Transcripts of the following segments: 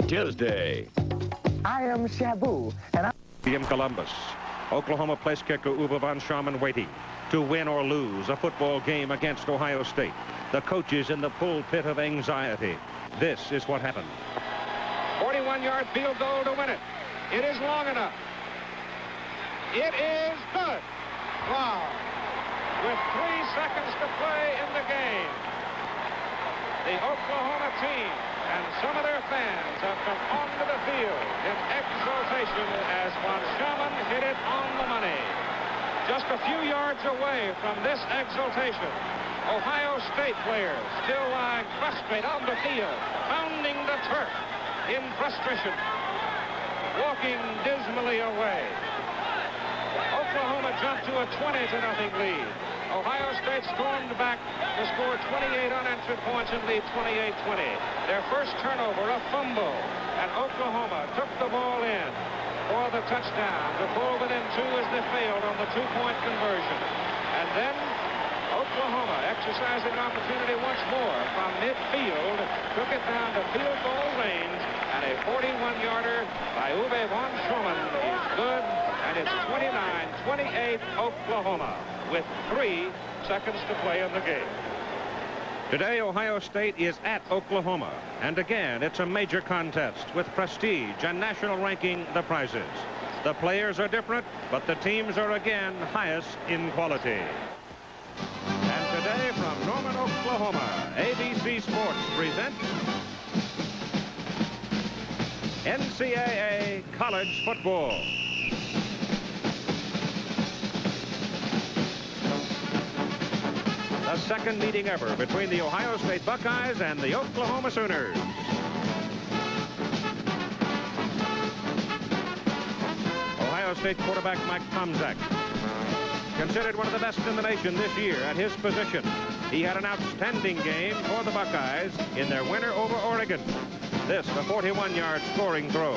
Tuesday. I am Shabu, and I... In Columbus, Oklahoma place kicker Uwe von Schamann waiting to win or lose a football game against Ohio State. The coaches in the pulpit of anxiety. This is what happened. 41-yard field goal to win it. It is long enough. It is good. Wow. With 3 seconds to play in the game, the Oklahoma team and some of their fans have come onto the field in exultation as von Schamann hit it on the money. Just a few yards away from this exultation, Ohio State players still lying prostrate on the field, pounding the turf in frustration, walking dismally away. Oklahoma jumped to a 20-0 lead. Ohio State stormed back to score 28 unanswered points and lead 28-20. Their first turnover, a fumble, and Oklahoma took the ball in for the touchdown to pull within 2 as they failed on the 2-point conversion. And then Oklahoma, exercising opportunity once more from midfield, took it down to field goal range, and a 41-yarder by Uwe von Schamann is good, and it's 29-28 Oklahoma with 3 seconds to play in the game. Today, Ohio State is at Oklahoma, and again, it's a major contest with prestige and national ranking the prizes. The players are different, but the teams are again highest in quality. And today from Norman, Oklahoma, ABC Sports presents NCAA College Football. The second meeting ever between the Ohio State Buckeyes and the Oklahoma Sooners. Ohio State quarterback Mike Tomczak, considered one of the best in the nation this year at his position. He had an outstanding game for the Buckeyes in their winner over Oregon. This, a 41-yard scoring throw.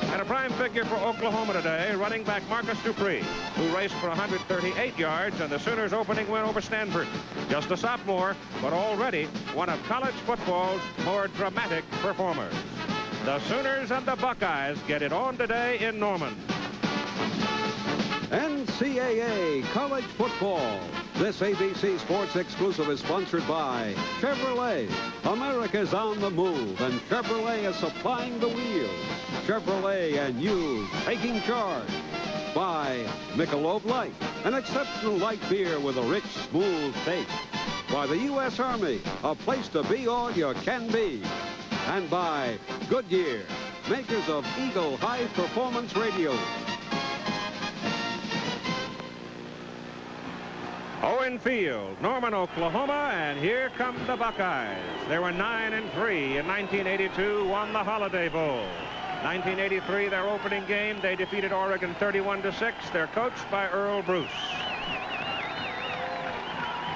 And a prime figure for Oklahoma today, running back Marcus Dupree, who raced for 138 yards and the Sooners' opening win over Stanford. Just a sophomore, but already one of college football's more dramatic performers. The Sooners and the Buckeyes get it on today in Norman. NCAA College Football. This ABC Sports exclusive is sponsored by Chevrolet. America's on the move, and Chevrolet is supplying the wheels. Chevrolet and you taking charge. By Michelob Light, an exceptional light beer with a rich, smooth taste. By the U.S. Army, a place to be all you can be. And by Goodyear, makers of Eagle High Performance radios. Owen Field, Norman, Oklahoma, and here come the Buckeyes. They were 9-3 in 1982, won the Holiday Bowl. 1983, their opening game, they defeated Oregon 31-6. They're coached by Earl Bruce.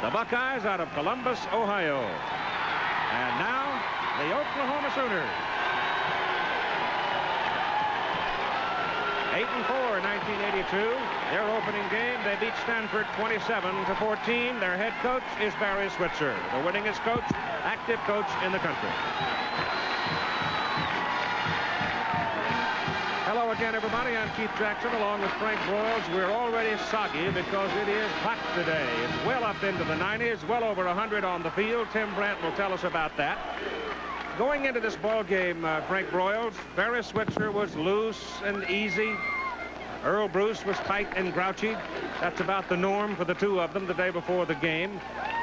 The Buckeyes out of Columbus, Ohio. And now, the Oklahoma Sooners. 8-4 in 1982. Their opening game, they beat Stanford 27-14. Their head coach is Barry Switzer, the winningest coach, active coach in the country. Hello again, everybody. I'm Keith Jackson, along with Frank Broyles. We're already soggy because it is hot today. It's well up into the 90s, well over 100 on the field. Tim Brandt will tell us about that. Going into this ball game, Frank Broyles, Barry Switzer was loose and easy. Earl Bruce was tight and grouchy. That's about the norm for the two of them the day before the game.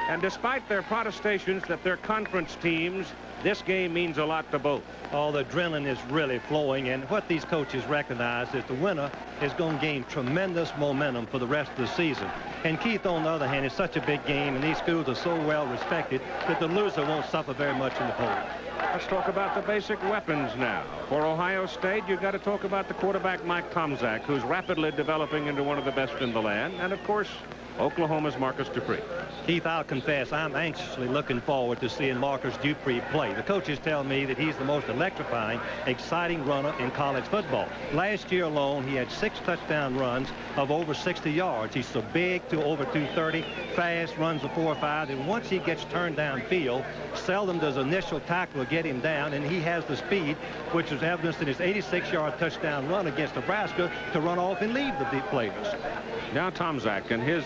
And despite their protestations that they're conference teams, this game means a lot to both. All the adrenaline is really flowing, and what these coaches recognize is the winner is going to gain tremendous momentum for the rest of the season. And Keith, on the other hand, is such a big game, and these schools are so well respected that the loser won't suffer very much in the polls. Let's talk about the basic weapons now. For Ohio State, you've got to talk about the quarterback Mike Tomczak, who's rapidly developing into one of the best in the land. And, of course, Oklahoma's Marcus Dupree. Keith, I'll confess, I'm anxiously looking forward to seeing Marcus Dupree play. The coaches tell me that he's the most electrifying, exciting runner in college football. Last year alone, he had 6 touchdown runs of over 60 yards. He's so big, to over 230, fast, runs a 4.5, and once he gets turned downfield, seldom does initial tackler get him down, and he has the speed, which is evidenced in his 86-yard touchdown run against Nebraska, to run off and lead the deep players. Now Tomczak and his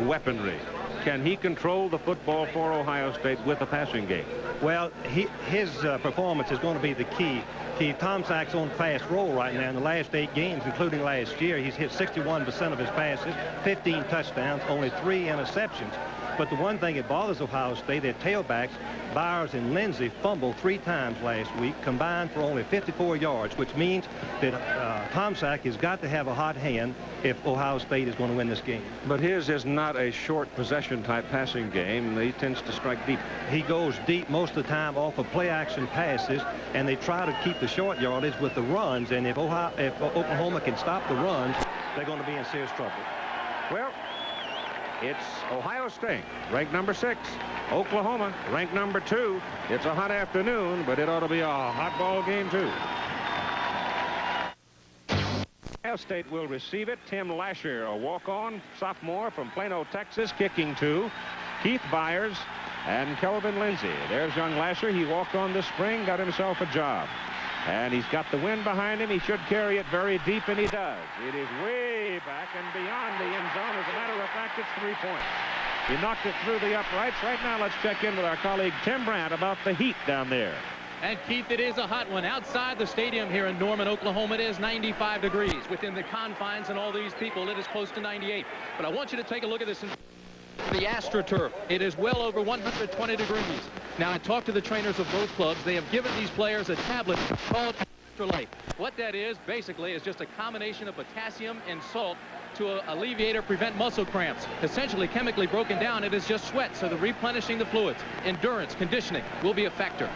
weaponry. Can he control the football for Ohio State with a passing game? Well, his performance is going to be the key. Tomczak's on fast roll right now. In the last 8 games, including last year, he's hit 61% of his passes, 15 touchdowns, only 3 interceptions. But the one thing that bothers Ohio State, their tailbacks, Byers and Lindsey, fumbled 3 times last week, combined for only 54 yards, which means that Tomczak has got to have a hot hand if Ohio State is going to win this game. But his is not a short possession type passing game. He tends to strike deep. He goes deep most of the time off of play action passes, and they try to keep the short yardage with the runs. And if Oklahoma can stop the runs, they're going to be in serious trouble. Well, it's Ohio State, ranked number 6. Oklahoma, ranked number 2. It's a hot afternoon, but it ought to be a hot ball game, too. Ohio State will receive it. Tim Lasher, a walk-on sophomore from Plano, Texas, kicking 2. Keith Byers and Kelvin Lindsey. There's young Lasher. He walked on this spring, got himself a job. And he's got the wind behind him. He should carry it very deep, and he does. It is way back and beyond the end zone. As a matter of fact, it's 3 points. He knocked it through the uprights. Right now, let's check in with our colleague Tim Brandt about the heat down there. And Keith, it is a hot one. Outside the stadium here in Norman, Oklahoma, it is 95 degrees. Within the confines and all these people, it is close to 98. But I want you to take a look at this. The AstroTurf, it is well over 120 degrees. Now, I talked to the trainers of both clubs. They have given these players a tablet called Electrolyte. What that is, basically, is just a combination of potassium and salt to alleviate or prevent muscle cramps. Essentially chemically broken down, it is just sweat, so the replenishing the fluids, endurance, conditioning will be a factor.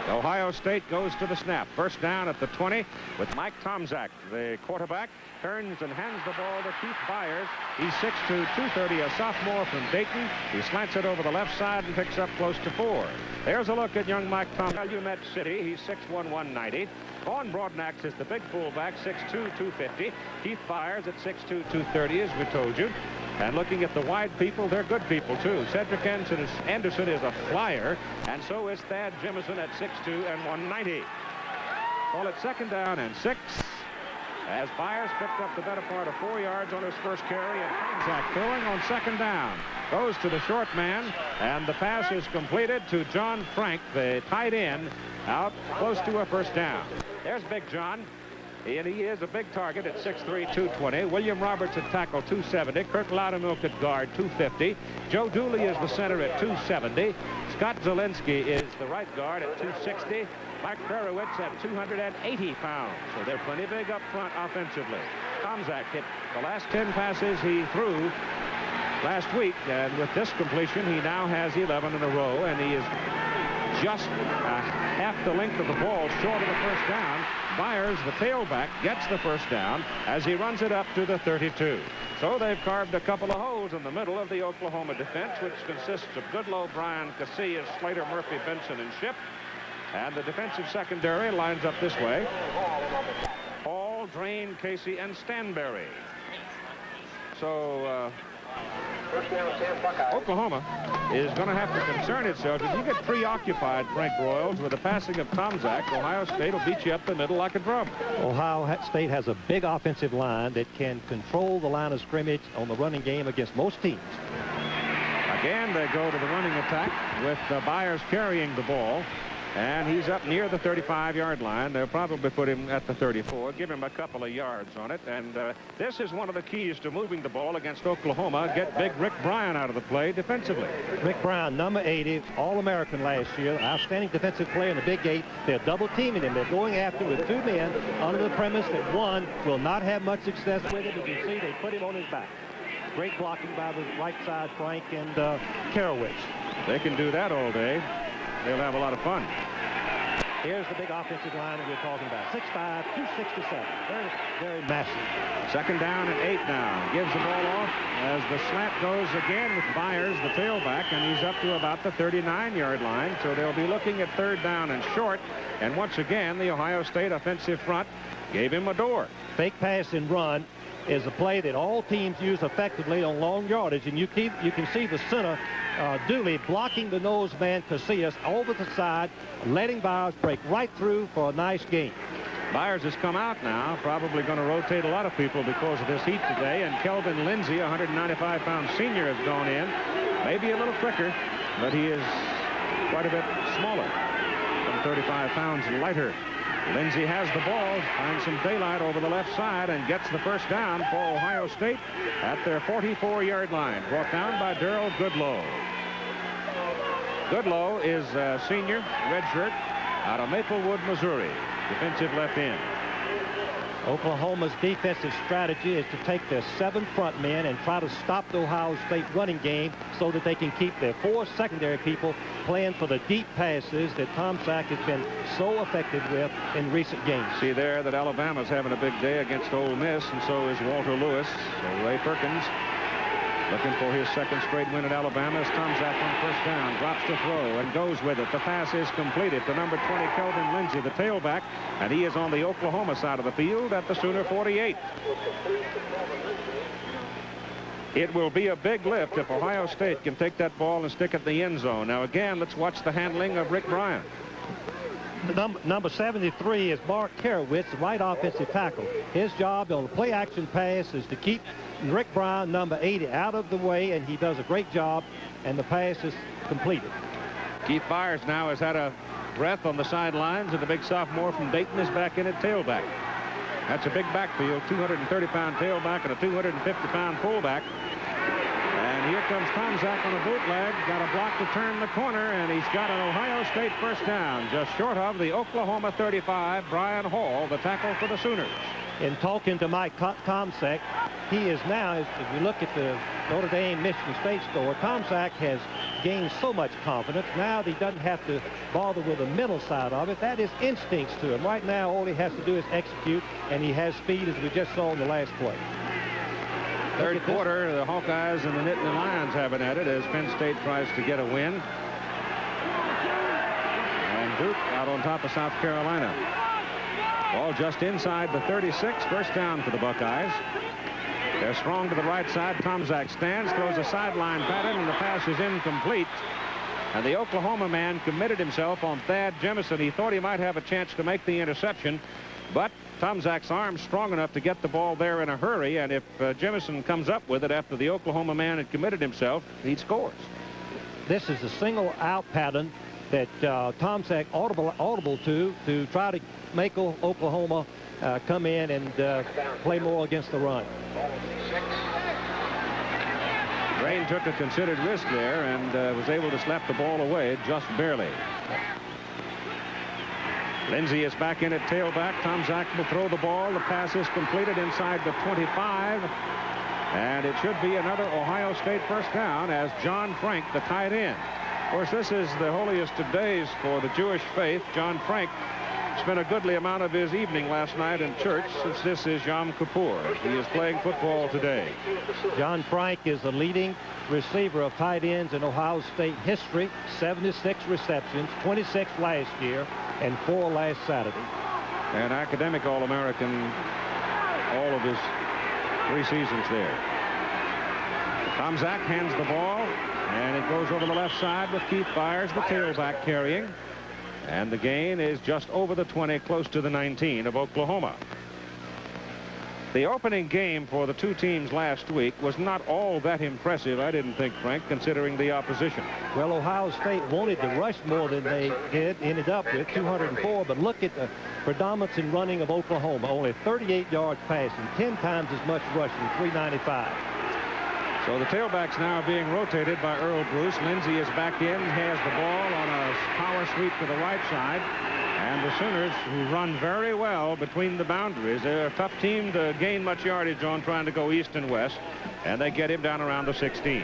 Ohio State goes to the snap. First down at the 20 with Mike Tomczak, the quarterback. Turns and hands the ball to Keith Byers. He's 6'2", 230, a sophomore from Dayton. He slants it over the left side and picks up close to 4. There's a look at young Mike Tomczak. Calumet City, he's 6'1", 190. Vaughn Broadnax is the big fullback, 6'2", 250. Keith Byers at 6'2", 230, as we told you. And looking at the wide people, they're good people, too. Cedric Anderson is a flyer, and so is Thad Jemison at 6'2" and 190. Call it second down and 6. As Byers picked up the better part of 4 yards on his first carry, and Tomczak throwing on second down. Goes to the short man, and the pass is completed to John Frank, the tight end, out close to a first down. There's Big John. And he is a big target at 6'3", 220. William Roberts at tackle, 270. Kurt Loudermilk at guard, 250. Joe Dooley is the center at 270. Scott Zielinski is the right guard at 260. Mike Krerowitz at 280 pounds. So they're plenty big up front offensively. Tomczak hit the last 10 passes he threw last week. And with this completion, he now has 11 in a row. And he is just half the length of the ball short of the first down. Byers, the tailback, gets the first down as he runs it up to the 32. So they've carved a couple of holes in the middle of the Oklahoma defense, which consists of Goodlow, Bryan, Casillas, Slater, Murphy, Benson, and Shipp. And the defensive secondary lines up this way. Hall, Drain, Casey, and Stanberry. So Oklahoma is going to have to concern itself. If you get preoccupied, Frank Royals, with the passing of Tomczak, Ohio State will beat you up the middle like a drum. Ohio State has a big offensive line that can control the line of scrimmage on the running game against most teams. Again, they go to the running attack with Byers carrying the ball. And he's up near the 35-yard line. They'll probably put him at the 34, give him a couple of yards on it. And this is one of the keys to moving the ball against Oklahoma. Get big Rick Bryan out of the play defensively. Rick Bryan, number 80, All-American last year, outstanding defensive player in the Big 8. They're double-teaming him. They're going after him with 2 men under the premise that one will not have much success with him. As you see, they put him on his back. Great blocking by the right side, Frank and Krerowitz. They can do that all day. They'll have a lot of fun. Here's the big offensive line that we're talking about. 6'5", 267. Very, very massive. Second down and 8 now. Gives the ball off as the slant goes again with Byers, the tailback, and he's up to about the 39-yard line. So they'll be looking at third down and short. And once again, the Ohio State offensive front gave him a door. Fake pass and run is a play that all teams use effectively on long yardage, and you can see the center Dooley blocking the nose man Casillas over the side, letting Byers break right through for a nice gain. Byers has come out now, probably going to rotate a lot of people because of this heat today, and Kelvin Lindsey, a 195-pound senior, has gone in. Maybe a little quicker, but he is quite a bit smaller, some 35 pounds lighter. Lindsey has the ball, finds some daylight over the left side, and gets the first down for Ohio State at their 44-yard line. Brought down by Darrell Goodloe. Goodloe is a senior, redshirt, out of Maplewood, Missouri. Defensive left end. Oklahoma's defensive strategy is to take their 7 front men and try to stop the Ohio State running game so that they can keep their 4 secondary people playing for the deep passes that Tom Sack has been so effective with in recent games. See there that Alabama's having a big day against Ole Miss, and so is Walter Lewis. So Ray Perkins looking for his second straight win at Alabama as Tom Sack on first down, drops to throw and goes with it. The pass is completed to number 20, Kelvin Lindsey, the tailback, and he is on the Oklahoma side of the field at the Sooner 48. It will be a big lift if Ohio State can take that ball and stick it in the end zone. Now again, let's watch the handling of Rick Bryant. Number 73 is Mark Karowitz, right offensive tackle. His job on the play action pass is to keep Rick Bryant, number 80, out of the way, and he does a great job, and the pass is completed. Keith Byers now has had a breath on the sidelines, and the big sophomore from Dayton is back in at tailback. That's a big backfield, 230-pound tailback and a 250-pound fullback. And here comes Tom Sack on a bootleg, got a block to turn the corner, and he's got an Ohio State first down, just short of the Oklahoma 35, Brian Hall, the tackle for the Sooners. In talking to Mike Tomczak, he is now, as we look at the Notre Dame Michigan State score, Tomczak has gained so much confidence now that he doesn't have to bother with the mental side of it. That is instincts to him. Right now, all he has to do is execute, and he has speed, as we just saw in the last play. Third quarter, the Hawkeyes and the Nittany Lions having at it as Penn State tries to get a win. And Duke out on top of South Carolina. Ball just inside the 36, first down for the Buckeyes. They're strong to the right side. Tomczak stands, throws a sideline pattern, and the pass is incomplete. And the Oklahoma man committed himself on Thad Jemison. He thought he might have a chance to make the interception, but Tomczak's arm's strong enough to get the ball there in a hurry, and if Jemison comes up with it after the Oklahoma man had committed himself, he scores. This is a single out pattern that Tomczak audible to try to make Oklahoma come in and play more against the run. Drain took a considered risk there and was able to slap the ball away just barely. Lindsey is back in at tailback. Tomczak will throw the ball. The pass is completed inside the 25. And it should be another Ohio State first down as John Frank, the tight end. Of course, this is the holiest of days for the Jewish faith. John Frank spent a goodly amount of his evening last night in church, since this is Yom Kippur. He is playing football today. John Frank is the leading receiver of tight ends in Ohio State history. 76 receptions, 26 last year, and 4 last Saturday. An academic All-American all of his 3 seasons there. Tomczak hands the ball, and it goes over the left side with Keith Byers, the tailback, carrying. And the gain is just over the 20, close to the 19 of Oklahoma. The opening game for the two teams last week was not all that impressive, I didn't think, Frank, considering the opposition. Well, Ohio State wanted to rush more than they did, ended up with 204, but look at the predominance in running of Oklahoma. Only 38 yards passing, 10 times as much rushing, 395. So the tailbacks now are being rotated by Earl Bruce. Lindsey is back in, has the ball on a power sweep to the right side. And the Sooners, who run very well between the boundaries, they're a tough team to gain much yardage on, trying to go east and west. And they get him down around the 16.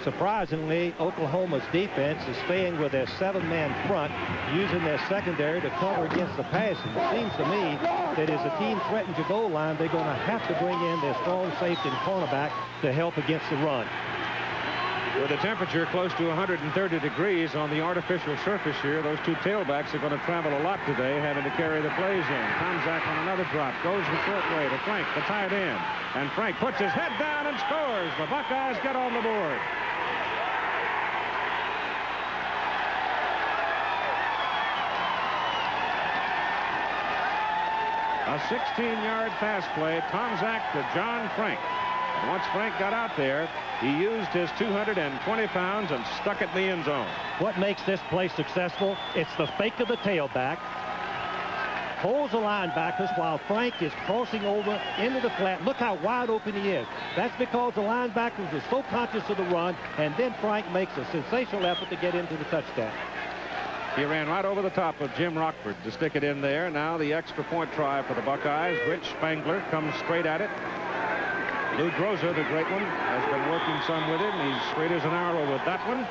surprisingly, Oklahoma's defense is staying with their 7-man front, using their secondary to cover against the passing. It seems to me that as the team threatens your goal line, they're going to have to bring in their strong safety and cornerback to help against the run. With the temperature close to 130 degrees on the artificial surface here, those two tailbacks are going to travel a lot today, having to carry the play zone. Tomczak on another drop, goes the short way to Frank, the tight end. And Frank puts his head down and scores. The Buckeyes get on the board. A 16-yard pass play, Tomczak to John Frank. And once Frank got out there, he used his 220 pounds and stuck it in the end zone. What makes this play successful? It's the fake of the tailback. Holds the linebackers while Frank is crossing over into the flat. Look how wide open he is. That's because the linebackers are so conscious of the run, and then Frank makes a sensational effort to get into the touchdown. He ran right over the top of Jim Rockford to stick it in there. Now the extra point try for the Buckeyes. Rich Spangler comes straight at it. Lou Groza, the great one, has been working some with him. He's straight as an arrow with that one.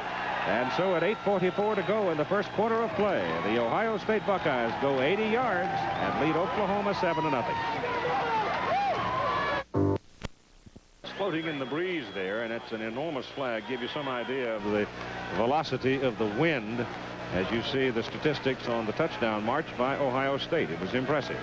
And so at 8:44 to go in the first quarter of play, the Ohio State Buckeyes go 80 yards and lead Oklahoma 7-0. It's floating in the breeze there, and it's an enormous flag. Give you some idea of the velocity of the wind as you see the statistics on the touchdown march by Ohio State. It was impressive.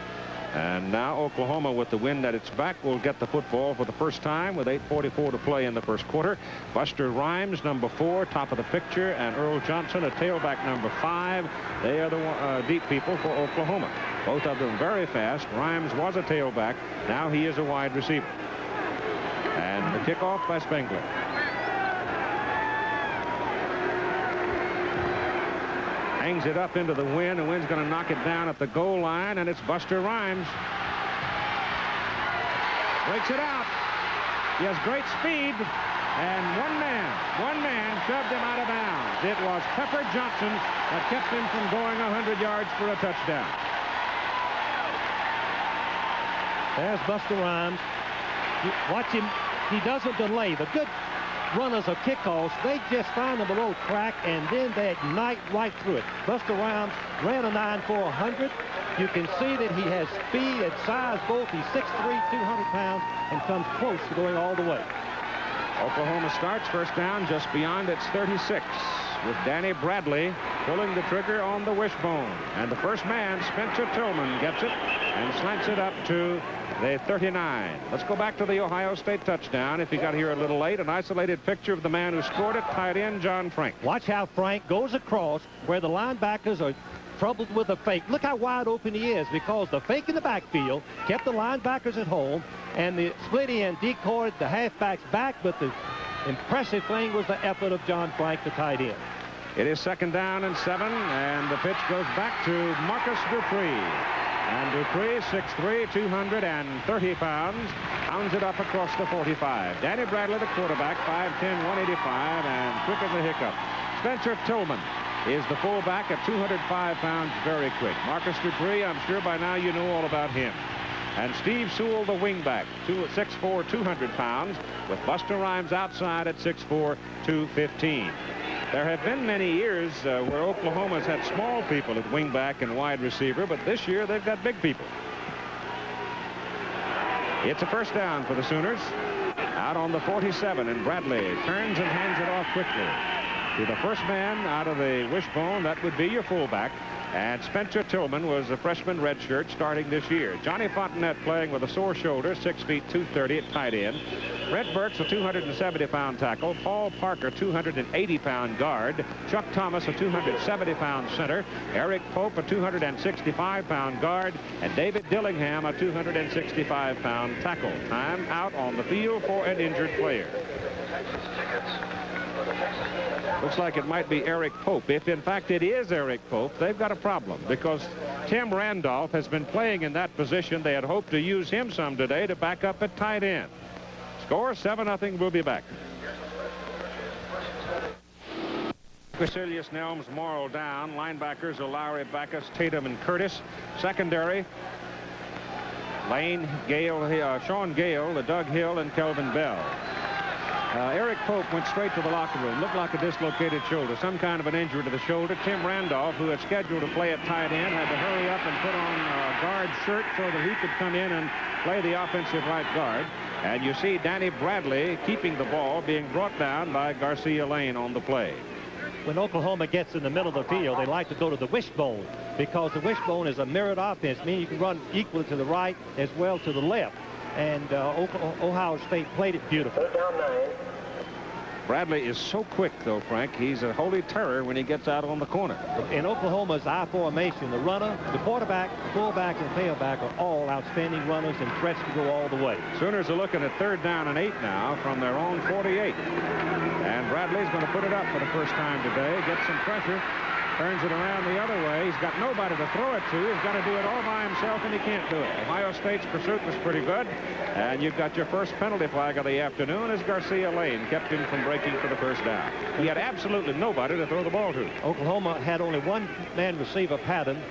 And now Oklahoma, with the wind at its back, will get the football for the first time with 8:44 to play in the first quarter. Buster Rhymes, number 4, top of the picture, and Earl Johnson, a tailback, number 5. They are the deep people for Oklahoma. Both of them very fast. Rhymes was a tailback. Now he is a wide receiver. And the kickoff by Spangler. Hangs it up into the wind. The wind's going to knock it down at the goal line, and it's Buster Rhymes. Breaks it out. He has great speed, and one man shoved him out of bounds. It was Pepper Johnson that kept him from going 100 yards for a touchdown. There's Buster Rhymes. Watch him. He doesn't delay. The good runners of kickoffs, they just find them below track, and then they ignite right through it. Buster Rhymes ran a 9.400. You can see that he has speed and size both. He's 6'3", 200 pounds, and comes close to going all the way. Oklahoma starts first down just beyond its 36, with Danny Bradley pulling the trigger on the wishbone. And the first man, Spencer Tillman, gets it and slants it up to the 39. Let's go back to the Ohio State touchdown. If you got here a little late, an isolated picture of the man who scored it, tight end John Frank. Watch how Frank goes across where the linebackers are troubled with the fake. Look how wide open he is, because the fake in the backfield kept the linebackers at home, and the split end decoyed the halfbacks back, but the impressive thing was the effort of John Frank, the tight end. It is second down and 7, and the pitch goes back to Marcus Dupree. And Dupree, 6'3", 230 pounds, pounds it up across the 45. Danny Bradley, the quarterback, 5'10", 185, and quick as a hiccup. Spencer Tillman is the fullback at 205 pounds, very quick. Marcus Dupree, I'm sure by now you know all about him. And Steve Sewell, the wingback, 6'4", 200 pounds, with Buster Rhymes outside at 6'4", 215. There have been many years where Oklahoma's had small people at wingback and wide receiver, but this year they've got big people. It's a first down for the Sooners. Out on the 47, and Bradley turns and hands it off quickly to the first man out of the wishbone. That would be your fullback. And Spencer Tillman was a freshman redshirt starting this year. Johnny Fontenette playing with a sore shoulder, 6 feet 230 at tight end. Brett Burks, a 270-pound tackle. Paul Parker, 280-pound guard. Chuck Thomas, a 270-pound center. Eric Pope, a 265-pound guard. And David Dillingham, a 265-pound tackle. Time out on the field for an injured player. Looks like it might be Eric Pope. If, in fact, it is Eric Pope, they've got a problem, because Tim Randolph has been playing in that position. They had hoped to use him some today to back up at tight end. Score 7-0. We'll be back. Vasilius, Nelms, Morrow down. Linebackers are Lowry, Backus, Tatum, and Curtis. Secondary, Lane, Gale, Sean Gale, Doug Hill, and Kelvin Bell. Eric Pope went straight to the locker room. Looked like a dislocated shoulder, some kind of an injury to the shoulder. Tim Randolph, who had scheduled to play at tight end, had to hurry up and put on a guard shirt so that he could come in and play the offensive right guard. And you see Danny Bradley keeping the ball, being brought down by Garcia Lane on the play. When Oklahoma gets in the middle of the field, they like to go to the wishbone, because the wishbone is a mirrored offense, meaning you can run equally to the right as well to the left. And Ohio State played it beautifully. Bradley is so quick, though, Frank. He's a holy terror when he gets out on the corner. In Oklahoma's I formation, the runner, the quarterback, fullback, and tailback are all outstanding runners and threats to go all the way. Sooners are looking at 3rd down and 8 now from their own 48. And Bradley's going to put it up for the first time today, gets some pressure, turns it around the other way. He's got nobody to throw it to. He's got to do it all by himself, and he can't do it. Ohio State's pursuit was pretty good. And you've got your first penalty flag of the afternoon as Garcia Lane kept him from breaking for the first down. He had absolutely nobody to throw the ball to. Oklahoma had only one man receiver pattern,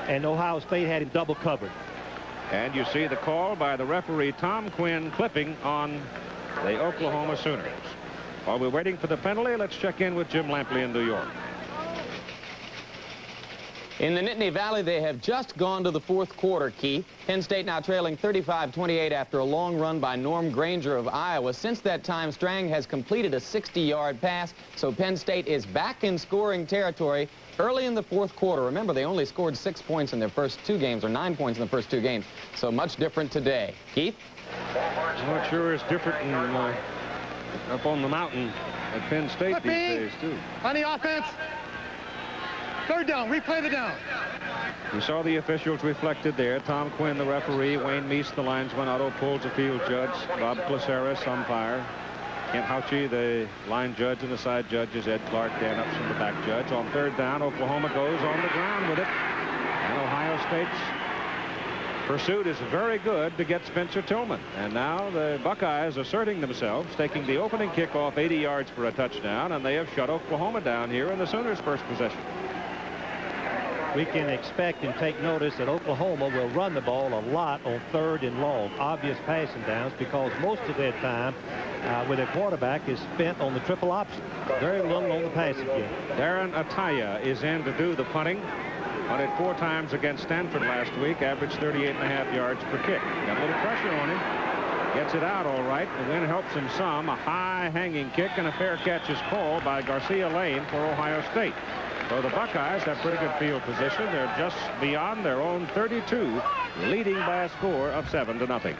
and Ohio State had him double covered. And you see the call by the referee, Tom Quinn, clipping on the Oklahoma Sooners. While we're waiting for the penalty, let's check in with Jim Lampley in New York. In the Nittany Valley, they have just gone to the 4th quarter, Keith. Penn State now trailing 35-28 after a long run by Norm Granger of Iowa. Since that time, Strang has completed a 60-yard pass, so Penn State is back in scoring territory early in the 4th quarter. Remember, they only scored 6 points in their first 2 games, or 9 points in the first 2 games, so much different today. Keith? I'm not sure it's different in, up on the mountain at Penn State these days, too. On the offense. 3rd down. Replay the down. You saw the officials reflected there. Tom Quinn, the referee. Wayne Meese, the linesman. Otto Pulls, the field judge. Bob Placeris, umpire. Kent Houchy, the line judge, and the side judges. Ed Clark, Dan Upson, the back judge. On 3rd down, Oklahoma goes on the ground with it. And Ohio State's pursuit is very good to get Spencer Tillman. And now the Buckeyes asserting themselves, taking the opening kickoff 80 yards for a touchdown, and they have shut Oklahoma down here in the Sooners' first possession. We can expect and take notice that Oklahoma will run the ball a lot on 3rd and long, obvious passing downs, because most of their time with their quarterback is spent on the triple option. Very little on the passing game. Darren Ataya is in to do the punting. Punted 4 times against Stanford last week, averaged 38.5 yards per kick. Got a little pressure on him. Gets it out all right. The wind helps him some. A high hanging kick and a fair catch is called by Garcia Lane for Ohio State. So the Buckeyes have pretty good field position. They're just beyond their own 32, leading by a score of 7-0.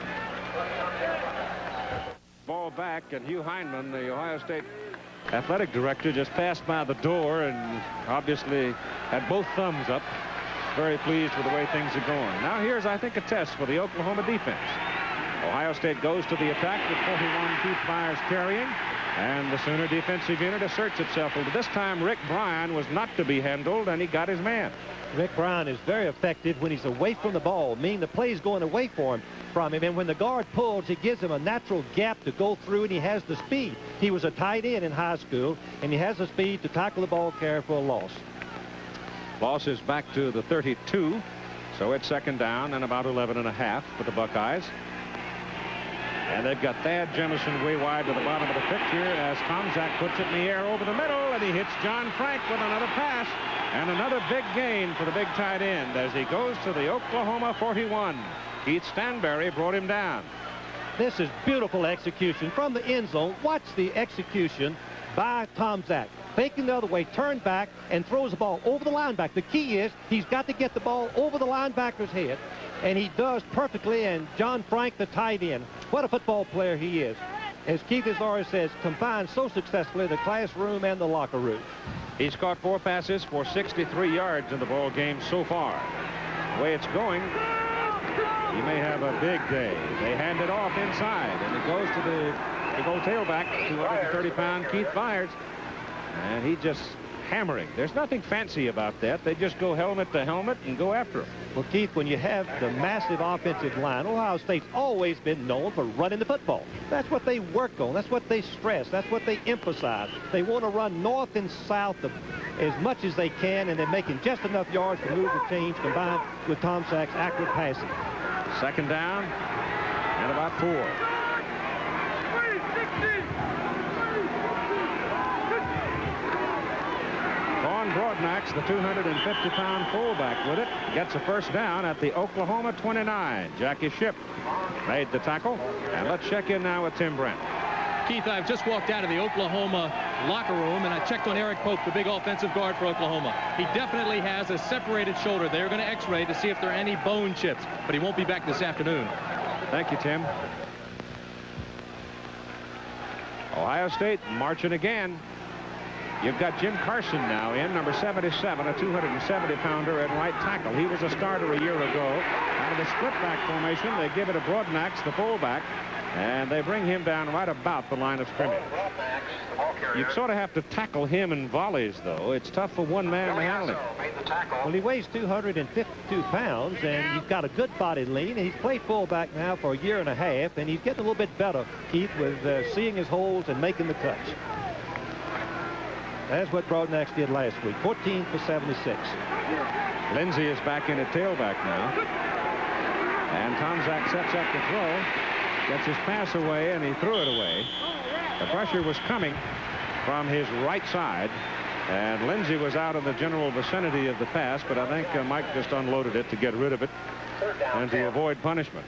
Ball back, and Hugh Hindman, the Ohio State athletic director, just passed by the door and obviously had both thumbs up. Very pleased with the way things are going. Now here's, I think, a test for the Oklahoma defense. Ohio State goes to the attack with 41 Keith Byers carrying. And the Sooner defensive unit asserts itself. But this time, Rick Bryan was not to be handled, and he got his man. Rick Bryan is very effective when he's away from the ball, meaning the play's going away from him. And when the guard pulls, he gives him a natural gap to go through, and he has the speed. He was a tight end in high school, and he has the speed to tackle the ball carrier for a loss. Loss is back to the 32, so it's 2nd down and about 11.5 for the Buckeyes. And they've got Thad Jemison way wide to the bottom of the picture as Tomczak puts it in the air over the middle, and he hits John Frank with another pass. And another big gain for the big tight end as he goes to the Oklahoma 41. Keith Stanberry brought him down. This is beautiful execution from the end zone. Watch the execution by Tomczak. Faking the other way, turned back, and throws the ball over the linebacker. The key is he's got to get the ball over the linebacker's head, and he does perfectly. And John Frank, the tight end, what a football player he is. As Keith Azar says, combined so successfully the classroom and the locker room. He's caught 4 passes for 63 yards in the ball game so far. The way it's going, he may have a big day. They hand it off inside, and it goes to the big old tailback, 230-pound Keith Byers. And he just hammering. There's nothing fancy about that. They just go helmet to helmet and go after him. Well, Keith, when you have the massive offensive line, Ohio State's always been known for running the football. That's what they work on. That's what they stress. That's what they emphasize. They want to run north and south as much as they can, and they're making just enough yards to move the chains combined with Tomczak's accurate passing. 2nd down and about 4. Broadnax, the 250-pound fullback, with it. Gets a first down at the Oklahoma 29. Jackie Shipp made the tackle. And let's check in now with Tim Brent. Keith, I've just walked out of the Oklahoma locker room, and I checked on Eric Pope, the big offensive guard for Oklahoma. He definitely has a separated shoulder. They're going to x-ray to see if there are any bone chips, but he won't be back this afternoon. Thank you, Tim. Ohio State marching again. You've got Jim Carson now in, number 77, a 270-pounder at right tackle. He was a starter a year ago. Out of the split-back formation, they give it to Broadnax, the fullback, and they bring him down right about the line of scrimmage. You sort of have to tackle him in volleys, though. It's tough for one man to handle him. Well, he weighs 252 pounds, and he's got a good body lean. He's played fullback now for a year and a half, and he's getting a little bit better, Keith, with seeing his holes and making the cuts. That's what Broadnax did last week, 14 for 76. Lindsey is back in at tailback now. And Tomczak sets up the throw, gets his pass away, and he threw it away. The pressure was coming from his right side, and Lindsey was out in the general vicinity of the pass, but I think Mike just unloaded it to get rid of it and to avoid punishment.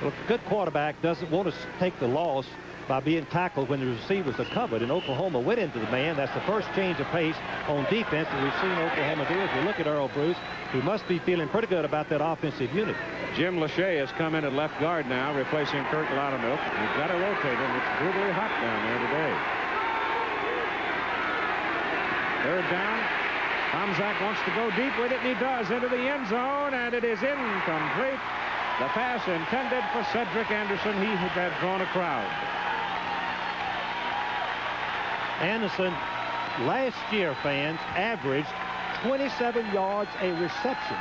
Well, a good quarterback doesn't want to take the loss by being tackled when the receivers are covered, and Oklahoma went into the man. That's the first change of pace on defense that we've seen Oklahoma do. As we look at Earl Bruce, he must be feeling pretty good about that offensive unit. Jim Lachey has come in at left guard now, replacing Kirk Loudermilk. He's got to rotate him. It's brutally hot down there today. Third down. Tomczak wants to go deep with it, and he does, into the end zone, and it is incomplete. The pass intended for Cedric Anderson. He had drawn a crowd. Anderson, last year, fans, averaged 27 yards a reception.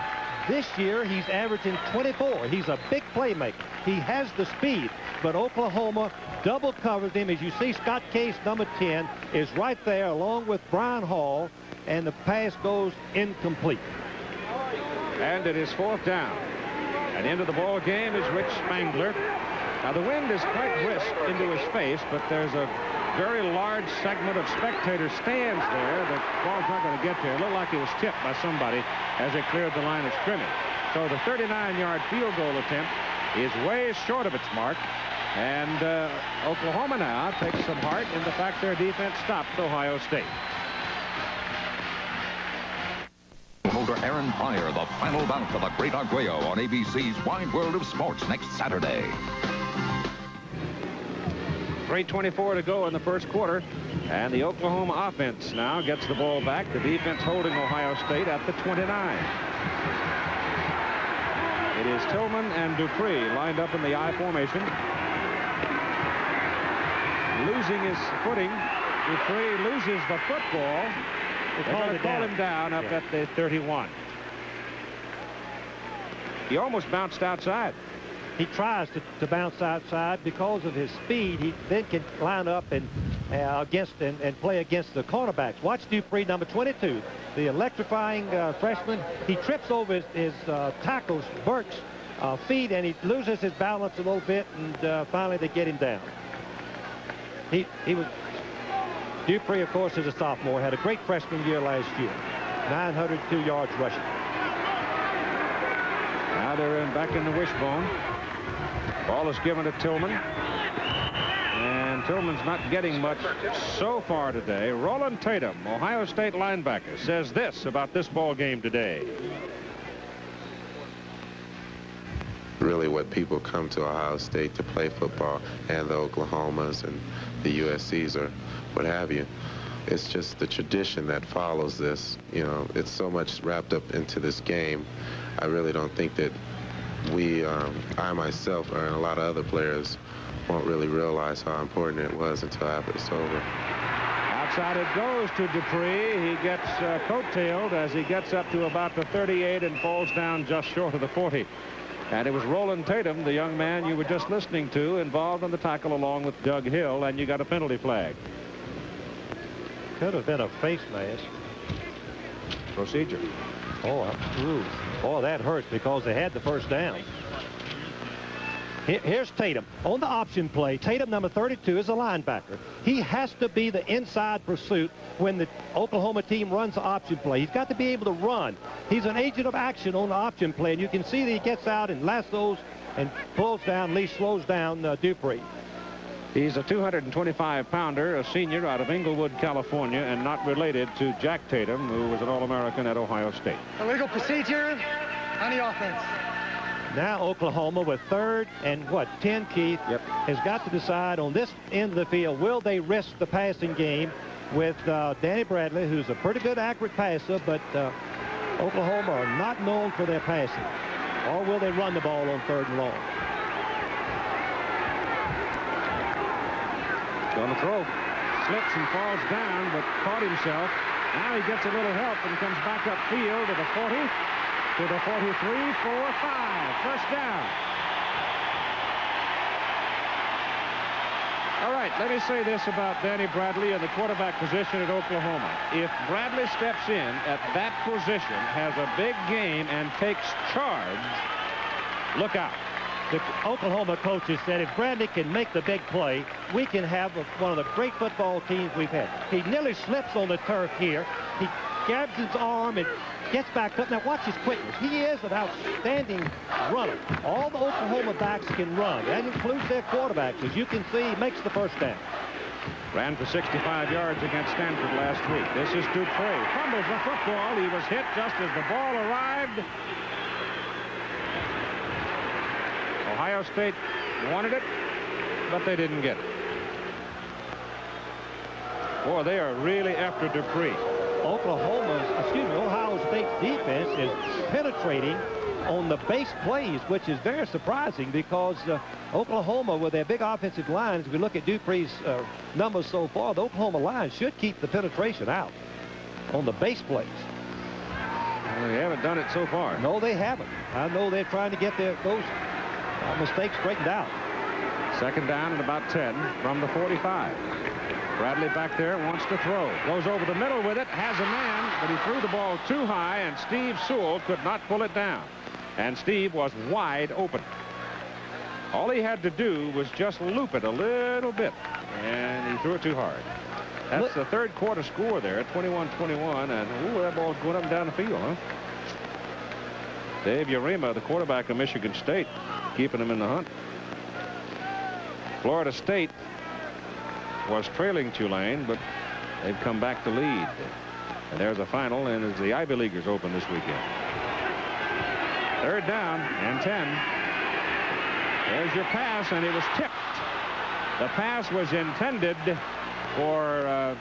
This year, he's averaging 24. He's a big playmaker. He has the speed, but Oklahoma double covered him. As you see, Scott Case, number 10, is right there along with Brian Hall, and the pass goes incomplete. And it is fourth down. And into the ball game is Rich Spangler. Now, the wind is quite brisk into his face, but there's a very large segment of spectator stands there. The ball's not going to get there. It looked like it was tipped by somebody as it cleared the line of scrimmage. So the 39-yard field goal attempt is way short of its mark. And Oklahoma now takes some heart in the fact their defense stopped Ohio State. Promoter Aaron Pryor, the final bout of the Great Arguello on ABC's Wide World of Sports next Saturday. 3:24 to go in the first quarter, and the Oklahoma offense now gets the ball back. The defense holding Ohio State at the 29. It is Tillman and Dupree lined up in the I formation. Losing his footing, Dupree loses the football. They're going to call him down up at the 31. He almost bounced outside. He tries to bounce outside because of his speed. He then can line up and play against the cornerbacks. Watch Dupree, number 22, the electrifying freshman. He trips over his tackles, Burke's feet, and he loses his balance a little bit, and finally they get him down. He was Dupree, of course, is a sophomore. Had a great freshman year last year. 902 yards rushing. Now they're back in the wishbone. Ball is given to Tillman. And Tillman's not getting much so far today. Roland Tatum, Ohio State linebacker, says this about this ball game today. Really what people come to Ohio State to play football, and the Oklahomas and the USCs or what have you. It's just the tradition that follows this. You know, it's so much wrapped up into this game. I really don't think that I myself and a lot of other players won't really realize how important it was until after it's over. Outside it goes to Dupree. He gets coattailed as he gets up to about the 38 and falls down just short of the 40. And it was Roland Tatum, the young man you were just listening to, involved in the tackle along with Doug Hill, and you got a penalty flag. Could have been a face mask. Procedure. Oh, that hurt because they had the first down. Here's Tatum on the option play. Tatum, number 32, is a linebacker. He has to be the inside pursuit when the Oklahoma team runs the option play. He's got to be able to run. He's an agent of action on the option play, and you can see that he gets out and lassos and pulls down, at least slows down Dupree. He's a 225-pounder, a senior out of Inglewood, California, and not related to Jack Tatum, who was an All-American at Ohio State. Illegal procedure on the offense. Now Oklahoma with 3rd and 10, Keith, has got to decide on this end of the field, will they risk the passing game with Danny Bradley, who's a pretty good accurate passer, but Oklahoma are not known for their passing, or will they run the ball on 3rd and long? Going to throw. Slips and falls down, but caught himself. Now he gets a little help and comes back upfield to the 40. To the 43, 4, 5. First down. All right, let me say this about Danny Bradley and the quarterback position at Oklahoma. If Bradley steps in at that position, has a big game, and takes charge, look out. The Oklahoma coaches said if Bradley can make the big play, we can have one of the great football teams we've had. He nearly slips on the turf here. He grabs his arm and gets back up. Now watch his quickness. He is an outstanding runner. All the Oklahoma backs can run. That includes their quarterbacks. As you can see, he makes the first down. Ran for 65 yards against Stanford last week. This is Dupree. Fumbles the football. He was hit just as the ball arrived. Ohio State wanted it, but they didn't get it. Boy, they are really after Dupree. Ohio State's defense is penetrating on the base plays, which is very surprising because Oklahoma, with their big offensive lines, if we look at Dupree's numbers so far, the Oklahoma line should keep the penetration out on the base plays. Well, they haven't done it so far. No, they haven't. I know they're trying to get those mistakes straightened out. 2nd down and about 10 from the 45. Bradley back there wants to throw. Goes over the middle with it. Has a man, but he threw the ball too high, and Steve Sewell could not pull it down. And Steve was wide open. All he had to do was just loop it a little bit, and he threw it too hard. That's the 3rd quarter score there, 21-21, and ooh, that ball's going up and down the field, huh? Dave Urema, the quarterback of Michigan State, keeping him in the hunt. Florida State was trailing Tulane, but they've come back to lead. And there's a final, and as the Ivy Leaguers open this weekend. 3rd down and 10. There's your pass, and it was tipped. The pass was intended for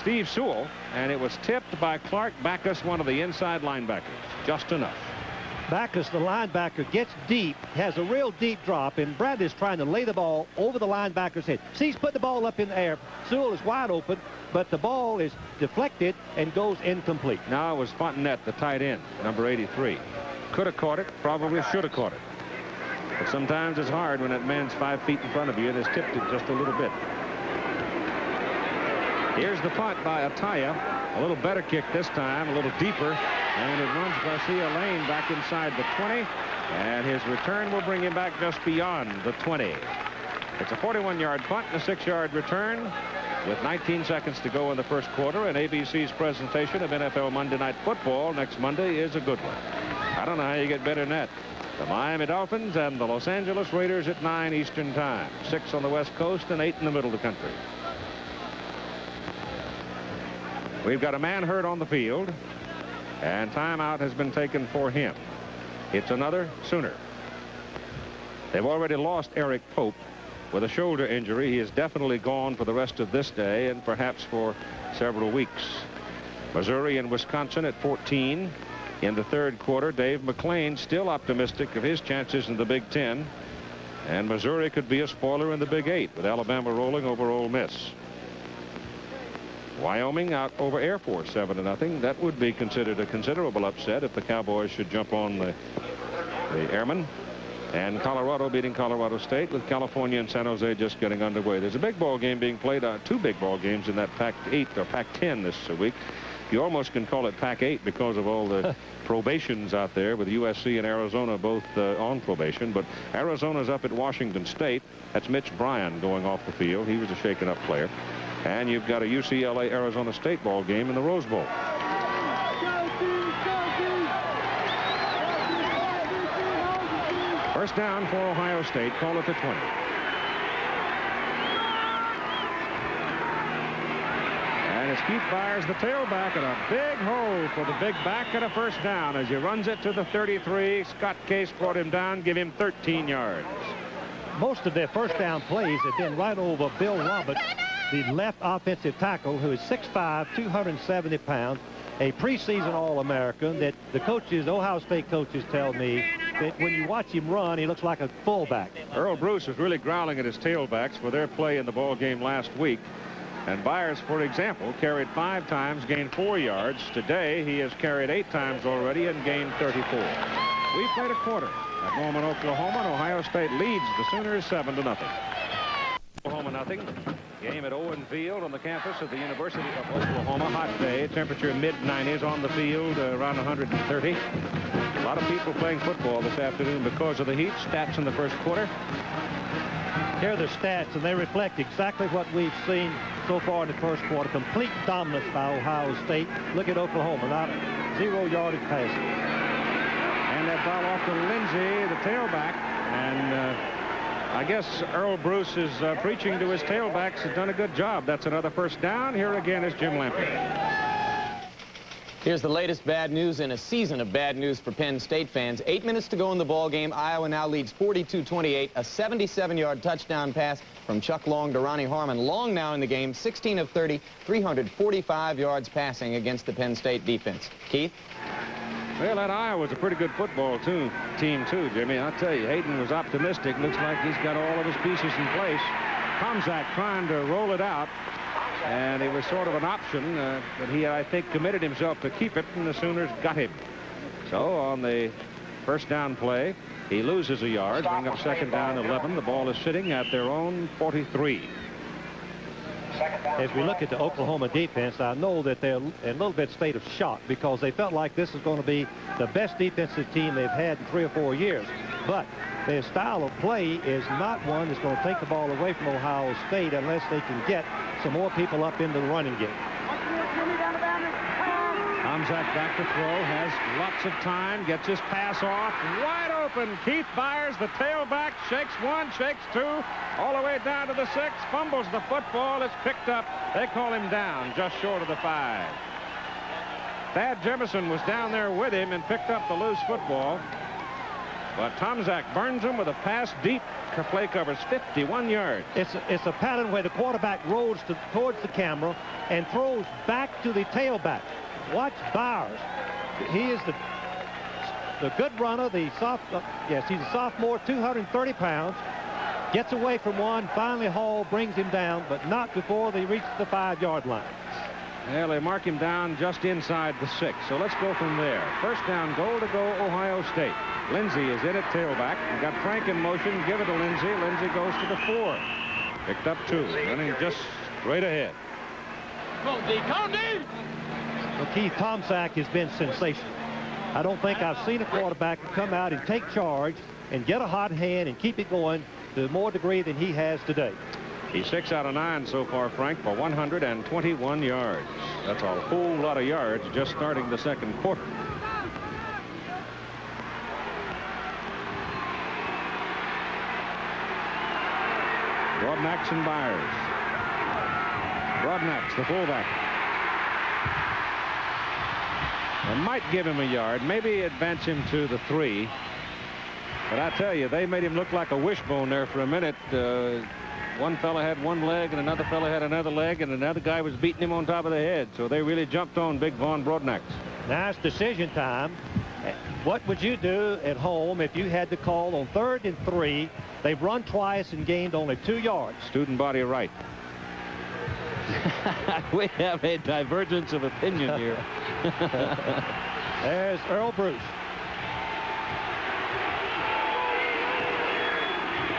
Steve Sewell, and it was tipped by Clark Backus, one of the inside linebackers. Just enough. Backus, the linebacker, gets deep, has a real deep drop, and Bradley's trying to lay the ball over the linebacker's head. See, he's put the ball up in the air. Sewell is wide open, but the ball is deflected and goes incomplete. Now it was Fontenette, the tight end, number 83. Could have caught it, probably should have caught it. But sometimes it's hard when that man's 5 feet in front of you and has tipped it just a little bit. Here's the punt by Ataya. A little better kick this time, a little deeper. And it runs Garcia Lane back inside the 20. And his return will bring him back just beyond the 20. It's a 41-yard punt and a 6-yard return with 19 seconds to go in the first quarter. And ABC's presentation of NFL Monday Night Football next Monday is a good one. I don't know how you get better than that. The Miami Dolphins and the Los Angeles Raiders at 9 Eastern Time. 6 on the West Coast and 8 in the middle of the country. We've got a man hurt on the field, and timeout has been taken for him. It's another Sooner. They've already lost Eric Pope with a shoulder injury. He is definitely gone for the rest of this day and perhaps for several weeks. Missouri and Wisconsin at 14 in the 3rd quarter. Dave McClain still optimistic of his chances in the Big Ten, and Missouri could be a spoiler in the Big 8 with Alabama rolling over Ole Miss. Wyoming out over Air Force 7-0. That would be considered a considerable upset if the Cowboys should jump on the Airmen. And Colorado beating Colorado State, with California and San Jose just getting underway. There's a big ball game being played, two big ball games in that Pac-8 or Pac-10 this week. You almost can call it Pac-8 because of all the probations out there, with USC and Arizona both on probation. But Arizona's up at Washington State. That's Mitch Bryan going off the field. He was a shaken-up player. And you've got a UCLA-Arizona State ball game in the Rose Bowl. First down for Ohio State. Call it the 20. And it's Keith Byers, the tailback, and a big hole for the big back and a first down as he runs it to the 33. Scott Case brought him down, give him 13 yards. Most of their first down plays have been right over Bill Roberts, the left offensive tackle, who is 6'5", 270 pounds, a preseason All-American that the coaches, Ohio State coaches, tell me that when you watch him run, he looks like a fullback. Earl Bruce was really growling at his tailbacks for their play in the ball game last week. And Byers, for example, carried 5 times, gained 4 yards. Today, he has carried 8 times already and gained 34. We played a quarter at Norman, Oklahoma, and Ohio State leads the Sooners 7-0. Oklahoma nothing. Game at Owen Field on the campus of the University of Oklahoma. Hot day, temperature mid-90s on the field, around 130. A lot of people playing football this afternoon because of the heat. Stats in the first quarter. Here are the stats, and they reflect exactly what we've seen so far in the first quarter. Complete dominance by Ohio State. Look at Oklahoma, not 0 yardage passing. And that ball off to Lindsey, the tailback. And I guess Earl Bruce is preaching to his tailbacks. Has done a good job. That's another first down. Here again is Jim Lampley. Here's the latest bad news in a season of bad news for Penn State fans. 8 minutes to go in the ball game. Iowa now leads 42-28. A 77-yard touchdown pass from Chuck Long to Ronnie Harmon. Long now in the game, 16 of 30, 345 yards passing against the Penn State defense. Keith? Well, that Iowa's a pretty good football team, too, Jimmy. I'll tell you, Hayden was optimistic. Looks like he's got all of his pieces in place. Tomczak trying to roll it out. And it was sort of an option, but he, I think, committed himself to keep it, and the Sooners got him. So on the first down play, he loses a yard, bring up second down 11. The ball is sitting at their own 43. As we look at the Oklahoma defense, I know that they're in a little bit state of shock because they felt like this is going to be the best defensive team they've had in 3 or 4 years. But their style of play is not one that's going to take the ball away from Ohio State unless they can get some more people up into the running game. Tomczak back to throw, has lots of time, gets his pass off, wide open. Keith Byers, the tailback, shakes 1, shakes 2, all the way down to the 6, fumbles the football. It's picked up. They call him down just short of the 5. Thad Jefferson was down there with him and picked up the loose football. But Tomczak burns him with a pass deep. Play covers 51 yards. It's a pattern where the quarterback rolls towards the camera and throws back to the tailback. Watch Byers. He is the good runner. He's a sophomore, 230 pounds. Gets away from one. Finally, Hall brings him down, but not before they reach the 5-yard line. Well, they mark him down just inside the 6. So let's go from there. First down, goal to go, Ohio State. Lindsey is in at tailback. We've got Frank in motion. Give it to Lindsey. Lindsey goes to the 4. Picked up 2. Running just straight ahead. Well, Keith, Tomczak has been sensational. I don't think I've seen a quarterback come out and take charge and get a hot hand and keep it going to more degree than he has today. He's 6 out of 9 so far, Frank, for 121 yards. That's a whole lot of yards just starting the second quarter. Broadnax and Byers. Broadnax, the fullback. They might give him a yard, maybe advance him to the 3. But I tell you, they made him look like a wishbone there for a minute. One fella had one leg and another fella had another leg, and another guy was beating him on top of the head. So they really jumped on Big Von Broadnax. Now it's decision time. What would you do at home if you had to call on 3rd and 3? They've run twice and gained only 2 yards. Student body right. We have a divergence of opinion here. There's Earl Bruce.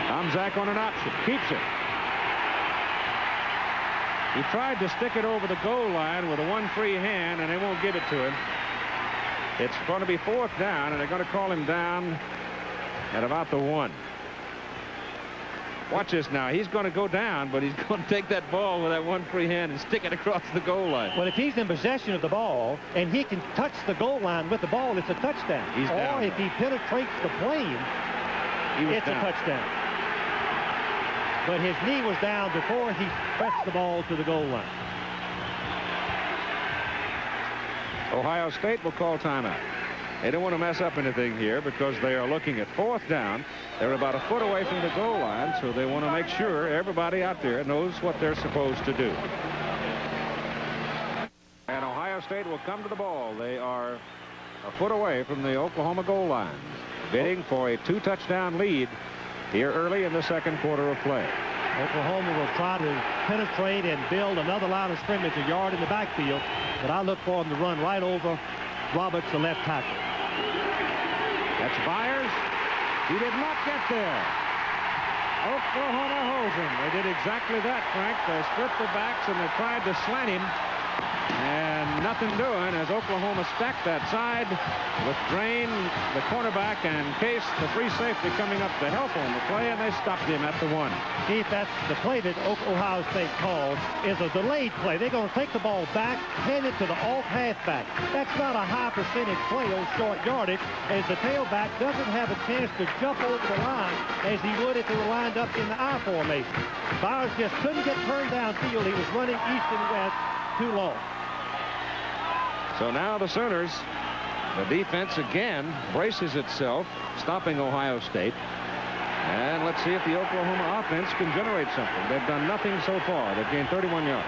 Tomczak on an option. Keeps it. He tried to stick it over the goal line with a one free hand, and they won't give it to him. It's going to be 4th down, and they're going to call him down at about the 1. Watch this now. He's going to go down, but he's going to take that ball with that one free hand and stick it across the goal line. Well, if he's in possession of the ball and he can touch the goal line with the ball, it's a touchdown. He's down, or if he penetrates the plane, it's a touchdown. But his knee was down before he pressed the ball to the goal line. Ohio State will call timeout. They don't want to mess up anything here because they are looking at 4th down. They're about a foot away from the goal line, so they want to make sure everybody out there knows what they're supposed to do. And Ohio State will come to the ball. They are a foot away from the Oklahoma goal line, bidding for a 2-touchdown lead here early in the 2nd quarter of play. Oklahoma will try to penetrate and build another line of scrimmage a yard in the backfield, but I look for them to run right over Roberts, the left tackle. That's Byers. He did not get there. Oklahoma holds him. They did exactly that, Frank. They split the backs and they tried to slant him. And nothing doing as Oklahoma stacked that side with Drain, the cornerback, and Case, the free safety, coming up to help on the play, and they stopped him at the 1. Keith, that's the play that Ohio State called is a delayed play. They're going to take the ball back, hand it to the off halfback. That's not a high percentage play on short yardage, as the tailback doesn't have a chance to jump over the line as he would if they were lined up in the I formation. Byers just couldn't get turned downfield. He was running east and west too long. So now the Sooners, the defense again braces itself, stopping Ohio State. And let's see if the Oklahoma offense can generate something. They've done nothing so far. They've gained 31 yards.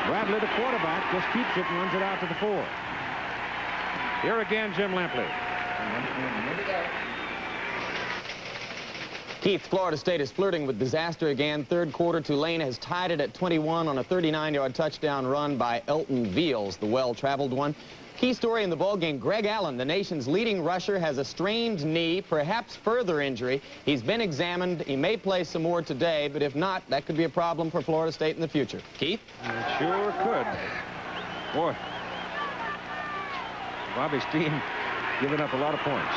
Bradley, the quarterback, just keeps it and runs it out to the 4. Here again, Jim Lampley. Keith, Florida State is flirting with disaster again. 3rd quarter, Tulane has tied it at 21 on a 39-yard touchdown run by Elton Veals, the well-traveled one. Key story in the ballgame, Greg Allen, the nation's leading rusher, has a strained knee, perhaps further injury. He's been examined. He may play some more today, but if not, that could be a problem for Florida State in the future. Keith? It sure could. Boy, Bobby Steen giving up a lot of points.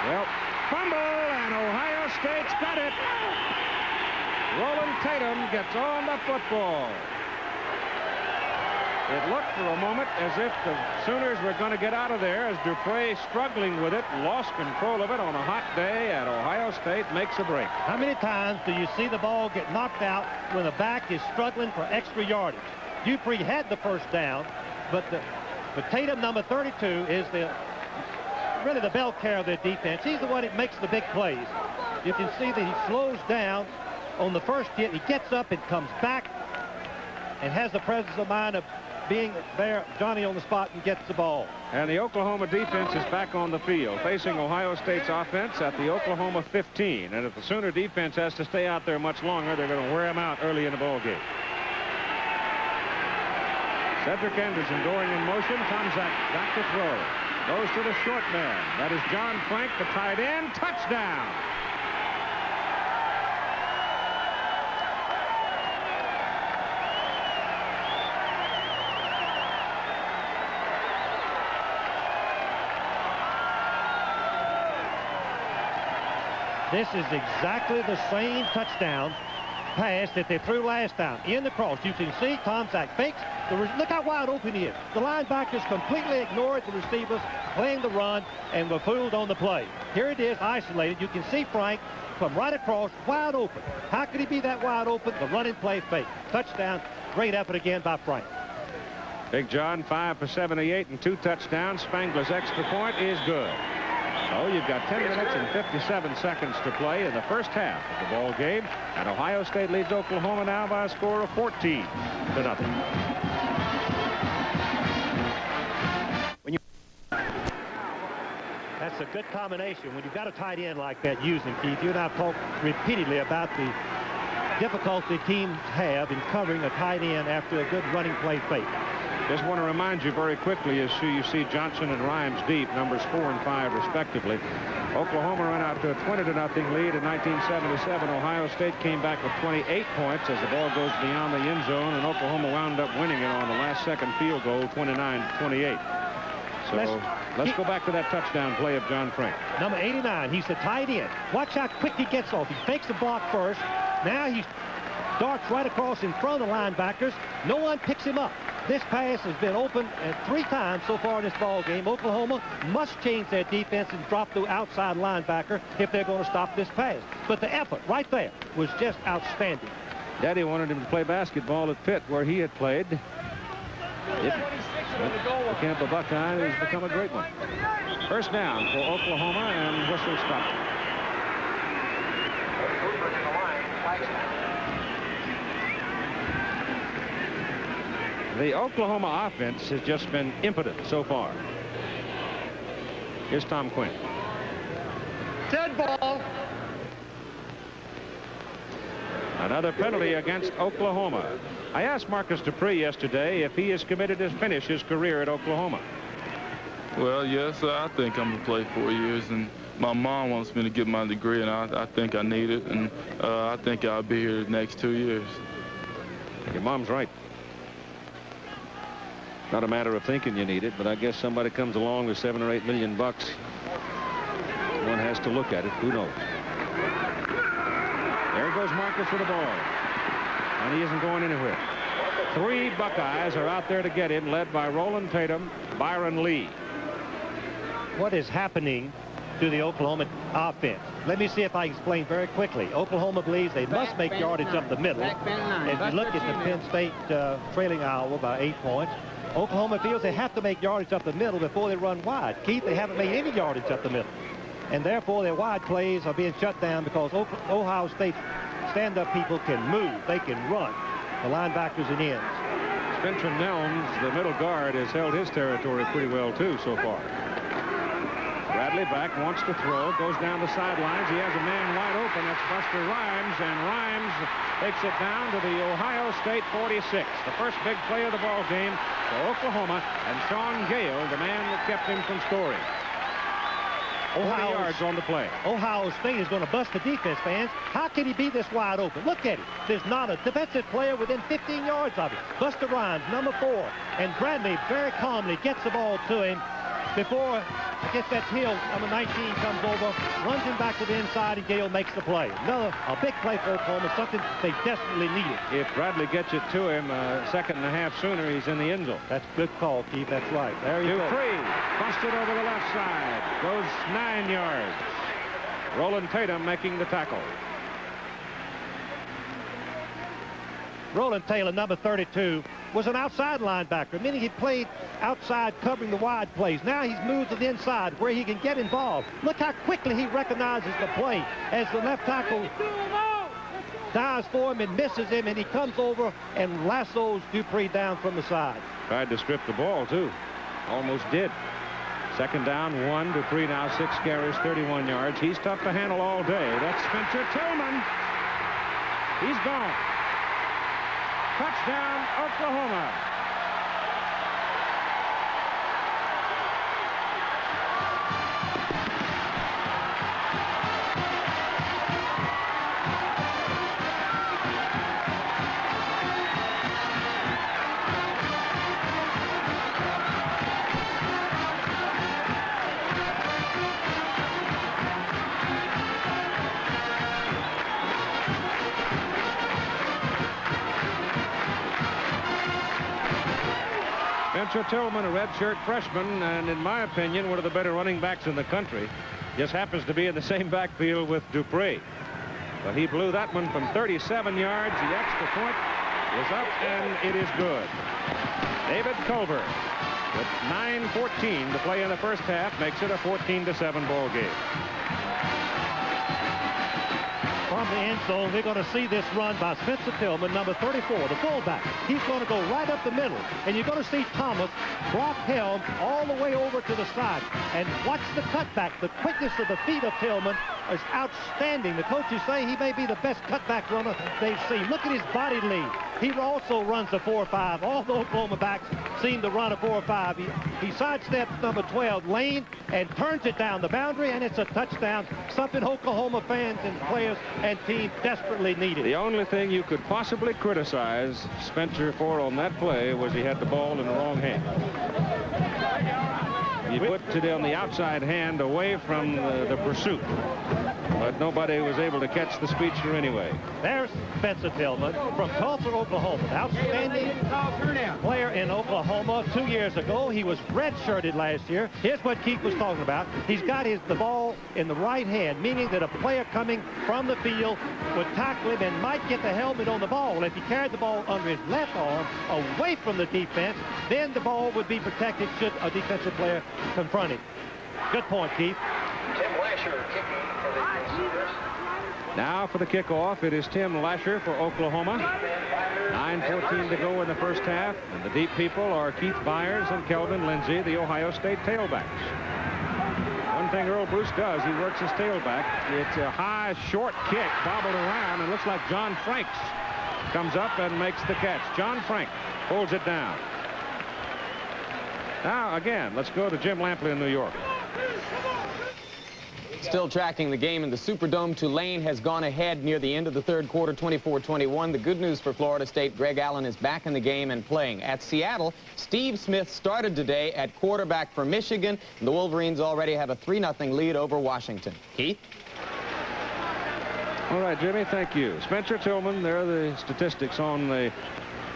Well, fumble, and Ohio State's got it. Roland Tatum gets on the football. It looked for a moment as if the Sooners were going to get out of there as Dupre, struggling with it, lost control of it on a hot day, and Ohio State makes a break. How many times do you see the ball get knocked out when the back is struggling for extra yardage? Dupre had the first down, but Tatum, number 32, is really the bell cow of their defense. He's the one that makes the big plays. You can see that he slows down on the first hit. He gets up and comes back and has the presence of mind of being there, Johnny on the spot, and gets the ball. And the Oklahoma defense is back on the field, facing Ohio State's offense at the Oklahoma 15. And if the Sooner defense has to stay out there much longer, they're going to wear them out early in the ball game. Cedric Anderson going in motion. Tomczak got to throw. Goes to the short man. That is John Frank, the tight end. Touchdown. This is exactly the same touchdown pass that they threw last time. In the cross, you can see Tomczak fakes. Look how wide open he is. The linebackers completely ignored the receivers, playing the run, and were fooled on the play. Here it is, isolated. You can see Frank come right across, wide open. How could he be that wide open? The running play fake. Touchdown. Great effort again by Frank. Big John, 5 for 78 and 2 touchdowns. Spangler's extra point is good. So you've got 10 minutes and 57 seconds to play in the first half of the ball game. And Ohio State leads Oklahoma now by a score of 14-0. That's a good combination. When you've got a tight end like that using, Keith, you and I have talked repeatedly about the difficulty teams have in covering a tight end after a good running play fake. Just want to remind you very quickly, as you see Johnson and Rhymes deep, numbers 4 and 5 respectively. Oklahoma ran out to a 20-0 lead in 1977. Ohio State came back with 28 points as the ball goes beyond the end zone, and Oklahoma wound up winning it on the last-second field goal, 29-28. So let's go back to that touchdown play of John Frank. Number 89, he's the tight end. Watch how quick he gets off. He fakes the block first. Now he darts right across in front of the linebackers. No one picks him up. This pass has been open 3 times so far in this ball game. Oklahoma must change their defense and drop the outside linebacker if they're going to stop this pass. But the effort right there was just outstanding. Daddy wanted him to play basketball at Pitt, where he had played. The Tampa Buckeye has become a great one. First down for Oklahoma, and whistle stop. The Oklahoma offense has just been impotent so far. Here's Tom Quinn. Dead ball. Another penalty against Oklahoma. I asked Marcus Dupree yesterday if he is committed to finish his career at Oklahoma. Well, yes, I think I'm going to play 4 years, and my mom wants me to get my degree, and I think I need it, and I think I'll be here the next 2 years. Your mom's right. Not a matter of thinking you need it, but I guess somebody comes along with $7 or $8 million bucks. One has to look at it. Who knows? There goes Marcus with the ball. And he isn't going anywhere. 3 Buckeyes are out there to get him, led by Roland Tatum, Byron Lee. What is happening to the Oklahoma offense? Let me see if I explain very quickly. Oklahoma believes they must make yardage up the middle. As you look at the Penn State trailing Iowa by 8 points, Oklahoma feels they have to make yardage up the middle before they run wide. Keith, they haven't made any yardage up the middle. And therefore, their wide plays are being shut down because Ohio State stand-up people can move. They can run. The linebackers and ends. Spencer Nelms, the middle guard, has held his territory pretty well, too, so far. Bradley back, wants to throw, goes down the sidelines. He has a man wide open. That's Buster Rhymes, and Rhymes takes it down to the Ohio State 46. The first big play of the ball game for Oklahoma, and Sean Gale, the man that kept him from scoring. 40 yards on the play. Ohio State is going to bust the defense, fans. How can he be this wide open? Look at it. There's not a defensive player within 15 yards of it. Buster Rhymes, number 4. And Bradley very calmly gets the ball to him before I guess that's Hill, number 19, comes over, runs him back to the inside, and Gale makes the play. A big play for Oklahoma, something they desperately needed. If Bradley gets it to him a second and a half sooner, he's in the end zone. That's a good call, Keith. That's right. There you go. Dupree busted over the left side. Goes 9 yards. Roland Tatum making the tackle. Roland Taylor, number 32, was an outside linebacker, meaning he played outside covering the wide plays. Now he's moved to the inside where he can get involved. Look how quickly he recognizes the play as the left tackle dives for him and misses him, and he comes over and lassos Dupree down from the side. Tried to strip the ball, too. Almost did. Second down, 1. Dupree now 6 carries, 31 yards. He's tough to handle all day. That's Spencer Tillman. He's gone. Touchdown, Oklahoma. Spencer Tillman, a redshirt freshman, and in my opinion, one of the better running backs in the country. Just happens to be in the same backfield with Dupree. But he blew that one from 37 yards. The extra point is up, and it is good. David Culver, with 9:14 to play in the first half, makes it a 14-7 ball game. From the end zone, we're going to see this run by Spencer Tillman, number 34, the fullback. He's going to go right up the middle, and you're going to see Thomas block Helm all the way over to the side. And watch the cutback. The quickness of the feet of Tillman is outstanding. The coaches say he may be the best cutback runner they've seen. Look at his body lead. He also runs the 4-5. All the Oklahoma backs seem to run a 4-5. He sidesteps number 12, Lane, and turns it down the boundary, and it's a touchdown, something Oklahoma fans and players and team desperately needed. The only thing you could possibly criticize Spencer for on that play was he had the ball in the wrong hand. He put it on the outside hand away from the pursuit. But nobody was able to catch the speedster anyway. There's Spencer Tillman from Tulsa, Oklahoma. Outstanding player in Oklahoma 2 years ago. He was redshirted last year. Here's what Keith was talking about. He's got the ball in the right hand, meaning that a player coming from the field would tackle him and might get the helmet on the ball. If he carried the ball under his left arm away from the defense, then the ball would be protected should a defensive player confront it. Good point, Keith. Tim Lasher kicking for the Crusaders. Now for the kickoff, it is Tim Lasher for Oklahoma. 9:14 to go in the first half, and the deep people are Keith Byers and Kelvin Lindsay, the Ohio State tailbacks. One thing Earl Bruce does, he works his tailback. It's a high, short kick, bobbled around, and looks like John Franks comes up and makes the catch. John Frank holds it down. Now, again, let's go to Jim Lampley in New York. Still tracking the game in the Superdome. Tulane has gone ahead near the end of the third quarter, 24-21. The good news for Florida State, Greg Allen is back in the game and playing. At Seattle, Steve Smith started today at quarterback for Michigan. The Wolverines already have a 3-0 lead over Washington. Keith? All right, Jimmy, thank you. Spencer Tillman, there are the statistics on the...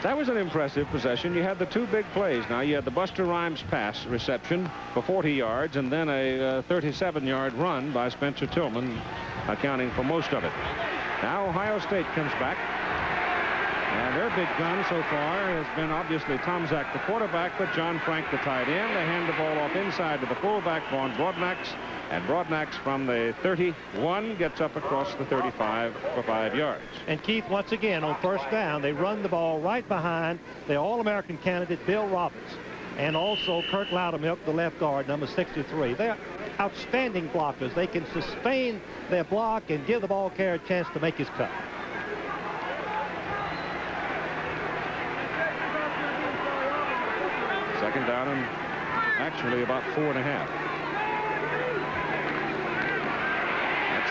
That was an impressive possession. You had the two big plays. Now, you had the Buster Rhymes pass reception for 40 yards and then a 37-yard run by Spencer Tillman, accounting for most of it. Now, Ohio State comes back. And their big gun so far has been obviously Tom Zach, the quarterback, but John Frank, the tight end. They hand the ball off inside to the fullback, Vaughn Broadnax. And Broadnax from the 31 gets up across the 35 for 5 yards. And Keith, once again, on first down, they run the ball right behind the All-American candidate, Bill Roberts, and also Kurt Loudermilk, the left guard, number 63. They're outstanding blockers. They can sustain their block and give the ball carrier a chance to make his cut. Second down and actually about 4.5.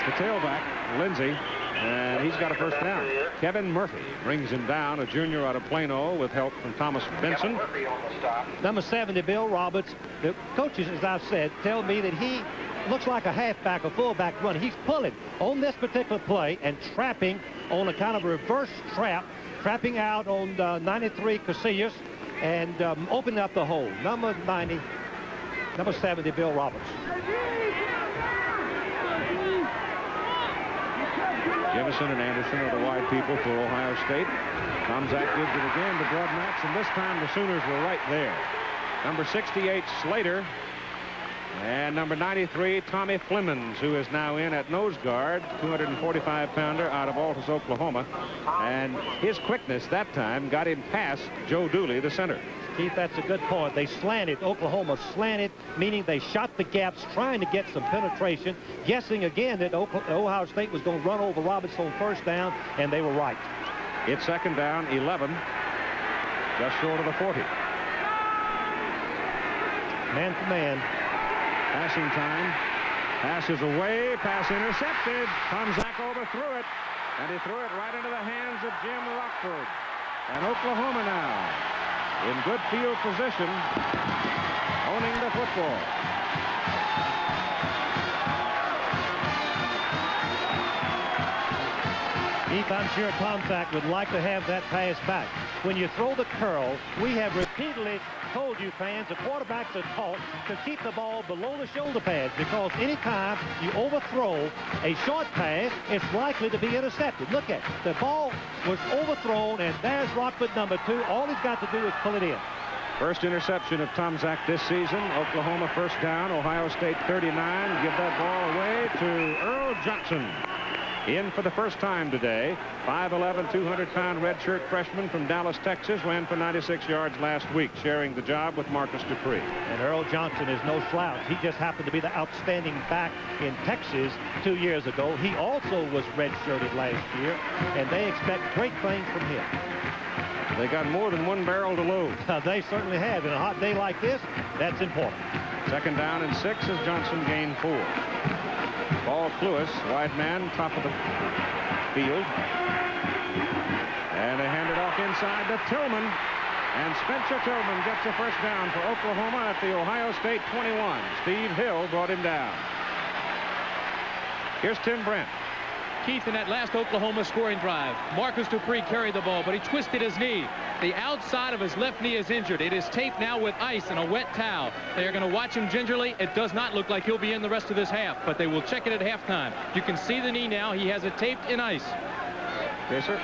The tailback, Lindsay, and he's got a first down. Kevin Murphy brings him down, a junior out of Plano, with help from Thomas Benson. Number 70, Bill Roberts. The coaches, as I've said, tell me that he looks like a halfback, a fullback run. He's pulling on this particular play and trapping on a kind of reverse trap, trapping out on 93 Casillas and opening up the hole. Number 90, number 70, Bill Roberts. Jefferson and Anderson are the wide people for Ohio State. Tom Zach gives it again to Broadnax, and this time the Sooners were right there. Number 68, Slater, and number 93, Tommy Flemons, who is now in at nose guard, 245-pounder out of Altus, Oklahoma. And his quickness that time got him past Joe Dooley, the center. Keith, that's a good point. They slanted. Oklahoma slanted, meaning they shot the gaps, trying to get some penetration, guessing again that Ohio State was going to run over Roberts on first down, and they were right. It's second down, 11, just short of the 40. Man to man. Passing time. Passes away. Pass intercepted. Tom Zach overthrew it, and he threw it right into the hands of Jim Rockford. And Oklahoma now in good field position, owning the football. Keith, I'm sure Tom Zach would like to have that pass back. When you throw the curl, we have repeatedly told you fans, the quarterbacks are taught to keep the ball below the shoulder pads, because anytime you overthrow a short pass, it's likely to be intercepted. Look at it. The ball was overthrown, and there's Rockford, number 2. All he's got to do is pull it in. First interception of Tom Zach this season. Oklahoma first down. Ohio State 39. Give that ball away to Earl Johnson. In for the first time today. 5'11", 200-pound redshirt freshman from Dallas, Texas, ran for 96 yards last week, sharing the job with Marcus Dupree. And Earl Johnson is no slouch. He just happened to be the outstanding back in Texas 2 years ago. He also was redshirted last year, and they expect great things from him. They got more than one barrel to load. They certainly have. In a hot day like this, that's important. Second down and 6 as Johnson gained 4. Paul Lewis, wide man, top of the field. And they hand it off inside to Tillman. And Spencer Tillman gets a first down for Oklahoma at the Ohio State 21. Steve Hill brought him down. Here's Tim Brent. Keith, in that last Oklahoma scoring drive, Marcus Dupree carried the ball, but he twisted his knee. The outside of his left knee is injured. It is taped now with ice and a wet towel. They are going to watch him gingerly. It does not look like he'll be in the rest of this half, but they will check it at halftime. You can see the knee now. He has it taped in ice. Yes, sir.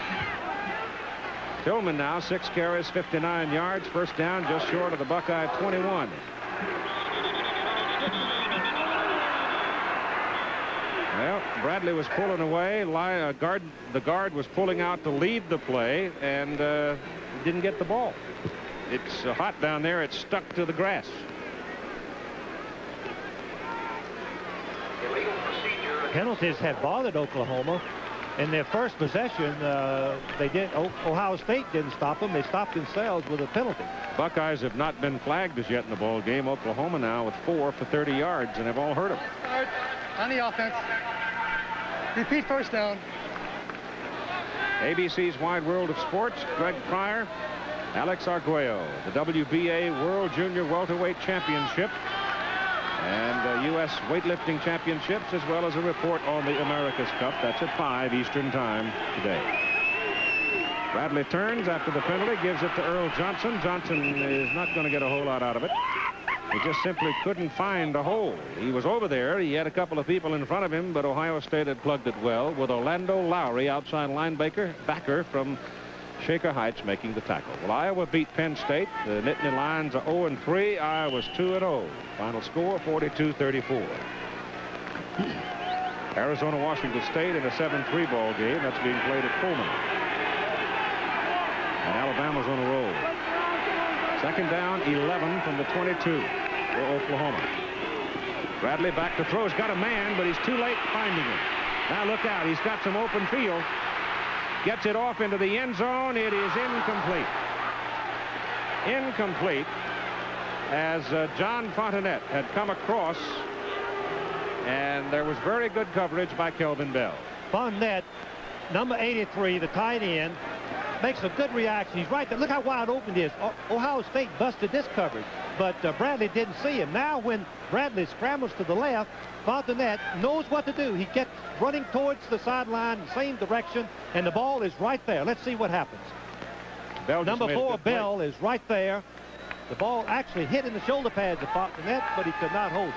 Tillman now, 6 carries, 59 yards. First down, just short of the Buckeye 21. Well, Bradley was pulling away. The guard was pulling out to lead the play and didn't get the ball. It's hot down there. It's stuck to the grass. Penalties have bothered Oklahoma. In their first possession, Ohio State didn't stop them. They stopped themselves with a penalty. Buckeyes have not been flagged as yet in the ball game. Oklahoma now with 4 for 30 yards, and have all hurt them. On the offense. Repeat first down. ABC's Wide World of Sports, Greg Pryor, Alex Arguello, the WBA World Junior Welterweight Championship, and U.S. weightlifting championships, as well as a report on the America's Cup. That's at 5 Eastern Time today. Bradley turns after the penalty, gives it to Earl Johnson. Johnson is not going to get a whole lot out of it. He just simply couldn't find a hole. He was over there. He had a couple of people in front of him, but Ohio State had plugged it well with Orlando Lowry, outside linebacker from Shaker Heights, making the tackle. Well, Iowa beat Penn State. The Nittany Lions are 0-3. Iowa's 2-0. Final score, 42-34. Arizona-Washington State in a 7-3 ball game. That's being played at Pullman. And Alabama's on a roll. Second down, 11 from the 22 for Oklahoma. Bradley back to throw. He's got a man, but he's too late finding him. Now look out. He's got some open field. Gets it off into the end zone. It is incomplete. Incomplete, as John Fontenette had come across, and there was very good coverage by Kelvin Bell. Fontenette, number 83, the tight end, makes a good reaction. He's right there. Look how wide open it is. Ohio State busted this coverage, but Bradley didn't see him. Now when Bradley scrambles to the left, Fontenette knows what to do. He gets running towards the sideline, same direction, and the ball is right there. Let's see what happens. Number 4, Bell, is right there. The ball actually hit in the shoulder pads of Fontenette, but he could not hold it.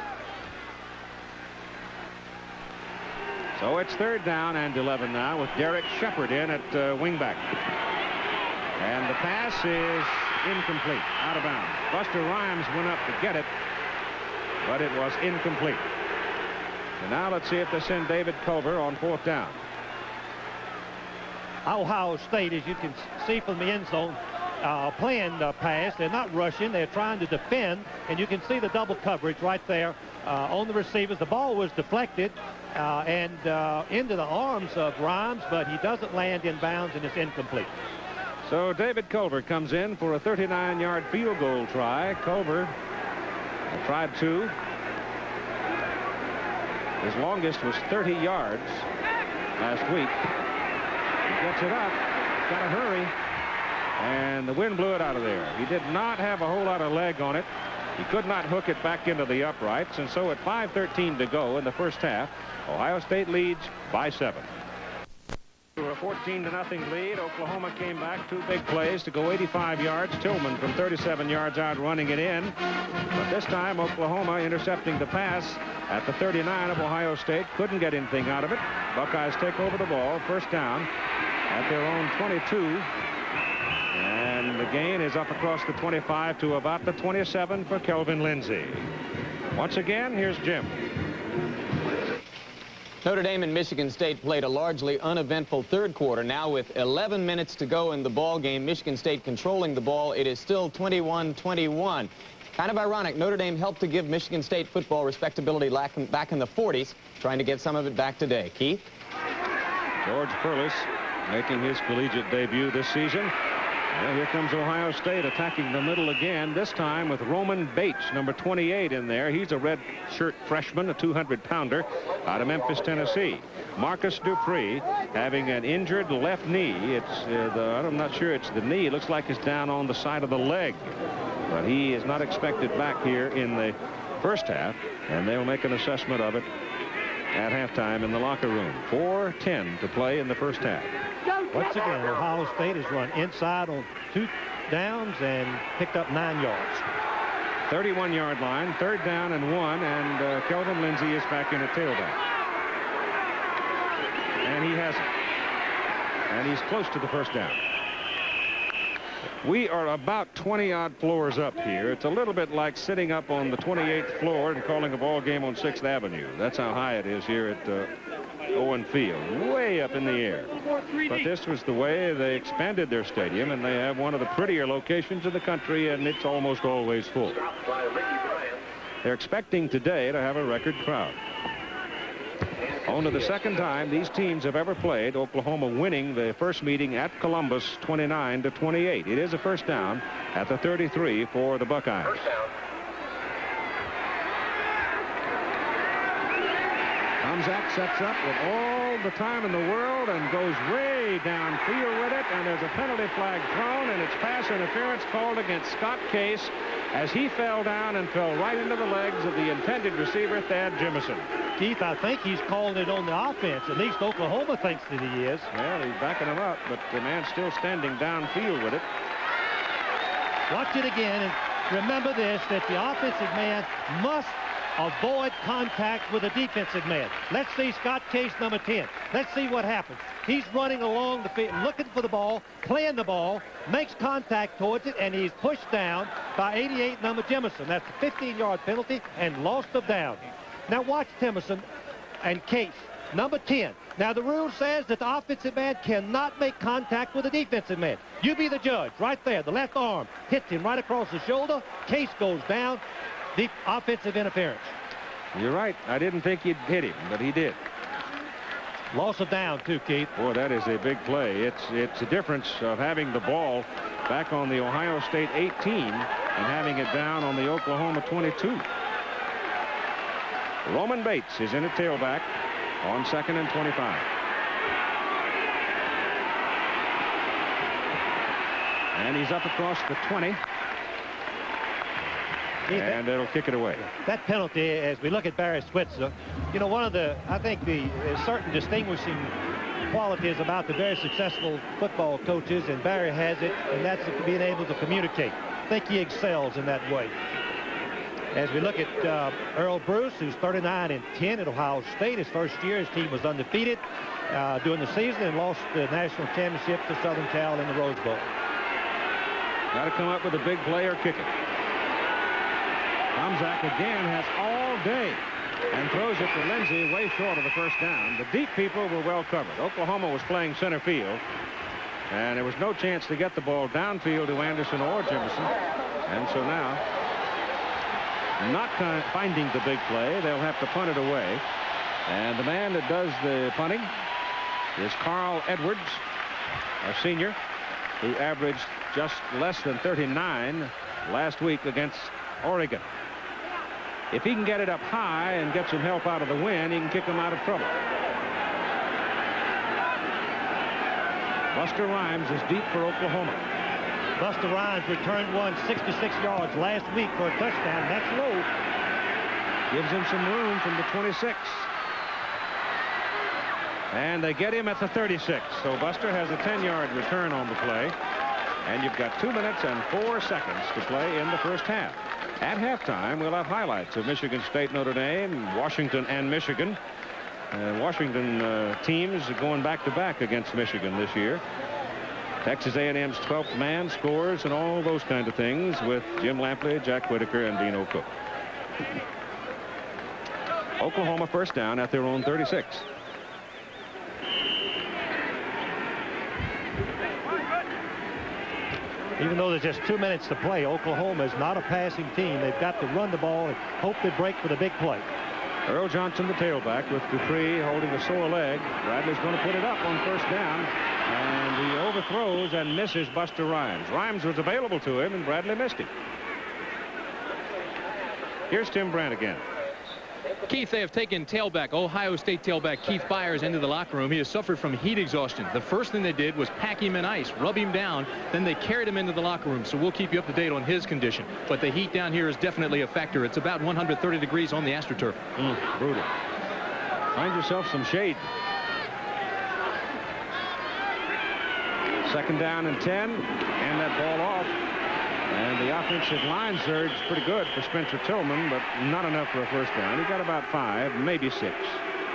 So it's third down and 11 now with Derek Shepard in at wingback. And the pass is incomplete, out of bounds. Buster Rhymes went up to get it, but it was incomplete. And now let's see if they send David Culver on fourth down. Ohio State, as you can see from the end zone, playing the pass. They're not rushing. They're trying to defend, and you can see the double coverage right there on the receivers. The ball was deflected and into the arms of Rhymes, but he doesn't land in bounds, and it's incomplete. So David Culver comes in for a 39-yard field goal try. Culver tried 2. His longest was 30 yards last week. He gets it up. Got to hurry. And the wind blew it out of there. He did not have a whole lot of leg on it. He could not hook it back into the uprights. And so at 5:13 to go in the first half, Ohio State leads by 7. To a 14-0 lead, Oklahoma came back. 2 big plays to go 85 yards. Tillman from 37 yards out running it in. But this time, Oklahoma intercepting the pass at the 39 of Ohio State. Couldn't get anything out of it. Buckeyes take over the ball. First down at their own 22. And the gain is up across the 25 to about the 27 for Kelvin Lindsey. Once again, here's Jim. Notre Dame and Michigan State played a largely uneventful third quarter. Now with 11 minutes to go in the ball game, Michigan State controlling the ball. It is still 21-21. Kind of ironic, Notre Dame helped to give Michigan State football respectability back in the 40s, trying to get some of it back today. Keith? George Perlis making his collegiate debut this season. Well, here comes Ohio State attacking the middle again, this time with Roman Bates, number 28 in there. He's a red shirt freshman, a 200-pounder out of Memphis, Tennessee. Marcus Dupree having an injured left knee. I'm not sure it's the knee. It looks like it's down on the side of the leg. But he is not expected back here in the first half, and they'll make an assessment of it at halftime in the locker room. 4:10 to play in the first half. Once again, Ohio State has run inside on 2 downs and picked up 9 yards. 31-yard line, 3rd down and 1, and Kelvin Lindsey is back in at tailback. And he has it. And he's close to the first down. We are about 20-odd floors up here. It's a little bit like sitting up on the 28th floor and calling a ball game on 6th Avenue. That's how high it is here at Owen Field, way up in the air. But this was the way they expanded their stadium, and they have one of the prettier locations in the country, and it's almost always full. They're expecting today to have a record crowd. Only the second time these teams have ever played, Oklahoma winning the first meeting at Columbus 29-28. It is a first down at the 33 for the Buckeyes. Tomczak sets up with all the time in the world and goes way downfield with it, and there's a penalty flag thrown, and it's pass interference called against Scott Case as he fell down and fell right into the legs of the intended receiver, Thad Jimison. Keith, I think he's calling it on the offense. At least Oklahoma thinks that he is. Well, he's backing him up, but the man's still standing downfield with it. Watch it again, and remember this, that the offensive man must avoid contact with the defensive man. Let's see Scott Case, number 10. Let's see what happens. He's running along the field, looking for the ball, playing the ball, makes contact towards it, and he's pushed down by 88, number Jimison. That's a 15-yard penalty and loss of down. Now watch Timmerson and Case, number 10. Now the rule says that the offensive man cannot make contact with the defensive man. You be the judge right there. The left arm hits him right across the shoulder. Case goes down. Deep offensive interference. You're right. I didn't think he'd hit him, but he did. Loss of down, too, Keith. Boy, that is a big play. It's the difference of having the ball back on the Ohio State 18 and having it down on the Oklahoma 22. Roman Bates is in at tailback on 2nd and 25. And he's up across the 20. And it'll kick it away. That penalty, as we look at Barry Switzer, you know, one of the, I think, the certain distinguishing qualities about the very successful football coaches, and Barry has it, and that's being able to communicate. I think he excels in that way. As we look at Earl Bruce, who's 39-10 at Ohio State. His first year, his team was undefeated during the season and lost the national championship to Southern Cal in the Rose Bowl. Got to come up with a big play or kick it. Tomczak again has all day and throws it to Lindsey way short of the first down. The deep people were well covered. Oklahoma was playing center field, and there was no chance to get the ball downfield to Anderson or Jimison. And so now, not finding the big play, they'll have to punt it away. And the man that does the punting is Carl Edwards, a senior, who averaged just less than 39 last week against Oregon. If he can get it up high and get some help out of the wind, he can kick them out of trouble. Buster Rhymes is deep for Oklahoma. Buster Rhymes returned one 66 yards last week for a touchdown. That's low. Gives him some room from the 26. And they get him at the 36. So Buster has a 10-yard return on the play. And you've got 2 minutes and 4 seconds to play in the first half. At halftime, we'll have highlights of Michigan State, Notre Dame, Washington, and Michigan. Washington teams going back-to-back against Michigan this year. Texas A&M's 12th man scores and all those kind of things with Jim Lampley, Jack Whitaker, and Dean O'Cook. Oklahoma first down at their own 36. Even though there's just 2 minutes to play, Oklahoma is not a passing team. They've got to run the ball and hope they break for the big play. Earl Johnson, the tailback, with Dupree holding a sore leg. Bradley's going to put it up on first down. And he overthrows and misses Buster Rhymes. Rhymes was available to him, and Bradley missed him. Here's Tim Brandt again. Keith, they have taken tailback, Ohio State tailback Keith Byers into the locker room. He has suffered from heat exhaustion. The first thing they did was pack him in ice, rub him down, then they carried him into the locker room. So we'll keep you up to date on his condition. But the heat down here is definitely a factor. It's about 130 degrees on the AstroTurf. Brutal. Find yourself some shade. Second down and 10, and that ball off. And the offensive line surge pretty good for Spencer Tillman, but not enough for a first down. He got about 5, maybe 6.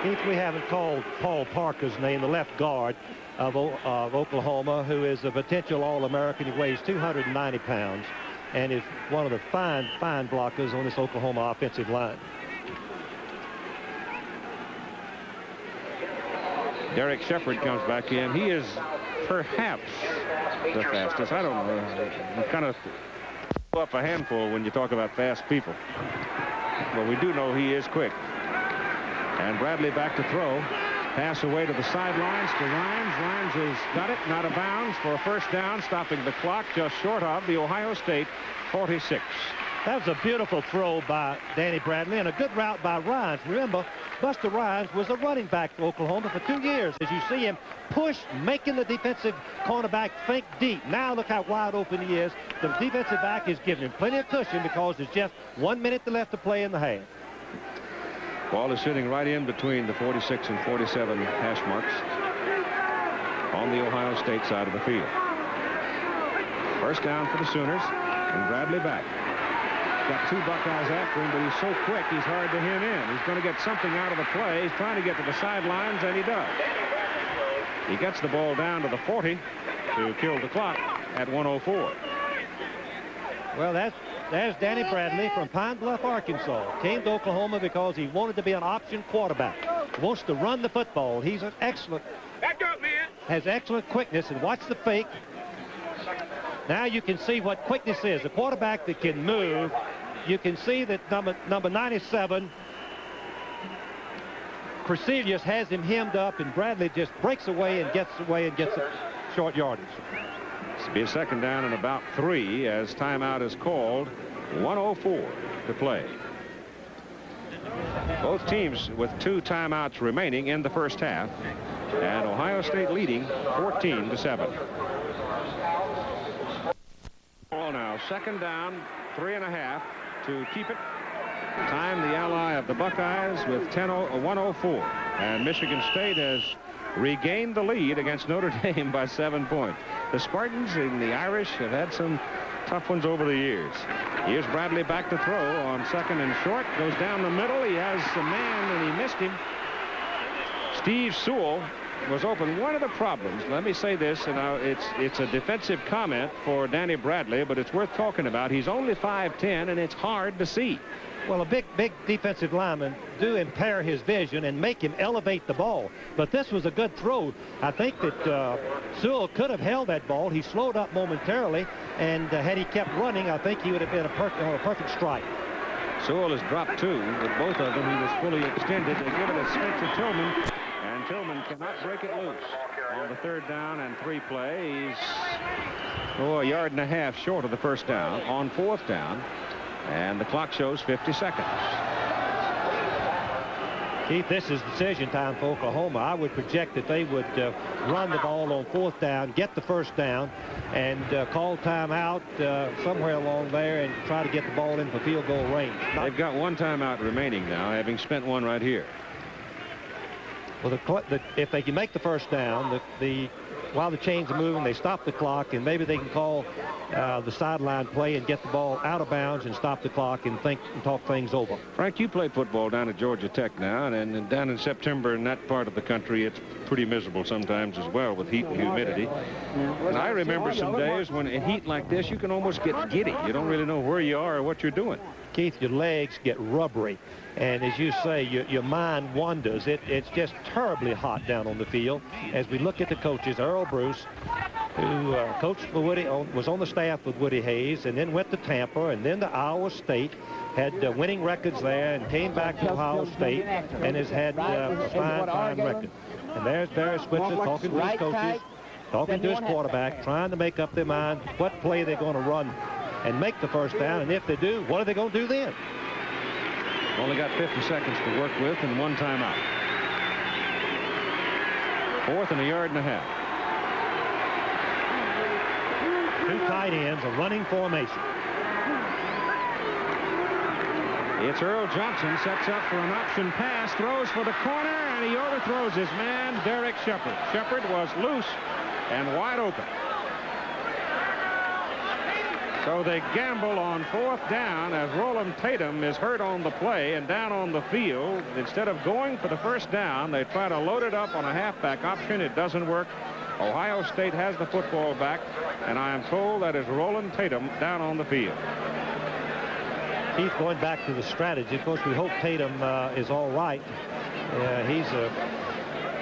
Keith, we haven't called Paul Parker's name, the left guard of Oklahoma, who is a potential All-American. He weighs 290 pounds and is one of the fine blockers on this Oklahoma offensive line. Derek Shepard comes back in. He is perhaps the fastest. I don't know. You kind of throw up a handful when you talk about fast people. But we do know he is quick. And Bradley back to throw. Pass away to the sidelines to Rhymes. Rhymes has got it, not out of bounds for a first down, stopping the clock just short of the Ohio State 46. That was a beautiful throw by Danny Bradley and a good route by Rhymes. Remember, Buster Rhymes was a running back for Oklahoma for 2 years. As you see him push, making the defensive cornerback think deep. Now look how wide open he is. The defensive back is giving him plenty of cushion because there's just 1 minute left to play in the half. Ball is sitting right in between the 46 and 47 hash marks on the Ohio State side of the field. First down for the Sooners, and Bradley back. Got 2 Buckeyes after him, but he's so quick, he's hard to hem in. He's going to get something out of the play. He's trying to get to the sidelines, and he does. He gets the ball down to the 40 to kill the clock at 1:04. Well, there's Danny Bradley from Pine Bluff, Arkansas. Came to Oklahoma because he wanted to be an option quarterback. He wants to run the football. He's an excellent, has excellent quickness, and watch the fake. Now you can see what quickness is. A quarterback that can move. You can see that number 97, Crecelius, has him hemmed up, and Bradley just breaks away and gets a short yardage. This will be a second down and about 3 as timeout is called. 1:04 to play. Both teams with 2 timeouts remaining in the first half, and Ohio State leading 14-7. Ball now, second down, 3.5 to keep it. Time the ally of the Buckeyes with 1:04, and Michigan State has regained the lead against Notre Dame by 7 points. The Spartans and the Irish have had some tough ones over the years. Here's Bradley back to throw on second and short. Goes down the middle. He has a man, and he missed him. Steve Sewell was open. One of the problems, let me say this, and it's a defensive comment for Danny Bradley, but it's worth talking about. He's only 5'10", and it's hard to see. Well, a big defensive lineman do impair his vision and make him elevate the ball. But this was a good throw. I think that Sewell could have held that ball. He slowed up momentarily, and had he kept running, I think he would have been on a perfect strike. Sewell has dropped 2. With both of them, he was fully extended. They give it to Spencer Tillman, and Tillman cannot break it loose. On the third down and 3 play, he's a yard and a half short of the first down. On fourth down, and the clock shows 50 seconds. Keith, this is decision time for Oklahoma. I would project that they would run the ball on fourth down, get the first down, and call timeout somewhere along there and try to get the ball in for field goal range. They've got 1 timeout remaining now, having spent 1 right here. Well, if they can make the first down, while the chains are moving, they stop the clock, and maybe they can call the sideline play and get the ball out of bounds and stop the clock and think and talk things over. Frank, you play football down at Georgia Tech now, and down in September in that part of the country, it's pretty miserable sometimes as well with heat and humidity. And I remember some days when in heat like this, you can almost get giddy. You don't really know where you are or what you're doing. Keith, your legs get rubbery. And as you say, your mind wanders. It's just terribly hot down on the field. As we look at the coaches, Earl Bruce, who coached for was on the staff with Woody Hayes, and then went to Tampa, and then to Iowa State, had winning records there, and came back to Ohio State, and has had a fine record. And there's Barry Switzer talking to his coaches. talking to his quarterback, trying to make up their mind what play they're going to run and make the first down. And if they do, what are they going to do then? Only got 50 seconds to work with and one timeout. 4th and a yard and a half. 2 tight ends, a running formation. It's Earl Johnson, sets up for an option pass, throws for the corner, and he overthrows his man, Derek Shepard. Shepard was loose and wide open. So they gamble on 4th down as Roland Tatum is hurt on the play and down on the field. Instead of going for the first down, they try to load it up on a halfback option. It doesn't work. Ohio State has the football back, and I am told that is Roland Tatum down on the field. Keith, going back to the strategy, of course, we hope Tatum is all right. He's a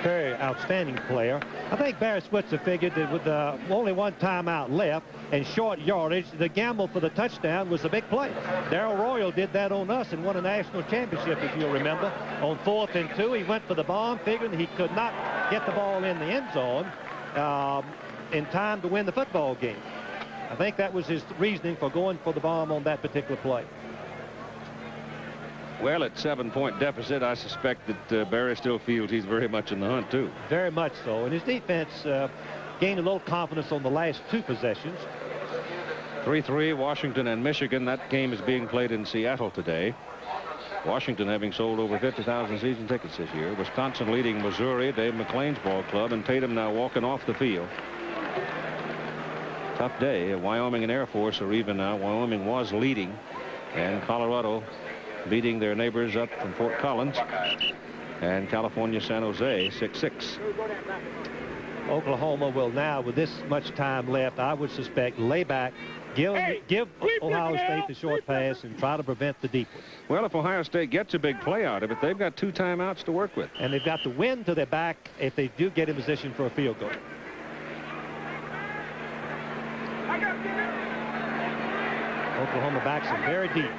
very outstanding player. I think Barry Switzer figured that with only one timeout left and short yardage, the gamble for the touchdown was a big play. Darrell Royal did that on us and won a national championship, if you'll remember. On 4th and 2, he went for the bomb, figuring he could not get the ball in the end zone in time to win the football game. I think that was his reasoning for going for the bomb on that particular play. Well, at 7-point deficit, I suspect that Barry still feels he's very much in the hunt, too. Very much so. And his defense gained a little confidence on the last 2 possessions. 3-3, Washington and Michigan. That game is being played in Seattle today. Washington having sold over 50,000 season tickets this year. Wisconsin leading Missouri, Dave McClain's ball club, and Tatum now walking off the field. Tough day. Wyoming and Air Force are even now. Wyoming was leading, and Colorado beating their neighbors up from Fort Collins, and California San Jose 6-6. Oklahoma will now, with this much time left, I would suspect, lay back, give Ohio State the short pass and try to prevent the deep one. Well, if Ohio State gets a big play out of it, they've got 2 timeouts to work with. And they've got the wind to their back if they do get in position for a field goal. Oklahoma backs are very deep.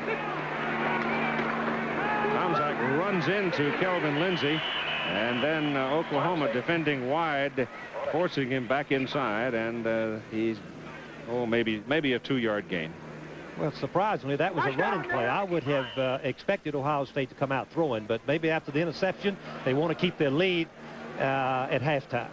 Tomczak runs into Kelvin Lindsay, and then Oklahoma defending wide, forcing him back inside, and he's maybe a 2-yard gain. Well, surprisingly, that was a running play. I would have expected Ohio State to come out throwing, but maybe after the interception, they want to keep their lead at halftime.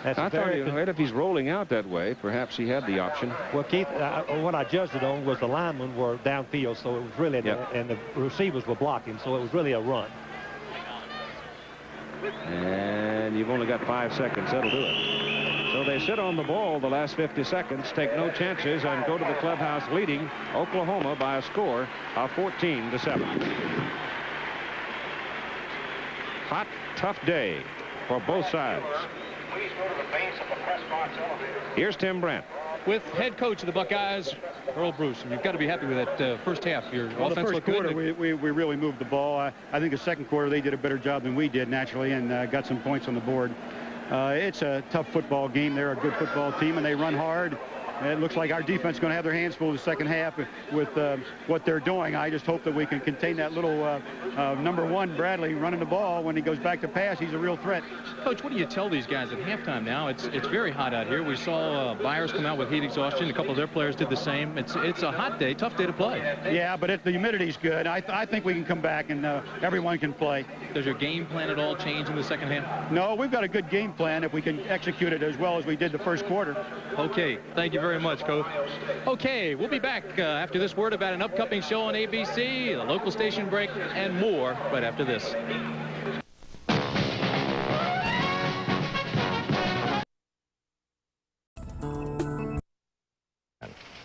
I thought if he's rolling out that way, perhaps he had the option. Well, Keith, what I judged it on was the linemen were downfield, so it was really, and the receivers were blocking, so it was really a run. And you've only got 5 seconds. That'll do it. So they sit on the ball the last 50 seconds, take no chances, and go to the clubhouse leading Oklahoma by a score of 14-7. Hot, tough day for both sides. Please go to the base of the press box elevator. Here's Tim Brandt. With head coach of the Buckeyes, Earl Bruce, and you've got to be happy with that first half. Your offense looked good. The first quarter, we really moved the ball. I think the second quarter, they did a better job than we did, naturally, and got some points on the board. It's a tough football game. They're a good football team, and they run hard. It looks like our defense is going to have their hands full in the second half with what they're doing. I just hope that we can contain that little number 1 Bradley running the ball. When he goes back to pass, he's a real threat. Coach, what do you tell these guys at halftime now? It's very hot out here. We saw Byers come out with heat exhaustion. A couple of their players did the same. It's a hot day, tough day to play. Yeah, but the humidity's good. I think we can come back and everyone can play. Does your game plan at all change in the second half? No, we've got a good game plan if we can execute it as well as we did the first quarter. Okay, thank you very much, Coach. Okay, we'll be back after this word about an upcoming show on ABC, the local station break, and more right after this.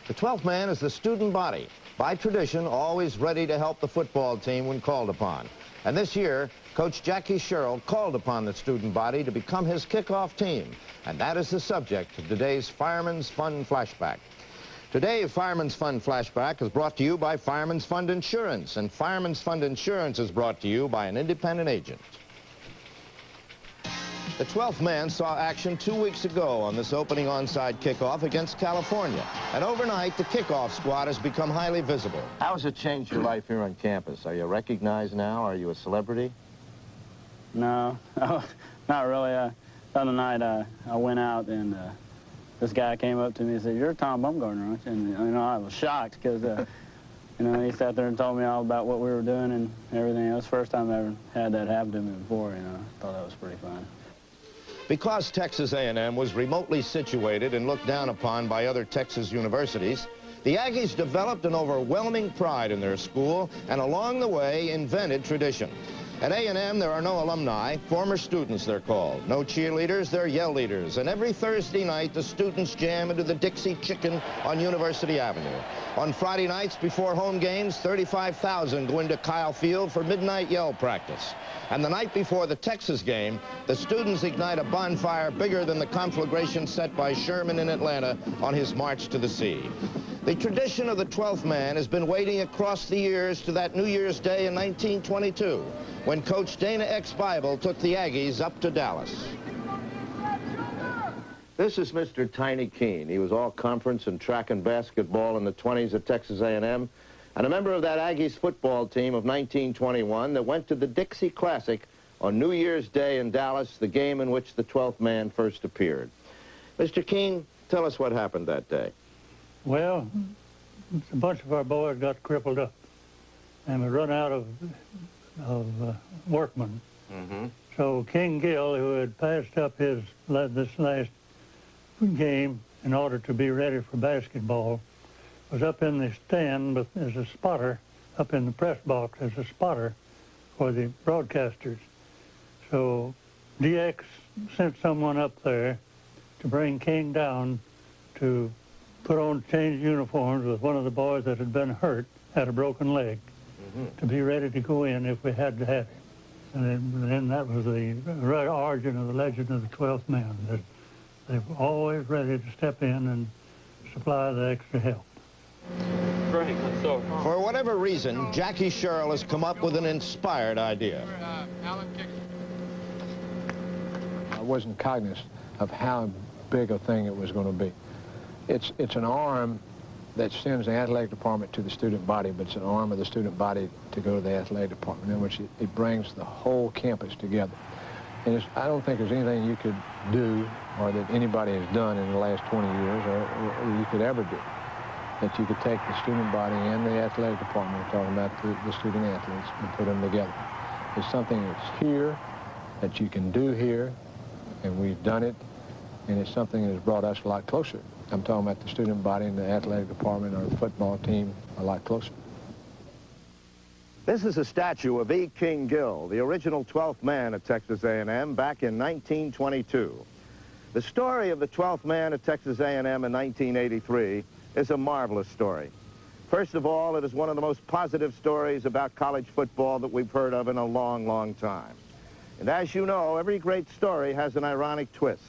The 12th man is the student body, by tradition always ready to help the football team when called upon. And this year, Coach Jackie Sherrill called upon the student body to become his kickoff team. And that is the subject of today's Fireman's Fund Flashback. Today, Fireman's Fund Flashback is brought to you by Fireman's Fund Insurance, and Fireman's Fund Insurance is brought to you by an independent agent. The 12th man saw action 2 weeks ago on this opening onside kickoff against California. And overnight, the kickoff squad has become highly visible. How has it changed your life here on campus? Are you recognized now? Are you a celebrity? No, not really. the other night I went out and this guy came up to me and said, "You're Tom Bumgarner, aren't you?" And, you know, I was shocked because, you know, he sat there and told me all about what we were doing and everything. It was the first time I ever had that happen to me before, you know. I thought that was pretty fun. Because Texas A&M was remotely situated and looked down upon by other Texas universities, the Aggies developed an overwhelming pride in their school and along the way invented tradition. At A&M, there are no alumni, former students they're called. No cheerleaders, they're yell leaders. And every Thursday night, the students jam into the Dixie Chicken on University Avenue. On Friday nights before home games, 35,000 go into Kyle Field for midnight yell practice. And the night before the Texas game, the students ignite a bonfire bigger than the conflagration set by Sherman in Atlanta on his march to the sea. The tradition of the 12th man has been waiting across the years to that New Year's Day in 1922, when Coach Dana X. Bible took the Aggies up to Dallas. This is Mr. Tiny Keene. He was all-conference in track and basketball in the 20s at Texas A&M, and a member of that Aggies football team of 1921 that went to the Dixie Classic on New Year's Day in Dallas, the game in which the 12th man first appeared. Mr. Keene, tell us what happened that day. Well, a bunch of our boys got crippled up, and we run out of workmen. So King Gill, who had passed up this last game in order to be ready for basketball, was up in the stand as a spotter, up in the press box as a spotter for the broadcasters. So DX sent someone up there to bring King down to put on change uniforms with one of the boys that had been hurt, had a broken leg, to be ready to go in if we had to have him. And then that was the origin of the legend of the 12th man, that they were always ready to step in and supply the extra help. For whatever reason, Jackie Sherrill has come up with an inspired idea. I wasn't cognizant of how big a thing it was going to be. It's an arm that sends the athletic department to the student body, but it's an arm of the student body to go to the athletic department, in which it brings the whole campus together. And I don't think there's anything you could do or that anybody has done in the last 20 years or you could ever do, that you could take the student body and the athletic department, we're talking about the student athletes, and put them together. It's something that's here, that you can do here, and we've done it, and it's something that has brought us a lot closer. I'm talking about the student body and the athletic department or the football team a lot closer. This is a statue of E. King Gill, the original 12th man at Texas A&M back in 1922. The story of the 12th man at Texas A&M in 1983 is a marvelous story. First of all, it is one of the most positive stories about college football that we've heard of in a long, long time. And as you know, every great story has an ironic twist.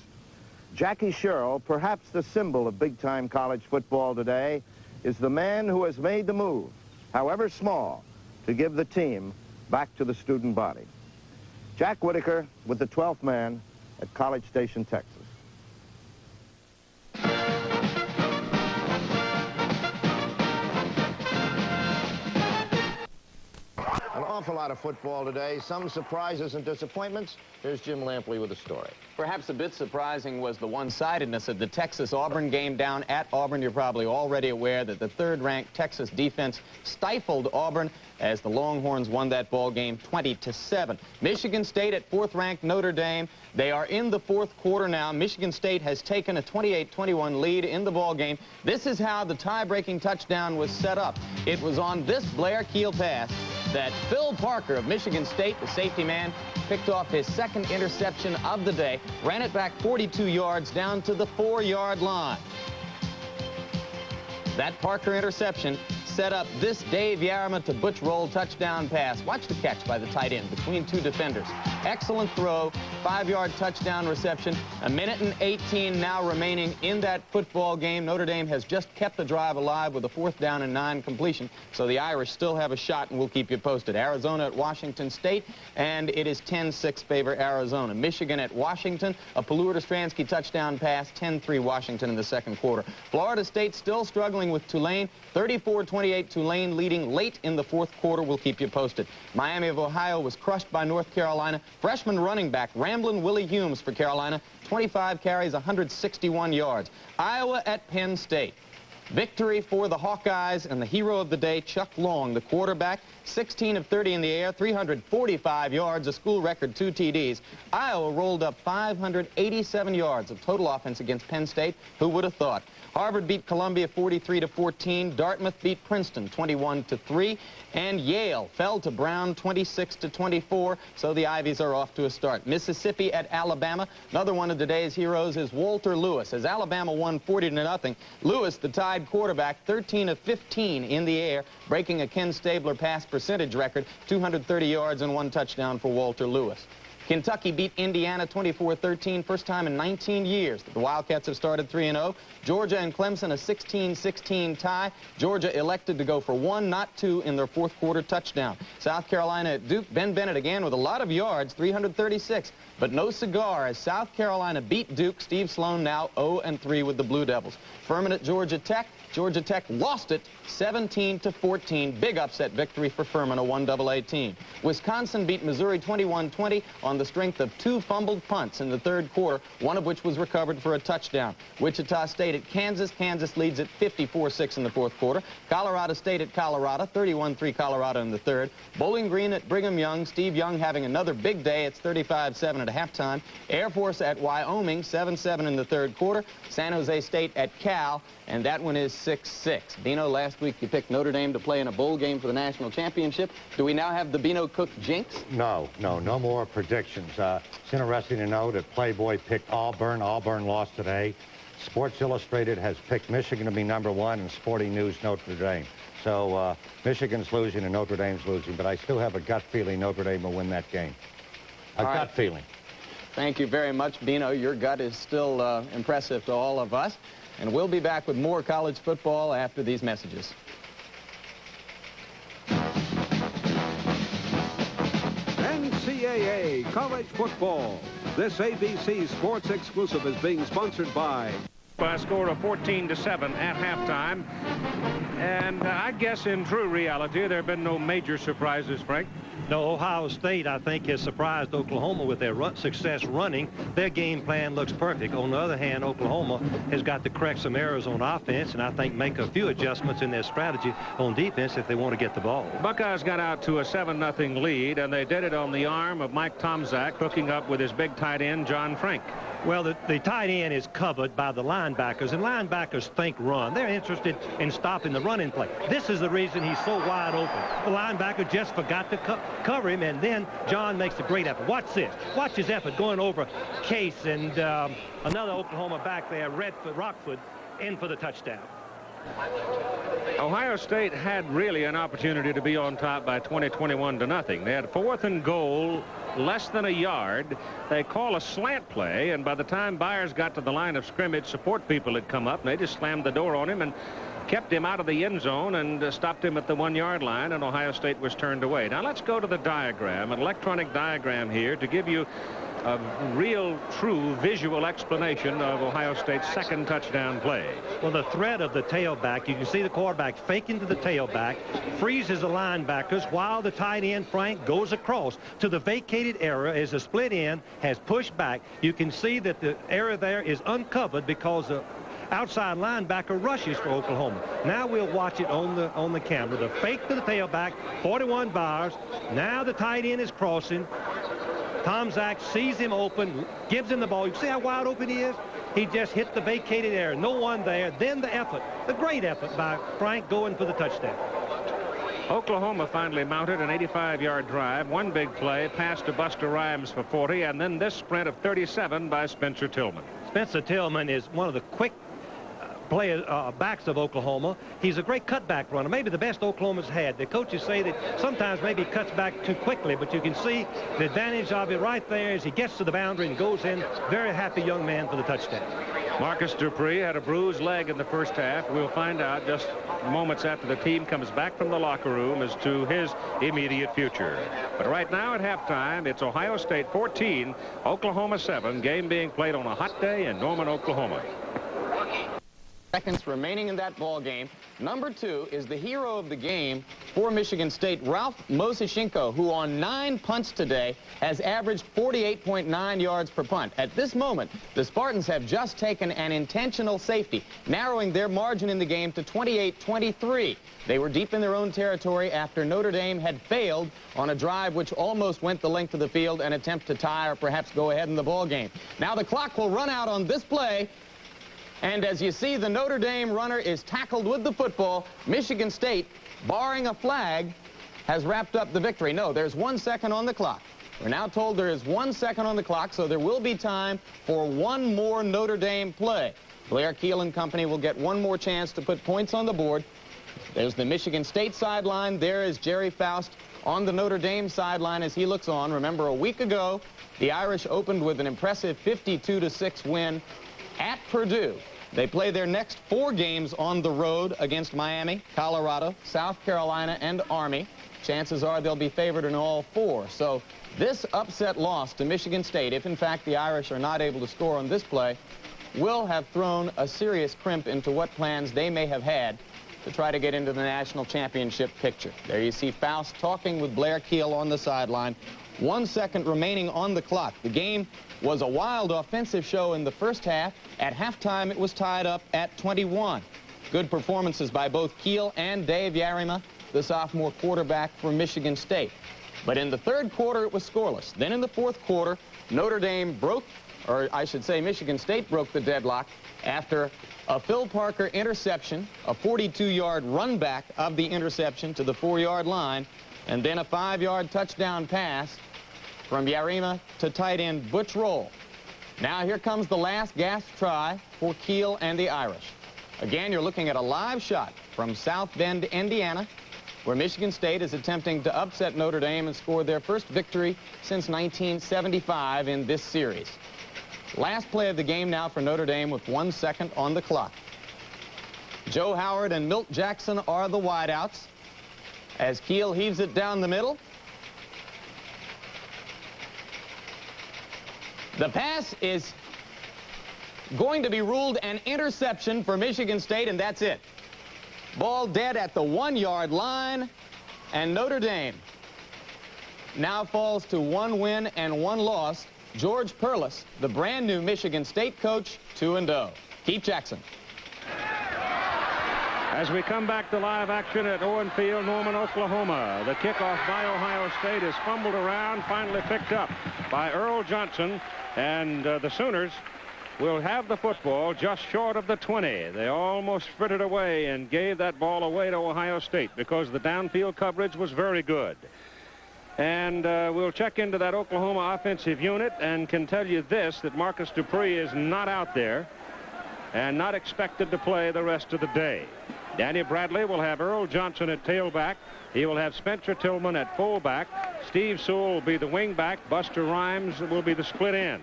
Jackie Sherrill, perhaps the symbol of big-time college football today, is the man who has made the move, however small, to give the team back to the student body. Jack Whitaker with the 12th man at College Station, Texas. An awful lot of football today, some surprises and disappointments. Here's Jim Lampley with a story. Perhaps a bit surprising was the one-sidedness of the Texas-Auburn game down at Auburn. You're probably already aware that the third-ranked Texas defense stifled Auburn as the Longhorns won that ball game 20-7. Michigan State at fourth-ranked Notre Dame. They are in the fourth quarter now. Michigan State has taken a 28-21 lead in the ball game. This is how the tie-breaking touchdown was set up. It was on this Blair Keel pass that Phil Parker of Michigan State, the safety man, picked off his second interception of the day, ran it back 42 yards down to the 4-yard line. That Parker interception set up this Dave Yarima to Butch Roll touchdown pass. Watch the catch by the tight end between two defenders. Excellent throw, 5-yard touchdown reception. A minute and 18 now remaining in that football game. Notre Dame has just kept the drive alive with a 4th down and 9 completion, so the Irish still have a shot, and we'll keep you posted. Arizona at Washington State, and it is 10-6 favor Arizona. Michigan at Washington, a Pallur-Stransky touchdown pass, 10-3 Washington in the second quarter. Florida State still struggling with Tulane, 34-28 Tulane leading late in the 4th quarter. We'll keep you posted. Miami of Ohio was crushed by North Carolina. Freshman running back Ramblin' Willie Humes for Carolina, 25 carries, 161 yards. Iowa at Penn State. Victory for the Hawkeyes, and the hero of the day, Chuck Long, the quarterback, 16 of 30 in the air, 345 yards, a school record, 2 TDs. Iowa rolled up 587 yards of total offense against Penn State. Who would have thought? Harvard beat Columbia 43-14. Dartmouth beat Princeton 21-3. And Yale fell to Brown 26-24. So the Ivies are off to a start. Mississippi at Alabama. Another one of today's heroes is Walter Lewis. As Alabama won 40-0, Lewis, the Tide quarterback, 13 of 15 in the air, breaking a Ken Stabler pass percentage record, 230 yards and 1 touchdown for Walter Lewis. Kentucky beat Indiana 24-13, first time in 19 years that the Wildcats have started 3-0. Georgia and Clemson, a 16-16 tie. Georgia elected to go for 1, not 2 in their 4th quarter touchdown. South Carolina at Duke, Ben Bennett again with a lot of yards, 336. But no cigar as South Carolina beat Duke. Steve Sloan now 0-3 with the Blue Devils. Furman at Georgia Tech. Georgia Tech lost it 17-14. Big upset victory for Furman, a 1AA team. Wisconsin beat Missouri 21-20 on the strength of 2 fumbled punts in the 3rd quarter, one of which was recovered for a touchdown. Wichita State at Kansas. Kansas leads at 54-6 in the 4th quarter. Colorado State at Colorado, 31-3 Colorado in the 3rd. Bowling Green at Brigham Young. Steve Young having another big day. It's 35-7 at halftime. Air Force at Wyoming, 7-7 in the 3rd quarter. San Jose State at Cal, and that one is 6-6. Bino, last week you picked Notre Dame to play in a bowl game for the national championship. Do we now have the Bino Cook jinx? No more predictions. It's interesting to know that Playboy picked Auburn. Auburn lost today. Sports Illustrated has picked Michigan to be #1, and Sporting News Notre Dame. So Michigan's losing and Notre Dame's losing, but I still have a gut feeling Notre Dame will win that game. A gut feeling. Thank you very much, Bino. Your gut is still impressive to all of us. And we'll be back with more college football after these messages. NCAA college football. This ABC Sports exclusive is being sponsored by... By a score of 14-7 at halftime. And I guess in true reality, there have been no major surprises, Frank. No, Ohio State, I think, has surprised Oklahoma with their success running. Their game plan looks perfect. On the other hand, Oklahoma has got to correct some errors on offense, and I think make a few adjustments in their strategy on defense if they want to get the ball. Buckeyes got out to a 7-0 lead, and they did it on the arm of Mike Tomczak, hooking up with his big tight end, John Frank. Well, the tight end is covered by the linebackers, and linebackers think run. They're interested in stopping the running play. This is the reason he's so wide open. The linebacker just forgot to cover him, and then John makes a great effort. Watch this. Watch his effort going over Case and another Oklahoma back there, Rockford, in for the touchdown. Ohio State had really an opportunity to be on top by 20-21-0. They had 4th and goal, less than a yard. They call a slant play, and by the time Byers got to the line of scrimmage, support people had come up, and they just slammed the door on him and kept him out of the end zone and stopped him at the 1-yard line, and Ohio State was turned away. Now let's go to the diagram, an electronic diagram here to give you a real, true visual explanation of Ohio State's second touchdown play. Well, the threat of the tailback, you can see the quarterback faking to the tailback, freezes the linebackers while the tight end, Frank, goes across to the vacated area as the split end has pushed back. You can see that the area there is uncovered because the outside linebacker rushes for Oklahoma. Now we'll watch it on the camera. The fake to the tailback, 41 Byers. Now the tight end is crossing. Tomczak sees him open, gives him the ball. You see how wide open he is? He just hit the vacated area. No one there. Then the effort, the great effort by Frank going for the touchdown. Oklahoma finally mounted an 85-yard drive, one big play, pass to Buster Rhymes for 40, and then this sprint of 37 by Spencer Tillman. Spencer Tillman is one of the quick backs of Oklahoma. He's a great cutback runner, maybe the best Oklahoma's had. The coaches say that sometimes maybe he cuts back too quickly, but you can see the advantage of it right there as he gets to the boundary and goes in. Very happy young man for the touchdown. Marcus Dupree had a bruised leg in the first half. We'll find out just moments after the team comes back from the locker room as to his immediate future. But right now at halftime, it's Ohio State 14, Oklahoma 7, game being played on a hot day in Norman, Oklahoma. Seconds remaining in that ball game. Number 2 is the hero of the game for Michigan State, Ralph Mosichenko, who on 9 punts today has averaged 48.9 yards per punt. At this moment, the Spartans have just taken an intentional safety, narrowing their margin in the game to 28-23. They were deep in their own territory after Notre Dame had failed on a drive which almost went the length of the field and attempt to tie or perhaps go ahead in the ball game. Now the clock will run out on this play. And as you see, the Notre Dame runner is tackled with the football. Michigan State, barring a flag, has wrapped up the victory. No, there's 1 second on the clock. We're now told there is 1 second on the clock, so there will be time for one more Notre Dame play. Blair Keel and company will get one more chance to put points on the board. There's the Michigan State sideline. There is Jerry Faust on the Notre Dame sideline as he looks on. Remember, a week ago, the Irish opened with an impressive 52-6 win at Purdue. They play their next 4 games on the road against Miami, Colorado, South Carolina, and Army. Chances are they'll be favored in all 4. So this upset loss to Michigan State, if in fact the Irish are not able to score on this play, will have thrown a serious crimp into what plans they may have had to try to get into the national championship picture. There you see Faust talking with Blair Keel on the sideline. 1 second remaining on the clock. The game was a wild offensive show in the first half. At halftime, it was tied up at 21. Good performances by both Keel and Dave Yarima, the sophomore quarterback for Michigan State. But in the third quarter, it was scoreless. Then in the fourth quarter, Notre Dame broke, or I should say Michigan State broke the deadlock after a Phil Parker interception, a 42-yard run back of the interception to the 4-yard line, and then a 5-yard touchdown pass from Yarima to tight end Butch Roll. Now here comes the last gasp try for Keel and the Irish. Again, you're looking at a live shot from South Bend, Indiana, where Michigan State is attempting to upset Notre Dame and score their first victory since 1975 in this series. Last play of the game now for Notre Dame with 1 second on the clock. Joe Howard and Milt Jackson are the wideouts as Keel heaves it down the middle. The pass is going to be ruled an interception for Michigan State, and that's it. Ball dead at the 1-yard line, and Notre Dame now falls to 1 win and 1 loss. George Perlis, the brand new Michigan State coach, 2-0. Keith Jackson. As we come back to live action at Owen Field, Norman, Oklahoma, the kickoff by Ohio State is fumbled around, finally picked up by Earl Johnson, and the Sooners will have the football just short of the 20. They almost frittered away and gave that ball away to Ohio State because the downfield coverage was very good. And we'll check into that Oklahoma offensive unit and can tell you this, that Marcus Dupree is not out there and not expected to play the rest of the day. Danny Bradley will have Earl Johnson at tailback. He will have Spencer Tillman at fullback. Steve Sewell will be the wingback. Buster Rhymes will be the split end.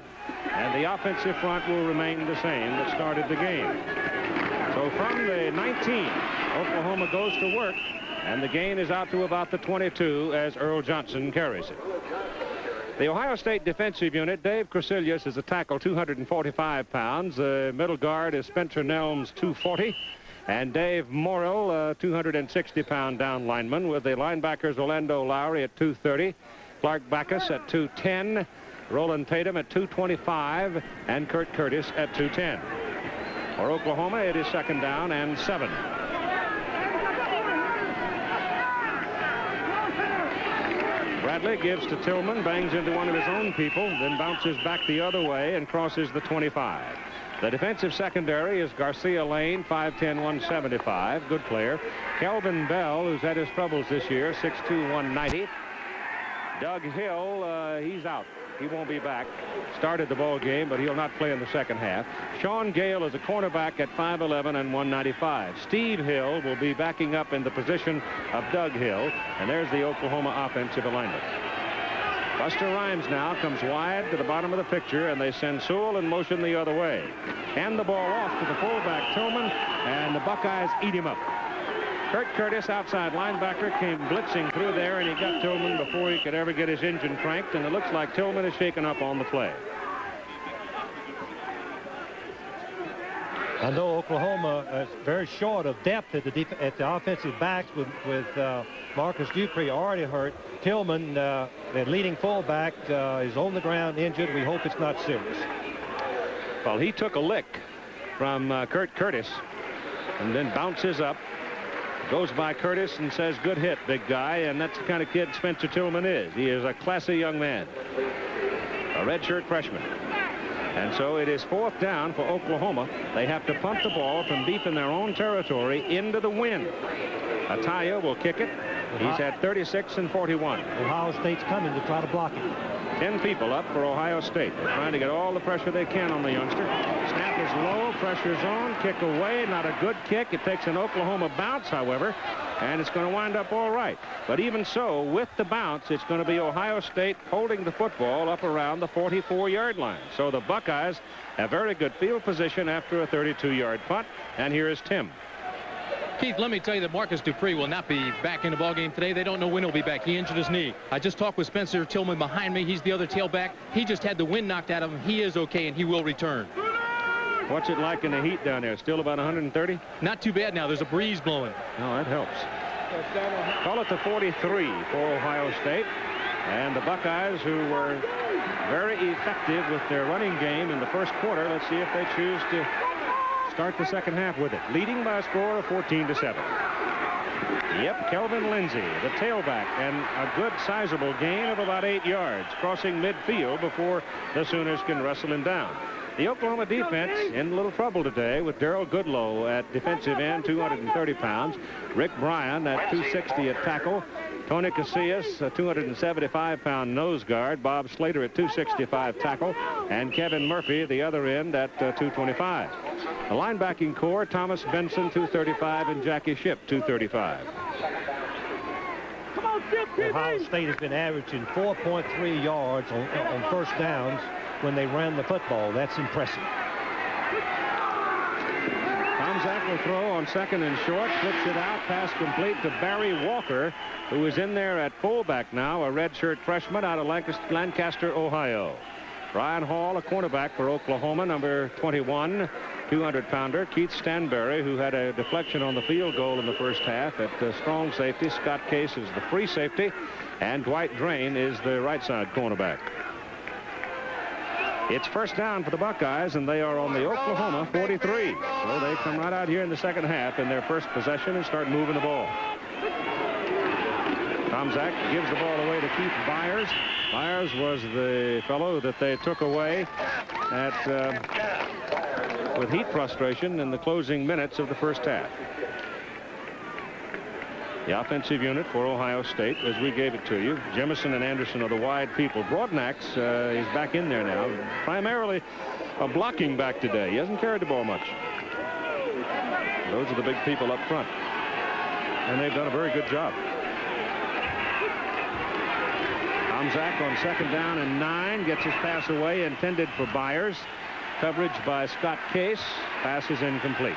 And the offensive front will remain the same that started the game. So from the 19, Oklahoma goes to work, and the gain is out to about the 22 as Earl Johnson carries it. The Ohio State defensive unit, Dave Crecilius is a tackle, 245 pounds. The middle guard is Spencer Nelms, 240. And Dave Morrill, 260-pound down lineman, with the linebackers Orlando Lowry at 230, Clark Backus at 210, Roland Tatum at 225, and Kurt Curtis at 210. For Oklahoma, it is 2nd down and 7. Bradley gives to Tillman, bangs into one of his own people, then bounces back the other way and crosses the 25. The defensive secondary is Garcia Lane, 5'10", 175, good player. Kelvin Bell, who's had his troubles this year, 6'2", 190. Doug Hill, he's out He won't be back. Started the ball game, but he'll not play in the second half. Sean Gale is a cornerback at 5'11" and 195. Steve Hill will be backing up in the position of Doug Hill. And there's the Oklahoma offensive alignment. Buster Rhymes now comes wide to the bottom of the picture, and they send Sewell in motion the other way. Hand the ball off to the fullback, Tillman, and the Buckeyes eat him up. Kurt Curtis, outside linebacker, came blitzing through there, and he got Tillman before he could ever get his engine cranked, and it looks like Tillman is shaken up on the play. I know Oklahoma is very short of depth at the offensive backs with Marcus Dupree already hurt. Tillman, the leading fullback, is on the ground injured. We hope it's not serious. Well, he took a lick from Kurt Curtis and then bounces up, goes by Curtis and says, "Good hit, big guy," and that's the kind of kid Spencer Tillman is. He is a classy young man, a redshirt freshman. And so it is 4th down for Oklahoma. They have to punt the ball from deep in their own territory into the wind. Ataya will kick it. He's had 36 and 41. Ohio State's coming to try to block him. 10 people up for Ohio State. They're trying to get all the pressure they can on the youngster. Snap is low, pressure's on, kick away, not a good kick. It takes an Oklahoma bounce, however, and it's going to wind up all right. But even so, with the bounce, it's going to be Ohio State holding the football up around the 44-yard line. So the Buckeyes have very good field position after a 32-yard punt. And here is Tim. Keith, let me tell you that Marcus Dupree will not be back in the ballgame today. They don't know when he'll be back. He injured his knee. I just talked with Spencer Tillman behind me. He's the other tailback. He just had the wind knocked out of him. He is okay, and he will return. What's it like in the heat down there? Still about 130? Not too bad now. There's a breeze blowing. Oh, that helps. Call it the 43 for Ohio State. And the Buckeyes, who were very effective with their running game in the first quarter, let's see if they choose to start the second half with it, leading by a score of 14-7. Yep, Kelvin Lindsey, the tailback, and a good sizable gain of about 8 yards, crossing midfield before the Sooners can wrestle him down. The Oklahoma defense in a little trouble today with Darrell Goodlow at defensive end, 230 pounds. Rick Bryan at 260 at tackle. Tony Casillas, a 275-pound nose guard. Bob Slater at 265 tackle. And Kevin Murphy, the other end, at 225. The linebacking core, Thomas Benson, 235, and Jackie Shipp, 235. Ohio State has been averaging 4.3 yards on first downs when they ran the football. That's impressive. Tomczak will throw on second and short, flips it out, pass complete to Barry Walker, who is in there at fullback now, a redshirt freshman out of Lancaster, Ohio. Brian Hall, a cornerback for Oklahoma, number 21, 200-pounder. Keith Stanberry, who had a deflection on the field goal in the first half at strong safety. Scott Case is the free safety, and Dwight Drain is the right side cornerback. It's first down for the Buckeyes, and they are on the Oklahoma 43. So they come right out here in the second half in their first possession and start moving the ball. Tomczak gives the ball away to Keith Byers. Byers was the fellow that they took away with heat frustration in the closing minutes of the first half. The offensive unit for Ohio State, as we gave it to you, Jemison and Anderson are the wide people. Broadnax is back in there now, primarily a blocking back today. He hasn't carried the ball much. Those are the big people up front, and they've done a very good job. Tomczak on second down and 9 gets his pass away, intended for Byers. Coverage by Scott Case. Pass is incomplete.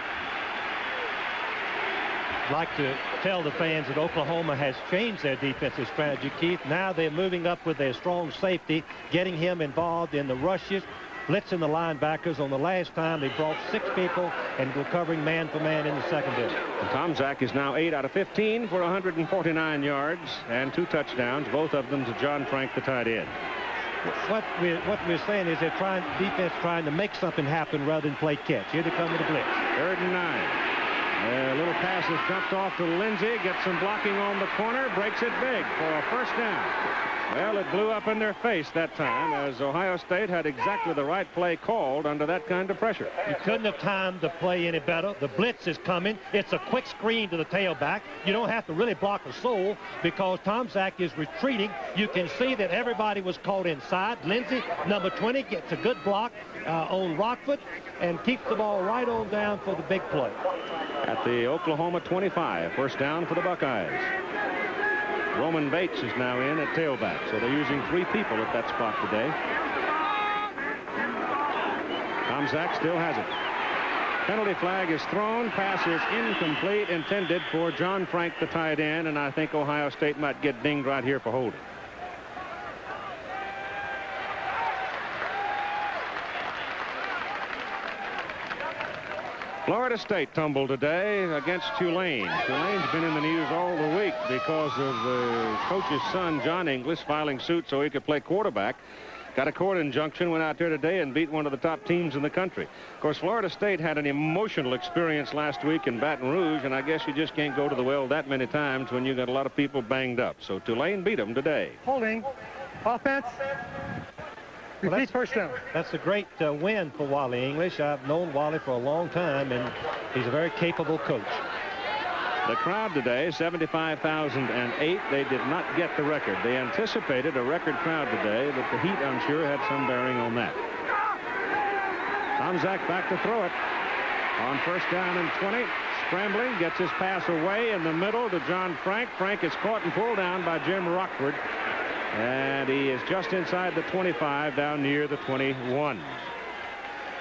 I'd like to tell the fans that Oklahoma has changed their defensive strategy, Keith. Now they're moving up with their strong safety, getting him involved in the rushes, blitzing the linebackers. On the last time, they brought 6 people and were covering man for man in the secondary. Tomczak is now 8 out of 15 for 149 yards and 2 touchdowns, both of them to John Frank, the tight end. What we're saying is they're defense trying to make something happen rather than play catch. Here they come with a blitz. 3rd and 9. A little pass is dumped off to Lindsey, gets some blocking on the corner, breaks it big for a first down. Well, it blew up in their face that time, as Ohio State had exactly the right play called under that kind of pressure. You couldn't have timed the play any better. The blitz is coming. It's a quick screen to the tailback. You don't have to really block a soul because Tomczak is retreating. You can see that everybody was caught inside. Lindsey, number 20, gets a good block on Rockford and keeps the ball right on down for the big play. At the Oklahoma 25, first down for the Buckeyes. Roman Bates is now in at tailback, so they're using 3 people at that spot today. Tomczak still has it. Penalty flag is thrown. Pass is incomplete, intended for John Frank, the tight end, and I think Ohio State might get dinged right here for holding. Florida State tumbled today against Tulane. Tulane's been in the news all the week because of the coach's son, John Inglis, filing suit so he could play quarterback. Got a court injunction, went out there today and beat one of the top teams in the country. Of course, Florida State had an emotional experience last week in Baton Rouge, and I guess you just can't go to the well that many times when you got a lot of people banged up. So Tulane beat them today. Holding. Offense. Well, that's a great win for Wally English. I've known Wally for a long time, and he's a very capable coach. The crowd today, 75,008. They did not get the record. They anticipated a record crowd today, but the heat, I'm sure, had some bearing on that. Tomczak back to throw it. On first down and 20. Scrambling, gets his pass away in the middle to John Frank. Frank is caught and pulled down by Jim Rockford. And he is just inside the 25, down near the 21.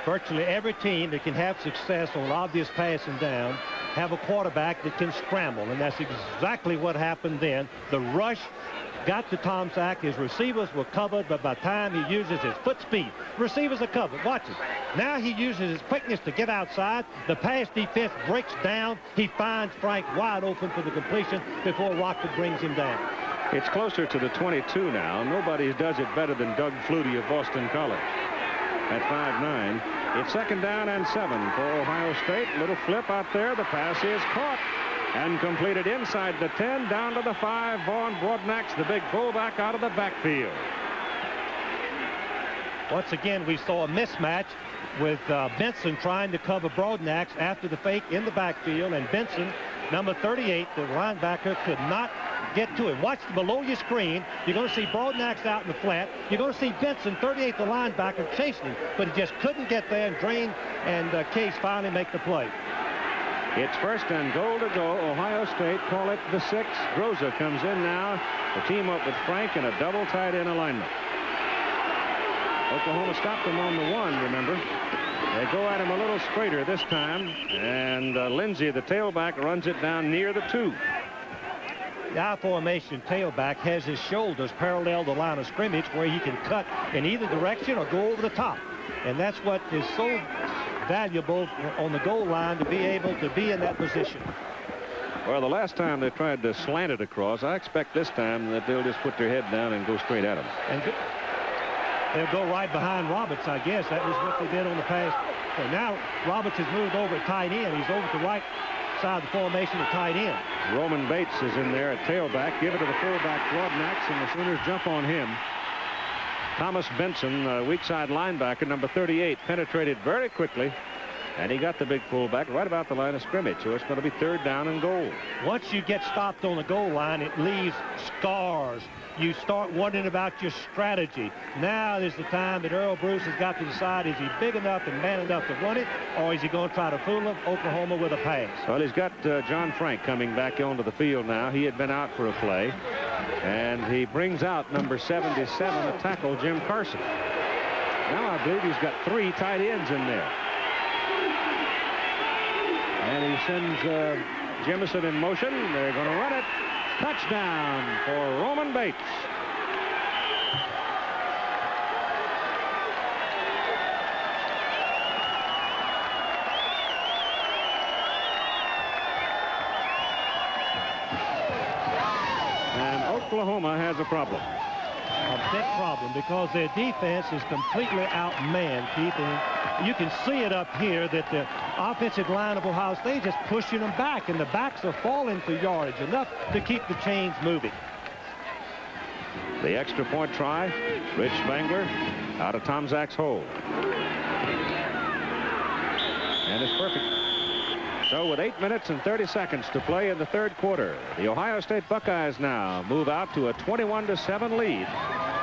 Virtually every team that can have success on obvious passing down have a quarterback that can scramble, and that's exactly what happened then. The rush got to Tomczak. His receivers were covered, but by the time he uses his foot speed, receivers are covered. Watch it. Now he uses his quickness to get outside. The pass defense breaks down. He finds Frank wide open for the completion before Rockford brings him down. It's closer to the 22 now. Nobody does it better than Doug Flutie of Boston College. At 5'9", it's second down and 7 for Ohio State. Little flip out there. The pass is caught and completed inside the 10, down to the 5. Vaughn Broadnax, the big fullback, out of the backfield. Once again, we saw a mismatch with Benson trying to cover Broadnax after the fake in the backfield, and Benson, number 38, the linebacker, could not get to him. Watch below your screen. You're going to see Broadnax out in the flat. You're going to see Benson, 38, the linebacker, chasing him, but he just couldn't get there, and Drain and Case finally make the play. It's first and goal to go. Ohio State call it the 6. Groza comes in now to team up with Frank in a double tight end alignment. Oklahoma stopped him on the 1, remember. They go at him a little straighter this time, and Lindsey, the tailback, runs it down near the 2. The I-formation tailback has his shoulders parallel the line of scrimmage where he can cut in either direction or go over the top. And that's what is so valuable on the goal line, to be able to be in that position. Well, the last time they tried to slant it across, I expect this time that they'll just put their head down and go straight at him. And they'll go right behind Roberts, I guess. That was what they did on the pass. So now Roberts has moved over at tight end. He's over to the right side of the formation at tight end. Roman Bates is in there at tailback. Give it to the fullback, Broadnax, and the Sooners jump on him. Thomas Benson, weak side linebacker, number 38, penetrated very quickly, and he got the big fullback right about the line of scrimmage. So it's going to be third down and goal. Once you get stopped on the goal line, it leaves scars. You start wondering about your strategy. Now is the time that Earl Bruce has got to decide, is he big enough and man enough to run it, or is he going to try to fool Oklahoma with a pass? Well, he's got John Frank coming back onto the field now. He had been out for a play, and he brings out number 77 to tackle Jim Carson. Now I believe he's got 3 tight ends in there. And he sends Jemison in motion. They're going to run it. Touchdown for Roman Bates. And Oklahoma has a problem. A big problem, because their defense is completely outmanned, Keith. And you can see it up here that the offensive line of Ohio State is just pushing them back, and the backs are falling for yardage, enough to keep the chains moving. The extra point try, Rich Spangler out of Tom Zach's hole. And it's perfect. So with 8 minutes and 30 seconds to play in the third quarter, the Ohio State Buckeyes now move out to a 21-7 lead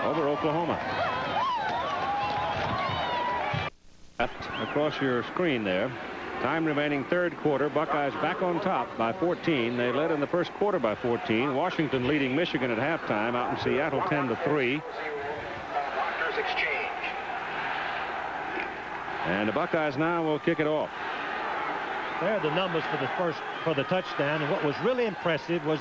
over Oklahoma. Across your screen there. Time remaining third quarter. Buckeyes back on top by 14. They led in the first quarter by 14. Washington leading Michigan at halftime out in Seattle 10-3. And the Buckeyes now will kick it off. There are the numbers for the touchdown, and what was really impressive was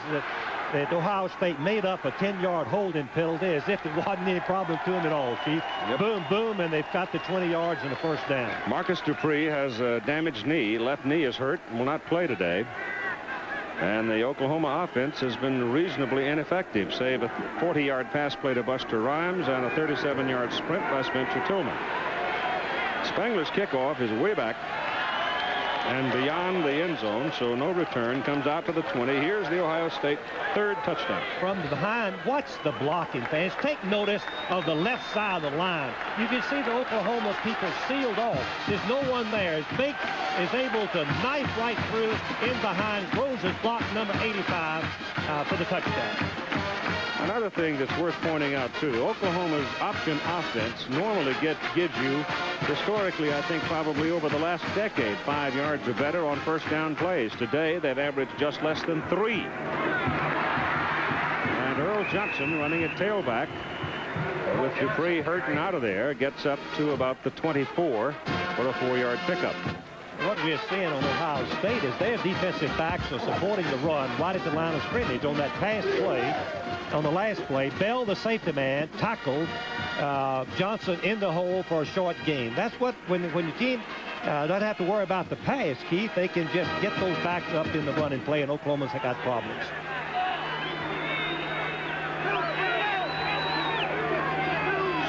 that Ohio State made up a 10-yard holding penalty as if there wasn't any problem to them at all, Keith. Yep. Boom, boom, and they've got the 20 yards and the first down. Marcus Dupree has a damaged knee. Left knee is hurt and will not play today. And the Oklahoma offense has been reasonably ineffective, save a 40-yard pass play to Buster Rhymes and a 37-yard sprint by Spencer Tillman. Spangler's kickoff is way back and beyond the end zone, so no return. Comes out to the 20. Here's the Ohio State third touchdown. From behind, watch the blocking, fans. Take notice of the left side of the line. You can see the Oklahoma people sealed off. There's no one there. Bake is able to knife right through in behind. Throws his block number 85 for the touchdown. Another thing that's worth pointing out, too, Oklahoma's option offense normally gives you, historically, I think probably over the last decade, 5 yards or better on first down plays. Today, they've averaged just less than 3. And Earl Johnson running at tailback with Dupree hurting out of there, gets up to about the 24 for a 4-yard pickup. What we're seeing on Ohio State is their defensive backs are supporting the run right at the line of scrimmage on that pass play. On the last play, Bell, the safety man, tackled Johnson in the hole for a short gain. That's what, when your team doesn't have to worry about the pass, Keith, they can just get those backs up in the run and play, and Oklahoma's got problems.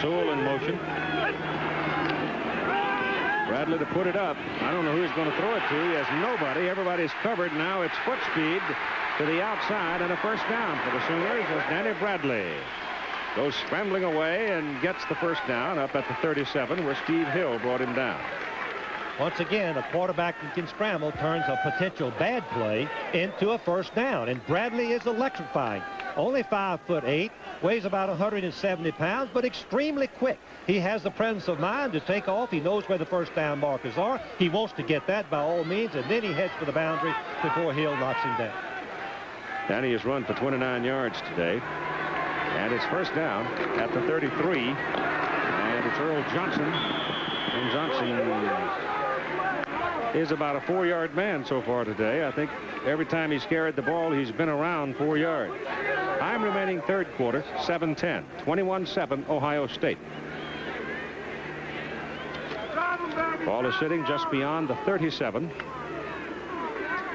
Sewell in motion. Bradley to put it up. I don't know who he's going to throw it to. He has nobody. Everybody's covered. Now it's foot speed to the outside, and a first down for the Sooners as Danny Bradley goes scrambling away and gets the first down up at the 37 where Steve Hill brought him down. Once again, a quarterback that can scramble turns a potential bad play into a first down, and Bradley is electrifying. Only 5'8", weighs about 170 pounds, but extremely quick. He has the presence of mind to take off. He knows where the first down markers are. He wants to get that by all means, and then he heads for the boundary before Hill knocks him down. Danny has run for 29 yards today, and it's first down at the 33, and it's Earl Johnson, and Johnson is about a 4-yard man so far today. I think every time he's carried the ball, he's been around 4 yards. Time remaining third quarter, 7-10, 21-7 Ohio State. Ball is sitting just beyond the 37.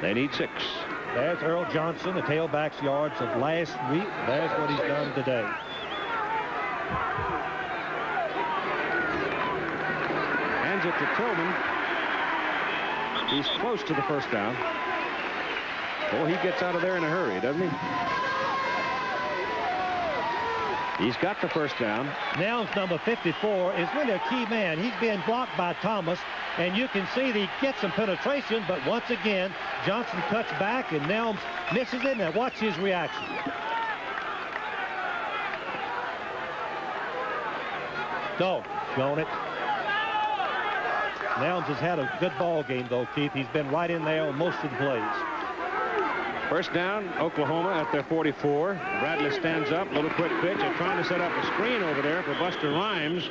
They need 6. There's Earl Johnson, the tailback's yards of last week. There's what he's done today. Hands it to Tillman. He's close to the first down. Oh, he gets out of there in a hurry, doesn't he? He's got the first down. Nell's number 54 is really a key man. He's being blocked by Thomas, and you can see that he gets some penetration, but once again, Johnson cuts back, and Nelms misses it. Now watch his reaction. Going it. Nelms has had a good ball game, though, Keith. He's been right in there on most of the plays. First down, Oklahoma at their 44. Bradley stands up, little quick pitch. They're trying to set up a screen over there for Buster Rhymes,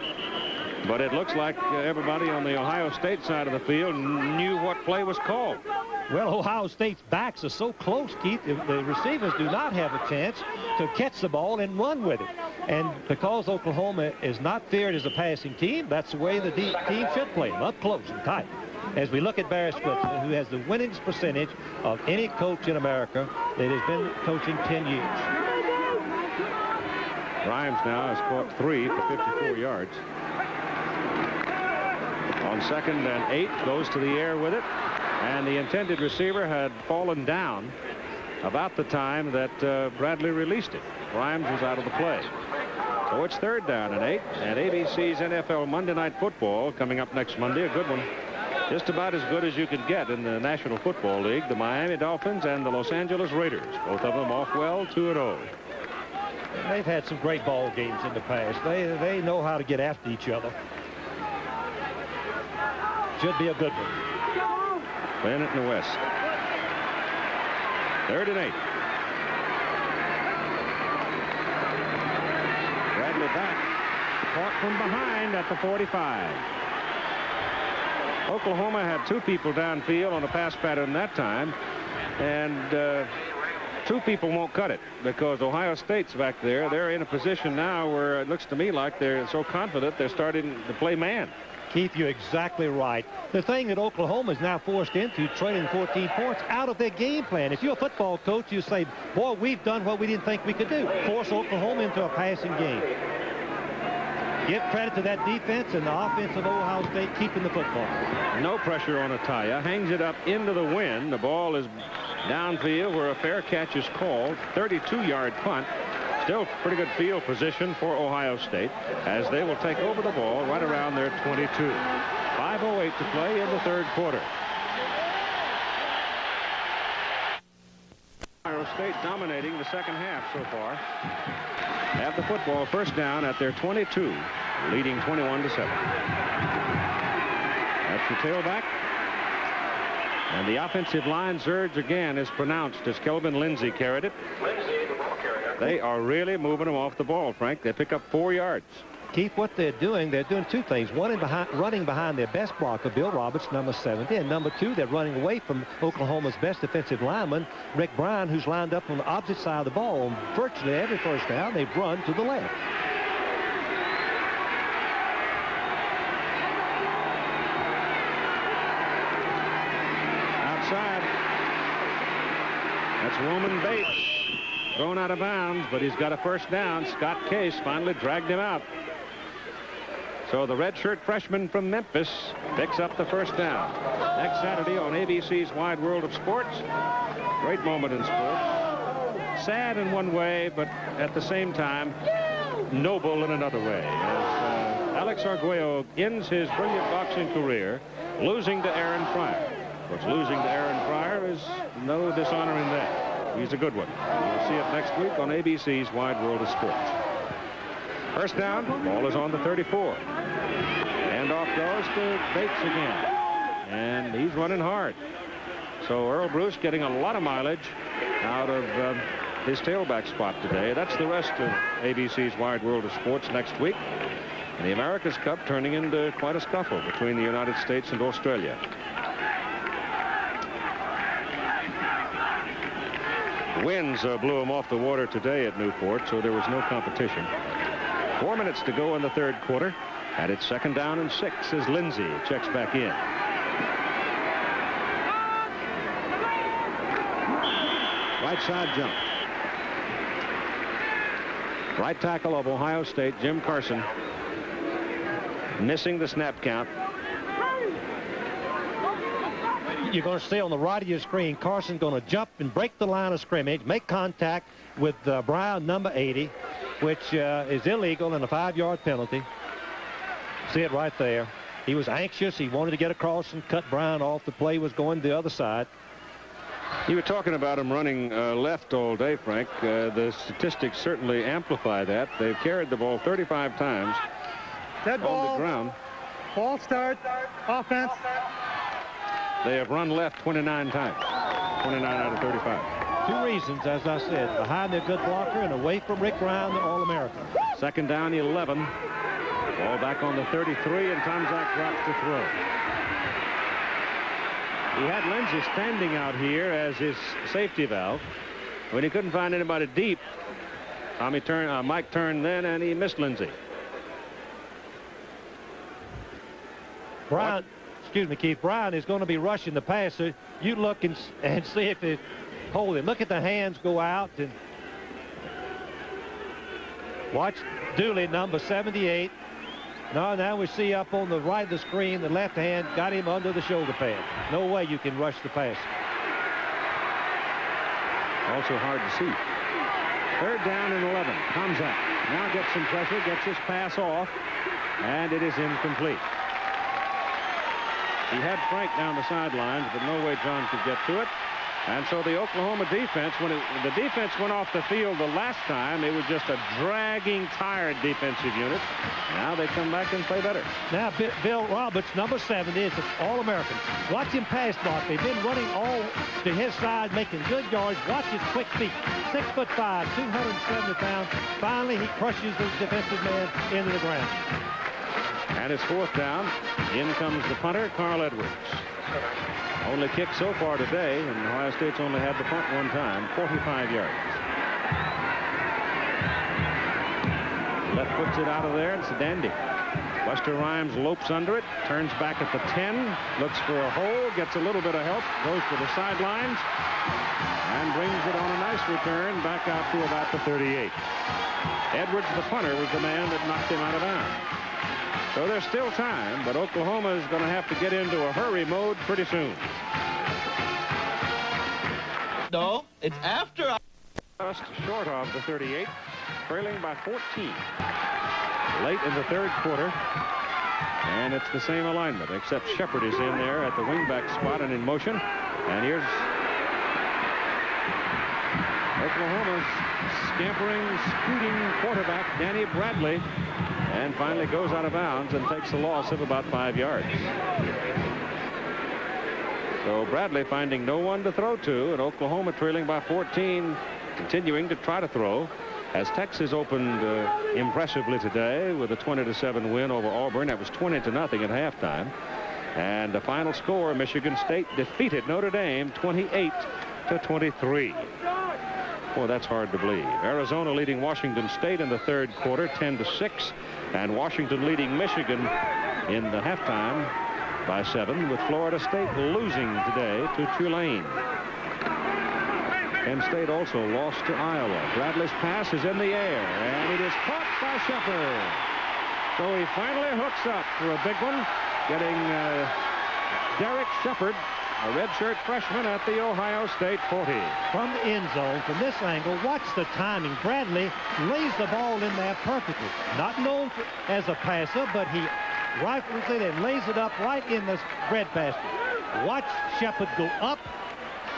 but it looks like everybody on the Ohio State side of the field knew what play was called. Well, Ohio State's backs are so close, Keith, the receivers do not have a chance to catch the ball and run with it. And because Oklahoma is not feared as a passing team, that's the way the team should play them, up close and tight. As we look at Barry Switzer, who has the winningest percentage of any coach in America that has been coaching 10 years. Rhymes now has caught 3 for 54 yards. On 2nd and 8, goes to the air with it. And the intended receiver had fallen down about the time that Bradley released it. Rhymes was out of the play. So it's 3rd down and 8. And ABC's NFL Monday Night Football coming up next Monday. A good one. Just about as good as you could get in the National Football League. The Miami Dolphins and the Los Angeles Raiders. Both of them off well, 2-0. They've had some great ball games in the past. They know how to get after each other. Should be a good one. Bennett and West. 3rd and 8. Bradley back. Caught from behind at the 45. Oklahoma had 2 people downfield on a pass pattern that time. And 2 people won't cut it because Ohio State's back there. They're in a position now where it looks to me like they're so confident they're starting to play man. Keith, you're exactly right. The thing that Oklahoma is now forced into, trailing 14 points out of their game plan. If you're a football coach, you say, boy, we've done what we didn't think we could do. Force Oklahoma into a passing game. Give credit to that defense and the offense of Ohio State keeping the football. No pressure on Ataya. Hangs it up into the wind. The ball is downfield where a fair catch is called. 32-yard punt. Still pretty good field position for Ohio State as they will take over the ball right around their 22. 5:08 to play in the 3rd quarter. Ohio State dominating the second half so far. Have the football, 1st down at their 22, leading 21-7. That's the tailback. And the offensive line surge again is pronounced as Kelvin Lindsey carried it. They are really moving them off the ball, Frank. They pick up 4 yards. Keith, what they're doing 2 things. One, running behind their best blocker, Bill Roberts, number 70. And number 2, they're running away from Oklahoma's best defensive lineman, Rick Bryan, who's lined up on the opposite side of the ball. On virtually every 1st down, they've run to the left. Outside. That's Roman Bates. Thrown out of bounds, but he's got a 1st down. Scott Case finally dragged him out. So the redshirt freshman from Memphis picks up the 1st down. Next Saturday on ABC's Wide World of Sports. Great moment in sports. Sad in one way, but at the same time, noble in another way. As Alex Arguello ends his brilliant boxing career, losing to Aaron Pryor. Of course, losing to Aaron Pryor is no dishonor in that. He's a good one. You'll see it next week on ABC's Wide World of Sports. 1st down, ball is on the 34. And off goes to Bates again. And he's running hard. So Earl Bruce getting a lot of mileage out of his tailback spot today. That's the rest of ABC's Wide World of Sports next week. And the America's Cup turning into quite a scuffle between the United States and Australia. Winds blew him off the water today at Newport, so there was no competition. 4 minutes to go in the 3rd quarter, and it's 2nd down and 6 as Lindsey checks back in. Right side jump. Right tackle of Ohio State, Jim Carson, missing the snap count. You're going to see on the right of your screen, Carson going to jump and break the line of scrimmage, make contact with Brown, number 80, which is illegal and a 5-yard penalty. See it right there. He was anxious. He wanted to get across and cut Brown off. The play was going the other side. You were talking about him running left all day, Frank. The statistics certainly amplify that. They've carried the ball 35 times Dead ball. on the ground. Ball start. Offense. They have run left 29 times. 29 out of 35. 2 reasons, as I said. Behind their good blocker and away from Rick Brown, the All-American. 2nd down, 11. Ball back on the 33, and Tomczak drops to throw. He had Lindsey standing out here as his safety valve. When he couldn't find anybody deep, Mike turned then, and he missed Lindsey. Brown, excuse me, Keith, Brown is going to be rushing the passer. You look and see if they hold him. Look at the hands go out. And watch Dooley, number 78. Now we see up on the right of the screen, the left hand got him under the shoulder pad. No way you can rush the pass. Also hard to see. Third down and 11. Tomczak now gets some pressure, gets his pass off, and it is incomplete. He had Frank down the sidelines, but no way John could get to it. And so the Oklahoma defense, when the defense went off the field the last time, it was just a dragging, tired defensive unit. Now they come back and play better. Now, Bill Roberts, number 7, is an All-American. Watch him pass block. They've been running all to his side, making good yards. Watch his quick feet. 6'5", 270 pounds. Finally, he crushes the defensive man into the ground. And it's fourth down. In comes the punter, Carl Edwards. Only kick so far today, and Ohio State's only had the punt one time, 45 yards. Left puts it out of there, and it's a dandy. Buster Rhymes lopes under it, turns back at the 10, looks for a hole, gets a little bit of help, goes to the sidelines, and brings it on a nice return back out to about the 38. Edwards, the punter, was the man that knocked him out of bounds. So there's still time, but Oklahoma is going to have to get into a hurry mode pretty soon. No, it's after. Just short of the 38, trailing by 14. Late in the third quarter, and it's the same alignment, except Shepard is in there at the wingback spot and in motion. And here's Oklahoma's scampering, scooting quarterback, Danny Bradley, and finally goes out of bounds and takes a loss of about 5 yards. So Bradley finding no one to throw to, and Oklahoma trailing by 14, continuing to try to throw, as Texas opened impressively today with a 20-7 win over Auburn. That was 20-0 at halftime. And the final score, Michigan State defeated Notre Dame 28-23. Boy, that's hard to believe. Arizona leading Washington State in the third quarter, 10-6, and Washington leading Michigan in the halftime by 7, with Florida State losing today to Tulane. Penn State also lost to Iowa. Bradley's pass is in the air, and it is caught by Shepard. So he finally hooks up for a big one, getting Derek Shepard, a redshirt freshman at the Ohio State 40. From the end zone, from this angle, watch the timing. Bradley lays the ball in there perfectly. Not known as a passer, but he rifles it and lays it up right in the breadbasket. Watch Shepard go up,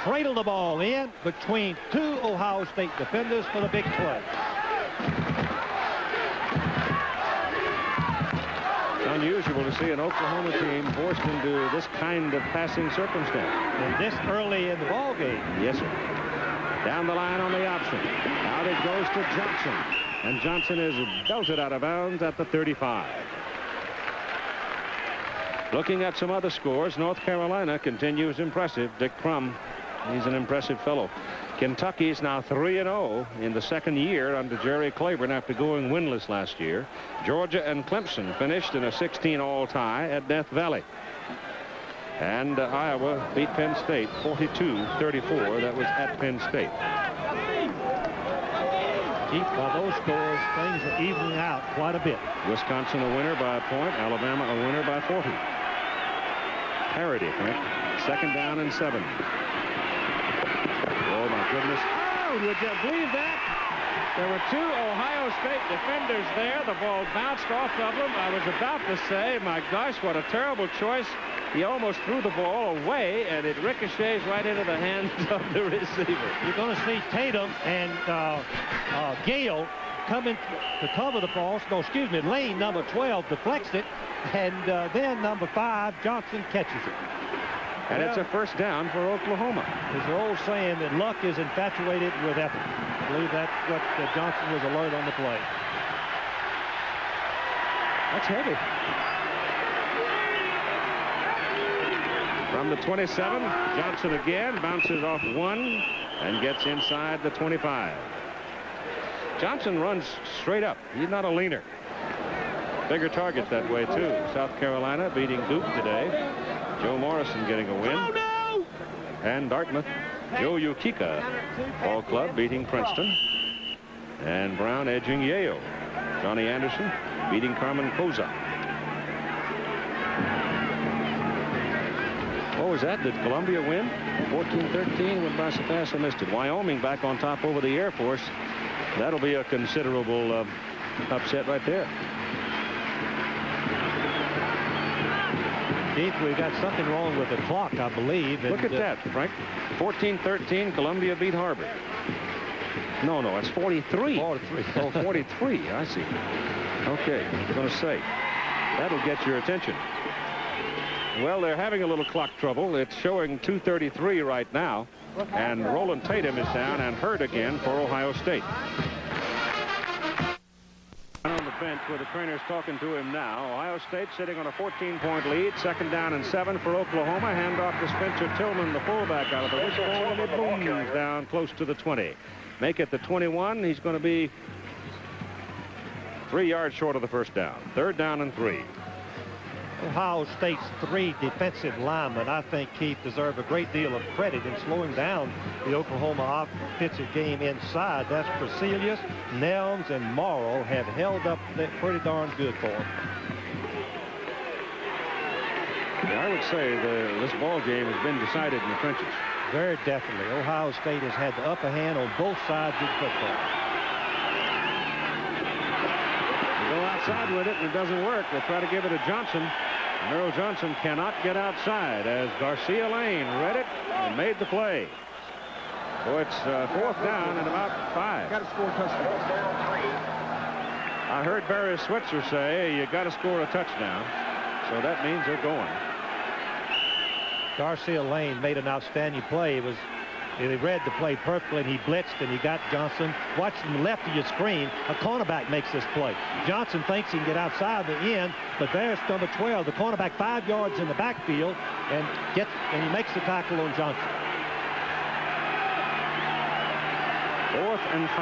cradle the ball in between two Ohio State defenders for the big play. Unusual to see an Oklahoma team forced into this kind of passing circumstance. And this early in the ball game. Yes, sir. Down the line on the option. Out it goes to Johnson. And Johnson is belted out of bounds at the 35. Looking at some other scores, North Carolina continues impressive. Dick Crum, he's an impressive fellow. Kentucky is now 3-0 in the second year under Jerry Claiborne after going winless last year. Georgia and Clemson finished in a 16-all tie at Death Valley. And Iowa beat Penn State 42-34. That was at Penn State. By those scores, things are evening out quite a bit. Wisconsin a winner by a point. Alabama a winner by 40. Parity, Frank. Second down and 7. Oh, my goodness. Oh, would you believe that? There were two Ohio State defenders there. The ball bounced off of them. I was about to say, my gosh, what a terrible choice. He almost threw the ball away, and it ricochets right into the hands of the receiver. You're going to see Tatum and Gale coming to cover the ball. No, excuse me, Lane, number 12, deflects it, and then number 5, Johnson catches it. And it's a first down for Oklahoma. There's an old saying that luck is infatuated with effort. I believe that's what Johnson was alert on the play. That's heavy. From the 27, Johnson again bounces off 1 and gets inside the 25. Johnson runs straight up. He's not a leaner. Bigger target that way, too. South Carolina beating Duke today. Joe Morrison getting a win. Oh, no! And Dartmouth, Joe Yukika Ball Club beating Princeton. And Brown edging Yale. Johnny Anderson beating Carmen Koza. Oh, was that? Did Columbia win? 14-13 when Basapasa missed it. Wyoming back on top over the Air Force. That'll be a considerable upset right there. Keith, we've got something wrong with the clock, I believe. Look at that, Frank. 14-13, Columbia beat Harvard. No, it's 43. 43. Oh, 43. I see. Okay, I was going to say, that'll get your attention. Well, they're having a little clock trouble. It's showing 2:33 right now. And Roland Tatum is down and hurt again for Ohio State. On the bench where the trainer's talking to him now. Ohio State sitting on a 14-point lead. 2nd down and 7 for Oklahoma. Handoff to Spencer Tillman, the fullback, out of the wishbone, and it booms down close to the 20. Make it the 21. He's going to be 3 yards short of the first down. 3rd down and 3. Ohio State's 3 defensive linemen, I think, Keith, deserve a great deal of credit in slowing down the Oklahoma offensive game inside. That's Preselius, Nelms, and Morrow have held up pretty darn good for them. Yeah, I would say this ball game has been decided in the trenches. Very definitely. Ohio State has had the upper hand on both sides of the football. They go outside with it, and it doesn't work. They try to give it to Johnson. Merrill Johnson cannot get outside as Garcia Lane read it and made the play. So it's 4th down and about 5. Got to score a touchdown. I heard Barry Switzer say you got to score a touchdown. So that means they're going. Garcia Lane made an outstanding play. He read the play perfectly, and he blitzed, and he got Johnson. Watch from the left of your screen. A cornerback makes this play. Johnson thinks he can get outside the end, but there's number 12, the cornerback, 5 yards in the backfield, and he makes the tackle on Johnson. 4th and 5.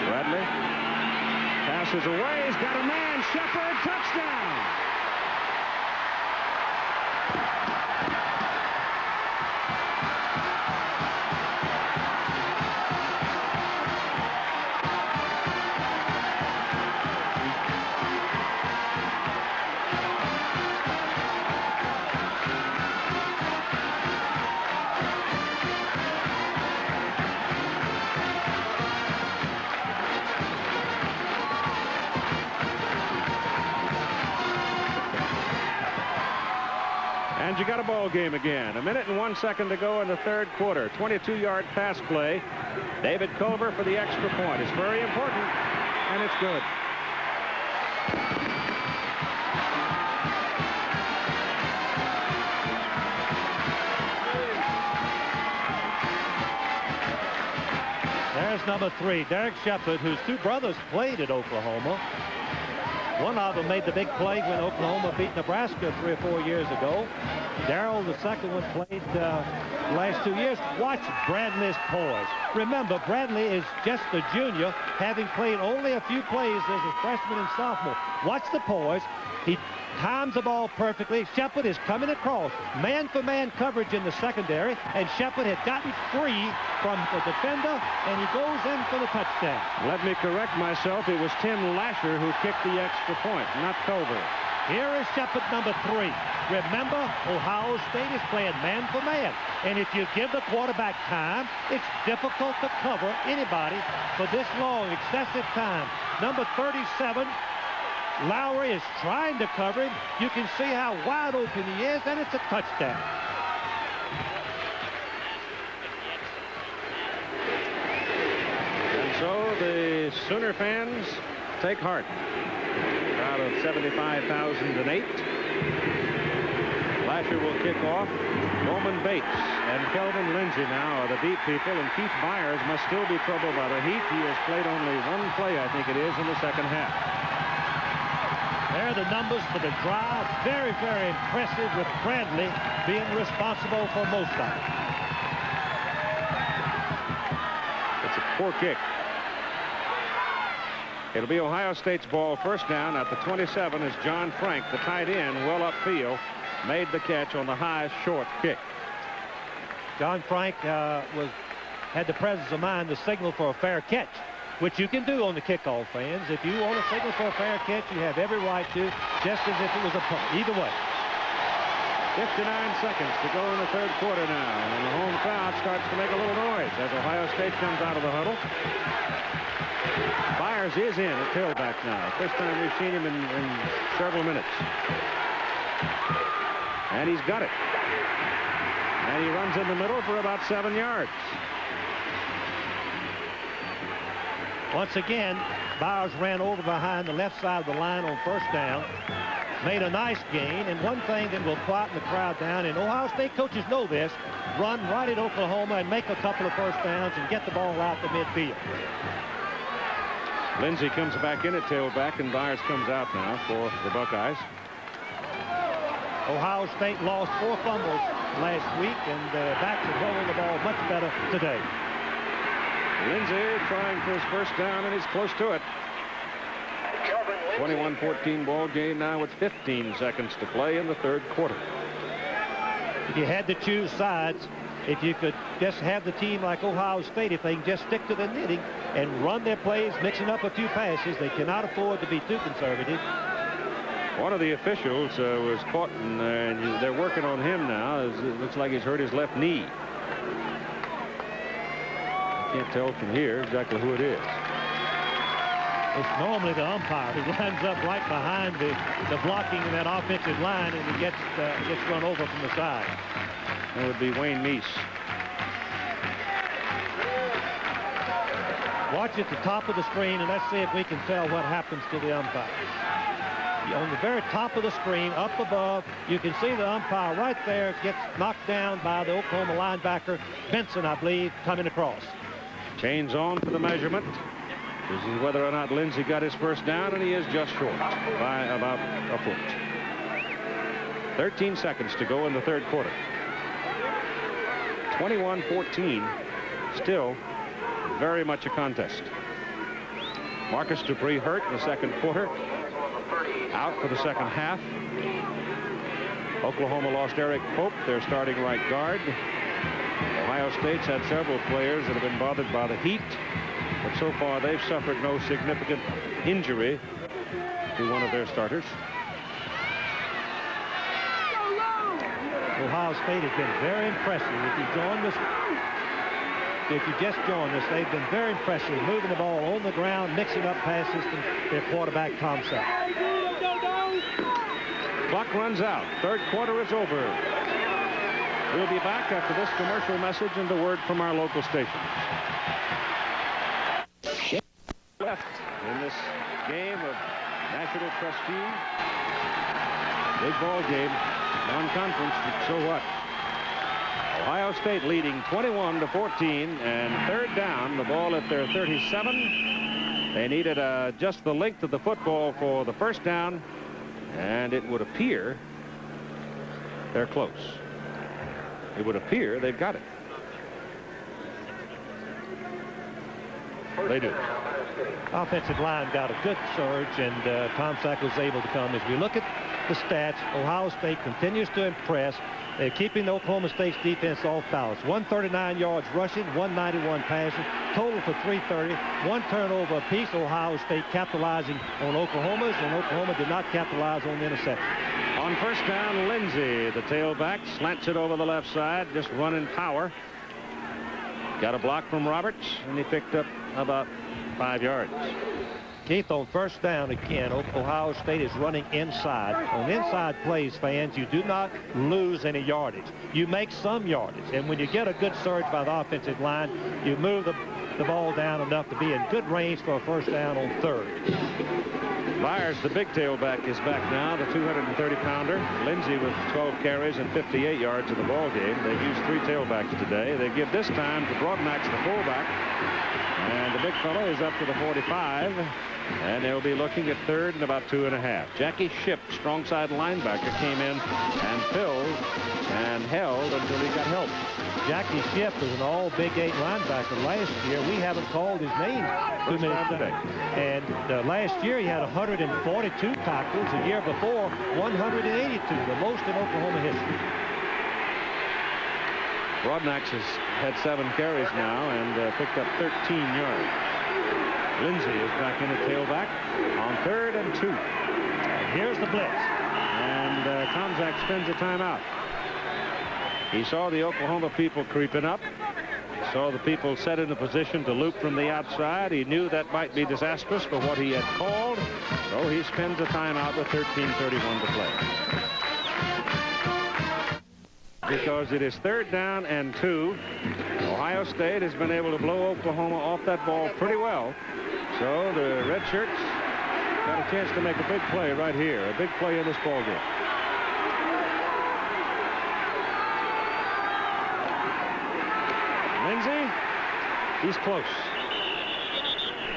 Bradley passes away. He's got a man. Shepard, touchdown. And you got a ball game again. 1 minute and 1 second to go in the 3rd quarter. 22-yard pass play. David Culver for the extra point. It's very important, and it's good. There's number 3, Derek Shepard, whose 2 brothers played at Oklahoma. One of them made the big play when Oklahoma beat Nebraska 3 or 4 years ago. Darrell, the second one, played the last 2 years. Watch Bradley's poise. Remember, Bradley is just a junior, having played only a few plays as a freshman and sophomore. Watch the poise. He times the ball perfectly. Shepard is coming across. Man-for-man coverage in the secondary, and Shepard had gotten free from the defender, and he goes in for the touchdown. Let me correct myself. It was Tim Lasher who kicked the extra point, not Culver. Here is Shepard, number 3. Remember, Ohio State is playing man-for-man, and if you give the quarterback time, it's difficult to cover anybody for this long, excessive time. Number 37, Lowry is trying to cover him. You can see how wide open he is, and it's a touchdown. And so the Sooner fans take heart. Out of 75,008. Lasher will kick off. Roman Bates and Kelvin Lindsay now are the deep people, and Keith Byers must still be troubled by the heat. He has played only 1 play, I think it is, in the 2nd half. There are the numbers for the drive. Very, very impressive, with Bradley being responsible for most of it. It's a poor kick. It'll be Ohio State's ball. 1st down at the 27 as John Frank, the tight end, well upfield, made the catch on the high short kick. John Frank had the presence of mind to signal for a fair catch. which you can do on the kickoff, fans. If you want to signal for a fair catch, you have every right to, just as if it was a punt. Either way. 59 seconds to go in the third quarter now, and the home crowd starts to make a little noise as Ohio State comes out of the huddle. Byers is in at tailback now. First time we've seen him in several minutes. And he's got it. And he runs in the middle for about 7 yards. Once again, Byers ran over behind the left side of the line on first down. Made a nice gain, and one thing that will quieten the crowd down, and Ohio State coaches know this, run right at Oklahoma and make a couple of first downs and get the ball out to midfield. Lindsey comes back in at tailback, and Byers comes out now for the Buckeyes. Ohio State lost 4 fumbles last week, and the backs are holding the ball much better today. Lindsey trying for his first down, and he's close to it. 21-14 ball game now with 15 seconds to play in the third quarter. If you had to choose sides, if you could just have the team like Ohio State, if they can just stick to the knitting and run their plays, mixing up a few passes, they cannot afford to be too conservative. One of the officials was caught, and they're working on him now. It looks like he's hurt his left knee. I can't tell from here exactly who it is. It's normally the umpire who lines up right behind the blocking in that offensive line, and he gets run over from the side. That would be Wayne Meese. Watch at the top of the screen, and let's see if we can tell what happens to the umpire. On the very top of the screen, up above, you can see the umpire right there gets knocked down by the Oklahoma linebacker, Benson, I believe, coming across. Chains on for the measurement. This is whether or not Lindsey got his first down, and he is just short by about a foot. 13 seconds to go in the third quarter. 21-14, still very much a contest. Marcus Dupree hurt in the second quarter, out for the second half. Oklahoma lost Eric Pope, their starting right guard. Ohio State's had several players that have been bothered by the heat, but so far they've suffered no significant injury to one of their starters. Ohio State has been very impressive. If you just joined us, they've been very impressive, moving the ball on the ground, mixing up passes to their quarterback, Tom Sack. Clock runs out. Third quarter is over. We'll be back after this commercial message and a word from our local station. Left in this game of national prestige. Big ball game, non-conference, but so what? Ohio State leading 21-14, and third down, the ball at their 37. They needed just the length of the football for the first down, and it would appear they're close. It would appear they've got it. They do. Offensive line got a good surge, and Tom Sack was able to come. As we look at the stats, Ohio State continues to impress. They're keeping the Oklahoma State's defense off balance. 139 yards rushing, 191 passing, total for 330. One turnover apiece. Ohio State capitalizing on Oklahoma's, and Oklahoma did not capitalize on the interception. On first down, Lindsey, the tailback, slants it over the left side, just running power. Got a block from Roberts, and he picked up about 5 yards. Keith, on first down again, Ohio State is running inside. On inside plays, fans, you do not lose any yardage. You make some yardage, and when you get a good surge by the offensive line, you move the ball down enough to be in good range for a first down on third. Byers, the big tailback, is back now, the 230-pounder. Lindsey with 12 carries and 58 yards in the ball game. They've used 3 tailbacks today. They give this time to Broadnax, the fullback. And the big fellow is up to the 45. And they'll be looking at third and about 2.5. Jackie Shipp, strong side linebacker, came in and filled and held until he got help. Jackie Shipp was an all Big 8 linebacker last year. We haven't called his name too many times. And last year he had 142 tackles. The year before, 182, the most in Oklahoma history. Broadnax has had 7 carries now and picked up 13 yards. Lindsey is back in at tailback on 3rd and 2. And here's the blitz. And Tomczak spends a timeout. He saw the Oklahoma people creeping up. He saw the people set in a position to loop from the outside. He knew that might be disastrous for what he had called. So he spends a timeout with 13:31 to play. Because it is 3rd down and 2. Ohio State has been able to blow Oklahoma off that ball pretty well. So the Red Shirts got a chance to make a big play right here. A big play in this ball game. Lindsey, he's close.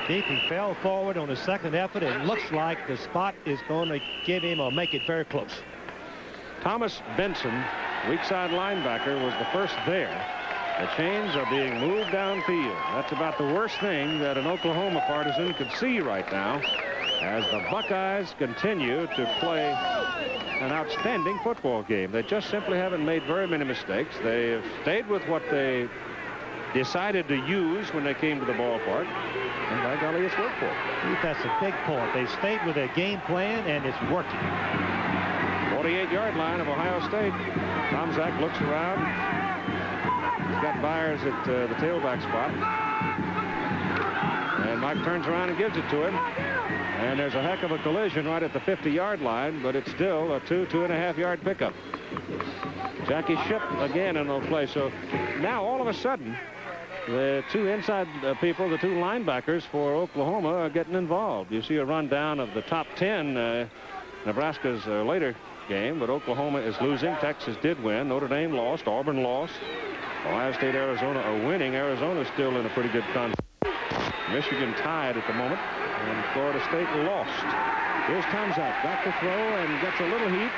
Keith, he fell forward on his second effort. It looks like the spot is going to give him or make it very close. Thomas Benson, weak side linebacker, was the first there. The chains are being moved downfield. That's about the worst thing that an Oklahoma partisan could see right now as the Buckeyes continue to play an outstanding football game. They just simply haven't made very many mistakes. They have stayed with what they decided to use when they came to the ballpark. And by golly, it's worked for them. That's a big point. They stayed with their game plan, and it's working. 48-yard line of Ohio State. Tomczak looks around. He's got Byers at the tailback spot. And Mike turns around and gives it to him. And there's a heck of a collision right at the 50-yard line, but it's still a 2.5-yard pickup. Jackie Shipp again in the play. So now all of a sudden, the two inside people, the two linebackers for Oklahoma, are getting involved. You see a rundown of the top 10 Nebraska's later game, but Oklahoma is losing. Texas did win. Notre Dame lost. Auburn lost. Ohio State, Arizona are winning. Arizona's still in a pretty good contest. Michigan tied at the moment, and Florida State lost. Here's Tomczak back to throw and gets a little heat.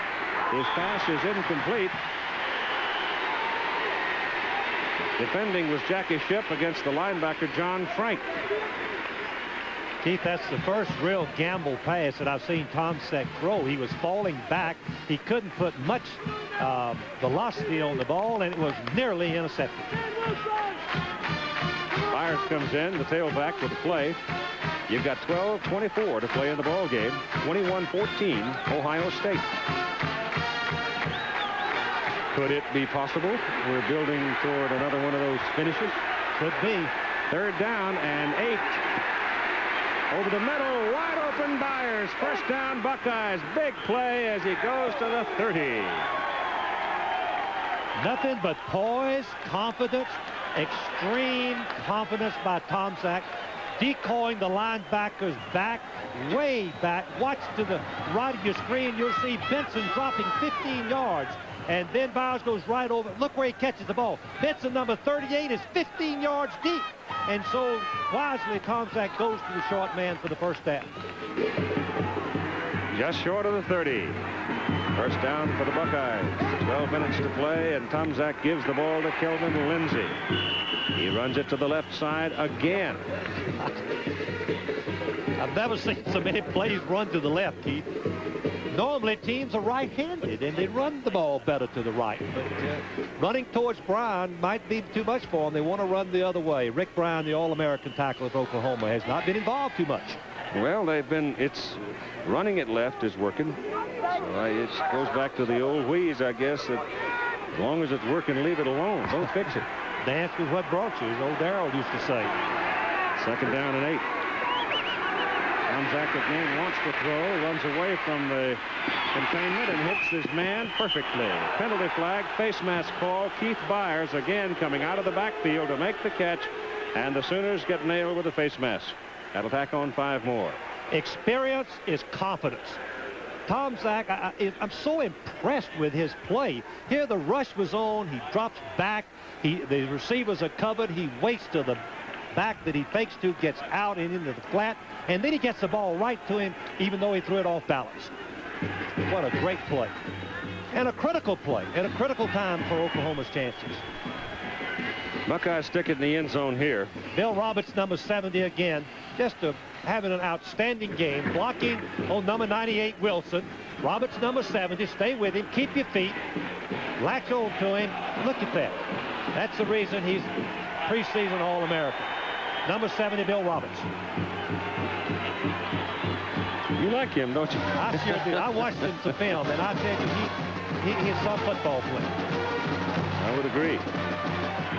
His pass is incomplete. Defending was Jackie Shipp against the linebacker John Frank. Keith, that's the first real gamble pass that I've seen Tomczak throw. He was falling back. He couldn't put much velocity on the ball, and it was nearly intercepted. Byers comes in, the tailback with the play. You've got 12:24 to play in the ball game. 21-14, Ohio State. Could it be possible we're building toward another one of those finishes? Could be. 3rd down and 8. Over the middle, wide open Byers. First down, Buckeyes. Big play as he goes to the 30. Nothing but poise, confidence, extreme confidence by Tomczak, decoying the linebackers back, way back. Watch to the right of your screen. You'll see Benson dropping 15 yards. And then Byers goes right over. Look where he catches the ball. Benson, number 38, is 15 yards deep. And so, wisely, Tomczak goes to the short man for the first down. Just short of the 30. First down for the Buckeyes. 12 minutes to play, and Tomczak gives the ball to Kelvin Lindsey. He runs it to the left side again. I've never seen so many plays run to the left, Keith. Normally, teams are right-handed, and they run the ball better to the right. But running towards Brown might be too much for them. They want to run the other way. Rick Brown, the All-American tackle of Oklahoma, has not been involved too much. Well, it's running it left is working. So it goes back to the old wheeze, I guess, that as long as it's working, leave it alone. Don't fix it. Dance with what brought you, as old Darrell used to say. 2nd down and 8. Tomczak again wants to throw, runs away from the containment and hits his man perfectly. Penalty flag, face mask call. Keith Byers again coming out of the backfield to make the catch, and the Sooners get nailed with a face mask. That'll tack on 5 more. Experience is confidence. Tomczak, I'm so impressed with his play. Here the rush was on. He drops back. The receivers are covered. He waits to the back that he fakes to, gets out and into the flat, and then he gets the ball right to him, even though he threw it off balance. What a great play. And a critical play at a critical time for Oklahoma's chances. Buckeyes stick it in the end zone here. Bill Roberts, number 70 again, just having an outstanding game, blocking on number 98, Wilson. Roberts, number 70, stay with him, keep your feet, latch on to him. Look at that. That's the reason he's preseason All-American. number 70, Bill Robinson. You like him, don't you? I sure do. I watched him some film, and I tell you, he's some football player. I would agree.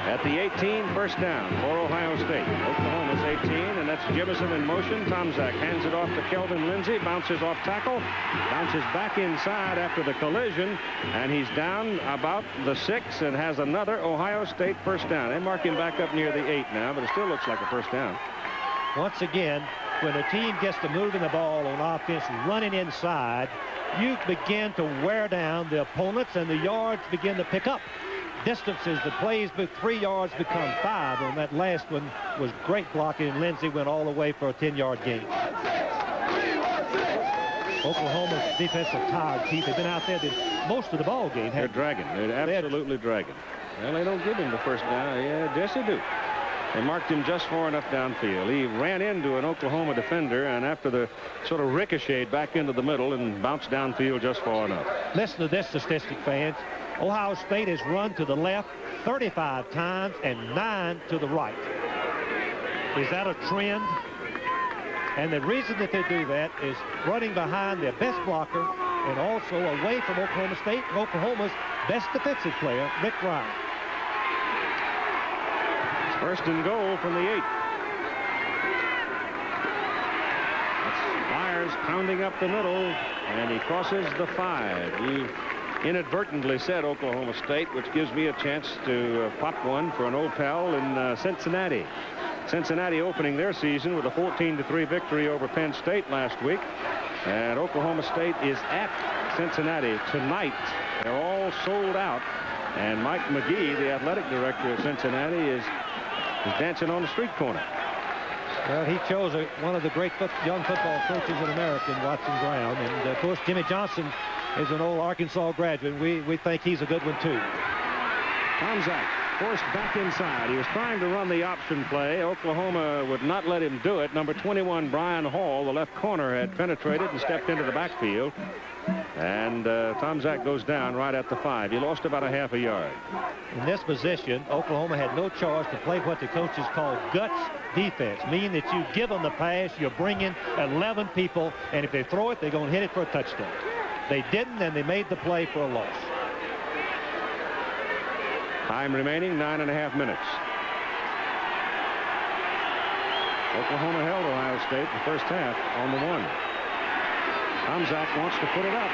At the 18, first down for Ohio State. Oklahoma's 18, and that's Jimison in motion. Tomczak hands it off to Kelvin Lindsey, bounces off tackle, bounces back inside after the collision, and he's down about the 6 and has another Ohio State first down. They mark him back up near the 8 now, but it still looks like a first down. Once again, when a team gets to moving the ball on offense, running inside, you begin to wear down the opponents, and the yards begin to pick up. Distances, the plays, but 3 yards become 5. On that last one was great blocking, and Lindsey went all the way for a 10-yard gain. Oklahoma's defensive tired, Keith. They've been out there most of the ball game. They're dragging. They're absolutely dragging. Well, they don't give him the first down. Yeah, yes, they do. They marked him just far enough downfield. He ran into an Oklahoma defender, and after the sort of ricocheted back into the middle and bounced downfield just far enough. Listen to this statistic, fans. Ohio State has run to the left 35 times and 9 to the right. Is that a trend? And the reason that they do that is running behind their best blocker and also away from Oklahoma State, Oklahoma's best defensive player, Rick Ryan. First and goal from the 8. That's Myers pounding up the middle, and he crosses the 5. You inadvertently said Oklahoma State, which gives me a chance to pop one for an old pal in Cincinnati. Cincinnati opening their season with a 14-3 victory over Penn State last week. And Oklahoma State is at Cincinnati tonight. They're all sold out. And Mike McGee, the athletic director of Cincinnati, is dancing on the street corner. Well, he chose one of the great young football coaches in America, Watson Brown. And, of course, Jimmy Johnson is an old Arkansas graduate. We think he's a good one, too. Tomczak forced back inside. He was trying to run the option play. Oklahoma would not let him do it. Number 21, Brian Hall, the left corner, had penetrated and stepped into the backfield. And Tomczak goes down right at the 5. He lost about a half a yard. In this position, Oklahoma had no choice to play what the coaches call guts defense, meaning that you give them the pass, you bring in 11 people, and if they throw it, they're going to hit it for a touchdown. They didn't, and they made the play for a loss. Time remaining, 9.5 minutes. Oklahoma held Ohio State the first half on the 1. Tomczak wants to put it up.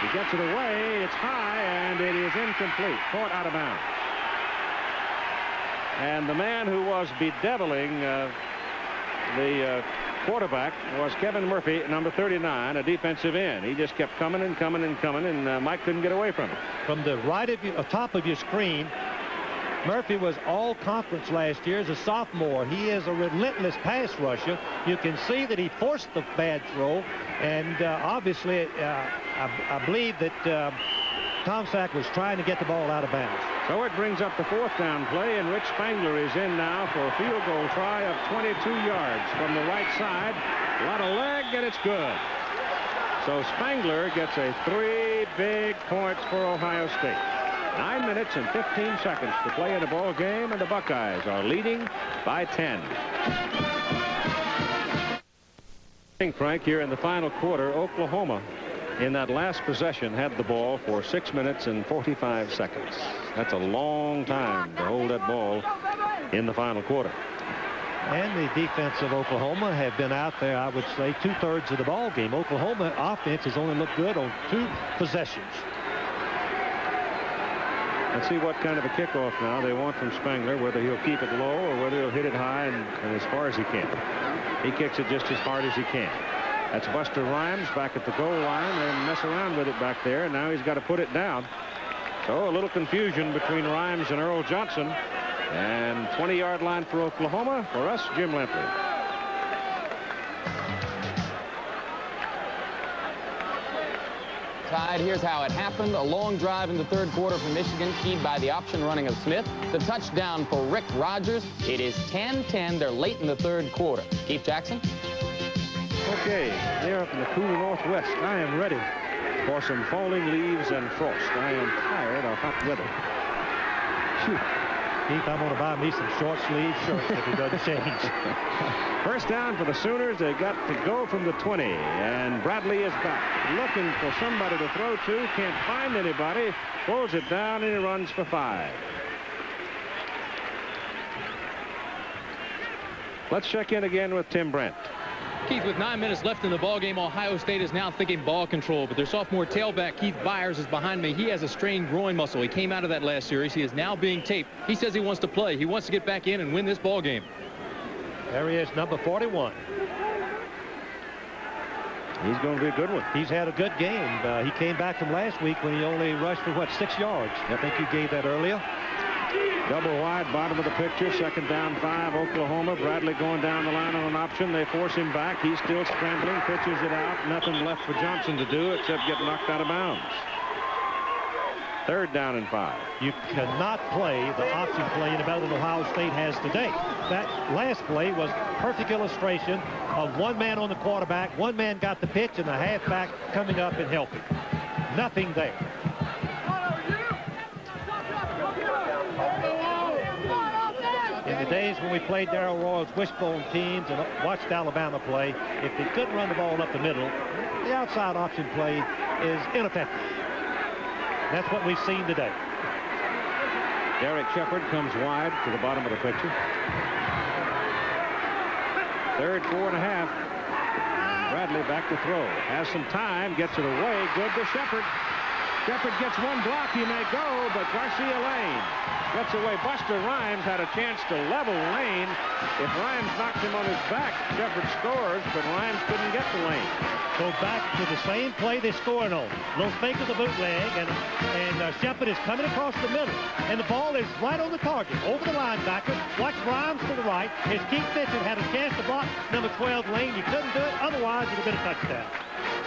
He gets it away. It's high, and it is incomplete. Caught out of bounds. And the man who was bedeviling the quarterback was Kevin Murphy, number 39, a defensive end. He just kept coming and coming and coming, and Mike couldn't get away from it. From the right of you, top of your screen, Murphy was all conference last year as a sophomore. He is a relentless pass rusher. You can see that he forced the bad throw, and obviously I believe that Tomczak was trying to get the ball out of bounds. So it brings up the 4th down play, and Rich Spangler is in now for a field goal try of 22 yards from the right side. A lot of leg, and it's good. So Spangler gets a 3 big points for Ohio State. 9 minutes and 15 seconds to play in the ball game, and the Buckeyes are leading by 10. Frank, here in the final quarter, Oklahoma in that last possession had the ball for 6 minutes and 45 seconds. That's a long time to hold that ball in the final quarter. And the defense of Oklahoma have been out there, I would say, 2/3 of the ball game. Oklahoma offense has only looked good on 2 possessions. Let's see what kind of a kickoff now they want from Spangler, whether he'll keep it low or whether he'll hit it high and as far as he can. He kicks it just as hard as he can. That's Buster Rhymes back at the goal line and mess around with it back there, and now he's got to put it down. So a little confusion between Rhymes and Earl Johnson, and 20-yard line for Oklahoma. For us, Jim Lampley. Tied. Here's how it happened. A long drive in the 3rd quarter for Michigan, keyed by the option running of Smith. The touchdown for Rick Rogers. It is 10-10. They're late in the 3rd quarter. Keith Jackson. Okay, they're up in the cool northwest. I am ready for some falling leaves and frost. I am tired of hot weather. Phew. Keith, I'm going to buy me some short sleeve shirts if he doesn't change. First down for the Sooners. They got to go from the 20, and Bradley is back, looking for somebody to throw to. Can't find anybody. Pulls it down, and he runs for 5. Let's check in again with Tim Brent. Keith, with 9 minutes left in the ballgame, Ohio State is now thinking ball control, but their sophomore tailback, Keith Byers, is behind me. He has a strained groin muscle. He came out of that last series. He is now being taped. He says he wants to play. He wants to get back in and win this ballgame. There he is, number 41. He's going to be a good one. He's had a good game. He came back from last week when he only rushed for, what, 6 yards? I think you gave that earlier. Double wide, bottom of the picture, second down 5, Oklahoma. Bradley going down the line on an option. They force him back. He's still scrambling, pitches it out. Nothing left for Johnson to do except get knocked out of bounds. Third down and 5. You cannot play the option play any better than Ohio State has today. That last play was perfect illustration of one man on the quarterback, one man got the pitch, and the halfback coming up and helping. Nothing there. In the days when we played Darrell Royal's wishbone teams and watched Alabama play, if they couldn't run the ball up the middle, the outside option play is ineffective. That's what we've seen today. Derek Shepard comes wide to the bottom of the picture. Third, 4.5. Bradley back to throw. Has some time, gets it away. Good to Shepard. Shepard gets one block. He may go, but Garcia Lane gets away. Buster Rhymes had a chance to level Lane. If Rhymes knocked him on his back, Shepard scores, but Rhymes couldn't get to Lane. Go back to the same play they scored on. Little fake of the bootleg, and Shepard is coming across the middle, and the ball is right on the target, over the linebacker. Watch Rhymes to the right. As Keith Mitchell had a chance to block number 12 Lane, you couldn't do it. Otherwise, it would have been a touchdown.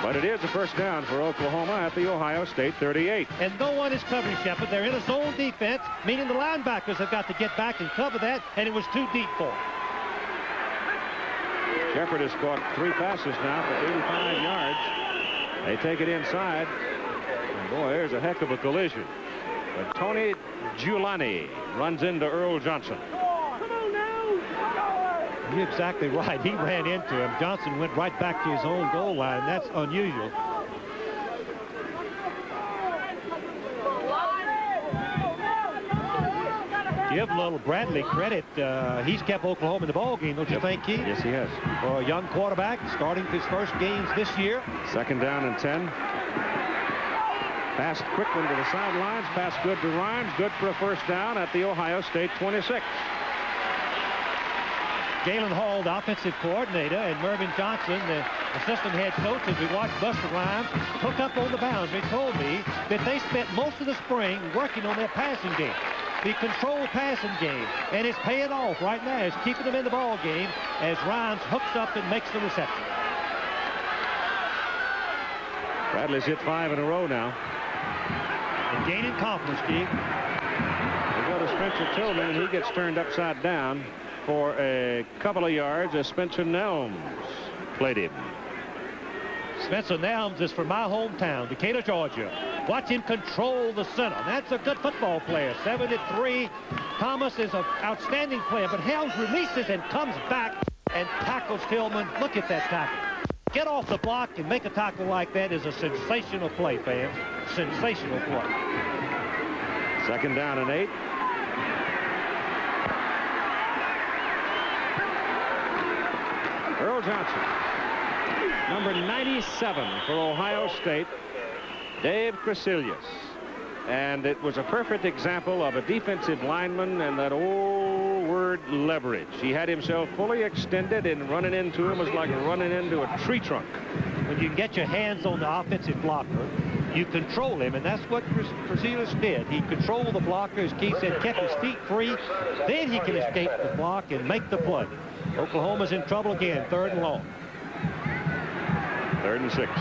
But it is a first down for Oklahoma at the Ohio State 38. And no one is covering Shepard. They're in a zone defense, meaning the linebackers have got to get back and cover that, and it was too deep for him. Shepard has caught 3 passes now for 85 yards. They take it inside. And boy, there's a heck of a collision. But Tony Giuliani runs into Earl Johnson. You're exactly right. He ran into him. Johnson went right back to his own goal line. That's unusual. Give little Bradley credit. He's kept Oklahoma in the ball game, don't you think, Keith? Yes, he has. For a young quarterback starting his first games this year. Second down and 10. Pass quick one to the sidelines. Pass good to Rhymes. Good for a first down at the Ohio State 26. Galen Hall, the offensive coordinator, and Mervyn Johnson, the assistant head coach, as we watched Buster Rhymes hook up on the boundary, told me that they spent most of the spring working on their passing game, the controlled passing game, and it's paying off right now. It's keeping them in the ball game as Rhymes hooks up and makes the reception. Bradley's hit 5 in a row now. And gaining confidence, Steve. They go to Spencer Tillman, and he gets turned upside down for a couple of yards as Spencer Nelms played him. Spencer Nelms is from my hometown, Decatur, Georgia. Watch him control the center. That's a good football player. 73. Thomas is an outstanding player, but Helms releases and comes back and tackles Tillman. Look at that tackle. Get off the block and make a tackle like that is a sensational play, fans. Sensational play. Second down and 8. Earl Johnson, number 97 for Ohio State, Dave Crecilius. And it was a perfect example of a defensive lineman and that old word leverage. He had himself fully extended, and running into him was like running into a tree trunk. When you get your hands on the offensive blocker, you control him, and that's what Crecilius did. He controlled the blocker, as Keith said, kept his feet free. Then he can escape the block and make the play. Oklahoma's in trouble again, 3rd and long. 3rd and 6.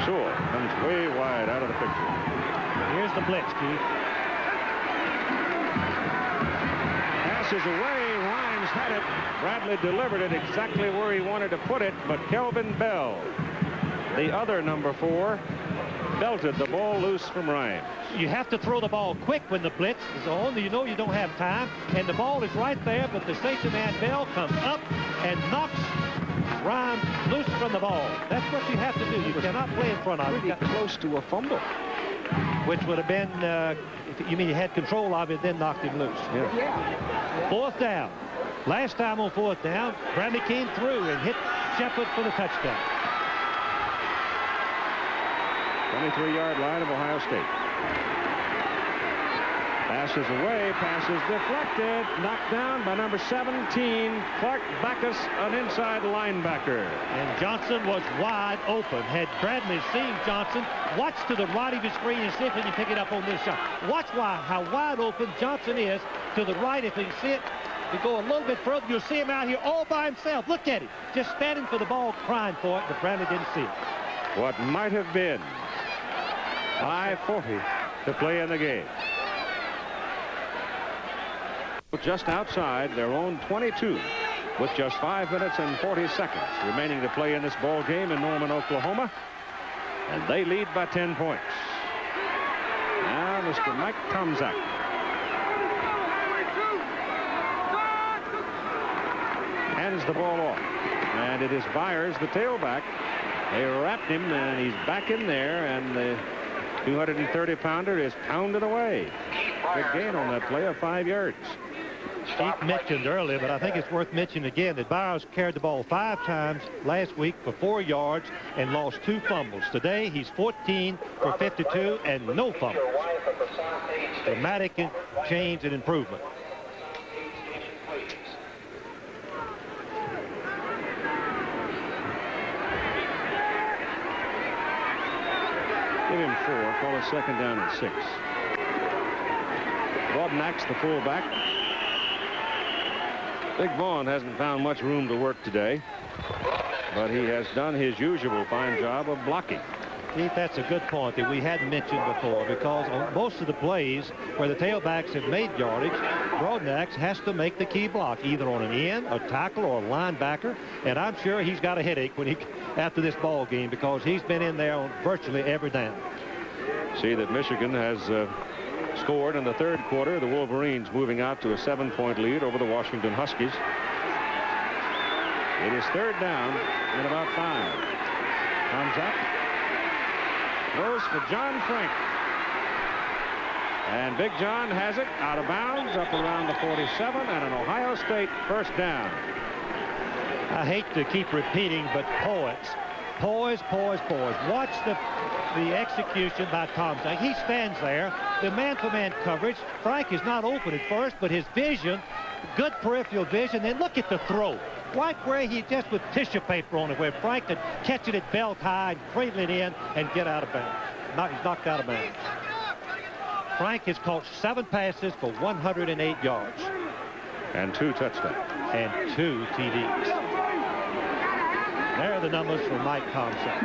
Sewell comes way wide out of the picture. Here's the blitz, Keith. Passes away. Rhymes had it. Bradley delivered it exactly where he wanted to put it, but Kelvin Bell, the other number 4, belted the ball loose from Rhymes. You have to throw the ball quick when the blitz is on. You know you don't have time, and the ball is right there, but the safety man Bell comes up and knocks Rhymes loose from the ball. That's what you have to do. You cannot play in front of it. Pretty close to a fumble. Which would have been, you mean you had control of it, then knocked him loose. Yeah. Fourth down. Last time on fourth down, Bradley came through and hit Shepard for the touchdown. 23-yard line of Ohio State. Passes away, passes deflected, knocked down by number 17, Clark Backus, an inside linebacker. And Johnson was wide open. Had Bradley seen Johnson, watch to the right of his screen and see if he can pick it up on this shot. Watch how wide open Johnson is to the right. If he can see it, to go a little bit further, you'll see him out here all by himself. Look at him, just standing for the ball, crying for it, but Bradley didn't see it. What might have been 5:40 to play in the game. Just outside their own 22 with just 5 minutes and 40 seconds remaining to play in this ball game in Norman, Oklahoma. And they lead by 10 points. Now Mr. Mike Tomczak. Hands the ball off. And it is Byers, the tailback. They wrapped him, and he's back in there, and the 230-pounder is pounded away. Big gain on that play of 5 yards. Keith mentioned earlier, but I think it's worth mentioning again that Byers carried the ball 5 times last week for 4 yards and lost 2 fumbles. Today, he's 14 for 52 and no fumbles. Dramatic change and improvement. Give him 4, call it second down and 6. Broadnax, the fullback. Big Vaughn hasn't found much room to work today, but he has done his usual fine job of blocking. Keith, that's a good point that we hadn't mentioned before, because on most of the plays where the tailbacks have made yardage, Broadnax has to make the key block, either on an end, a tackle, or a linebacker, and I'm sure he's got a headache when after this ball game, because he's been in there on virtually every down. See that Michigan has scored in the third quarter. The Wolverines moving out to a 7-point lead over the Washington Huskies. It is third down and about 5. Tomczak throws for John Frank. And Big John has it out of bounds up around the 47, and an Ohio State first down. I hate to keep repeating, but poise. Watch the execution by Tomczak. He stands there, the man-for-man coverage. Frank is not open at first, but his vision, good peripheral vision. Then look at the throw. Right where he just with tissue paper on it, where Frank could catch it at belt high and cradle it in and get out of bounds. He's knocked out of bounds. Frank has caught 7 passes for 108 yards. And 2 touchdowns. And 2 TDs. There are the numbers for Mike Tomczak.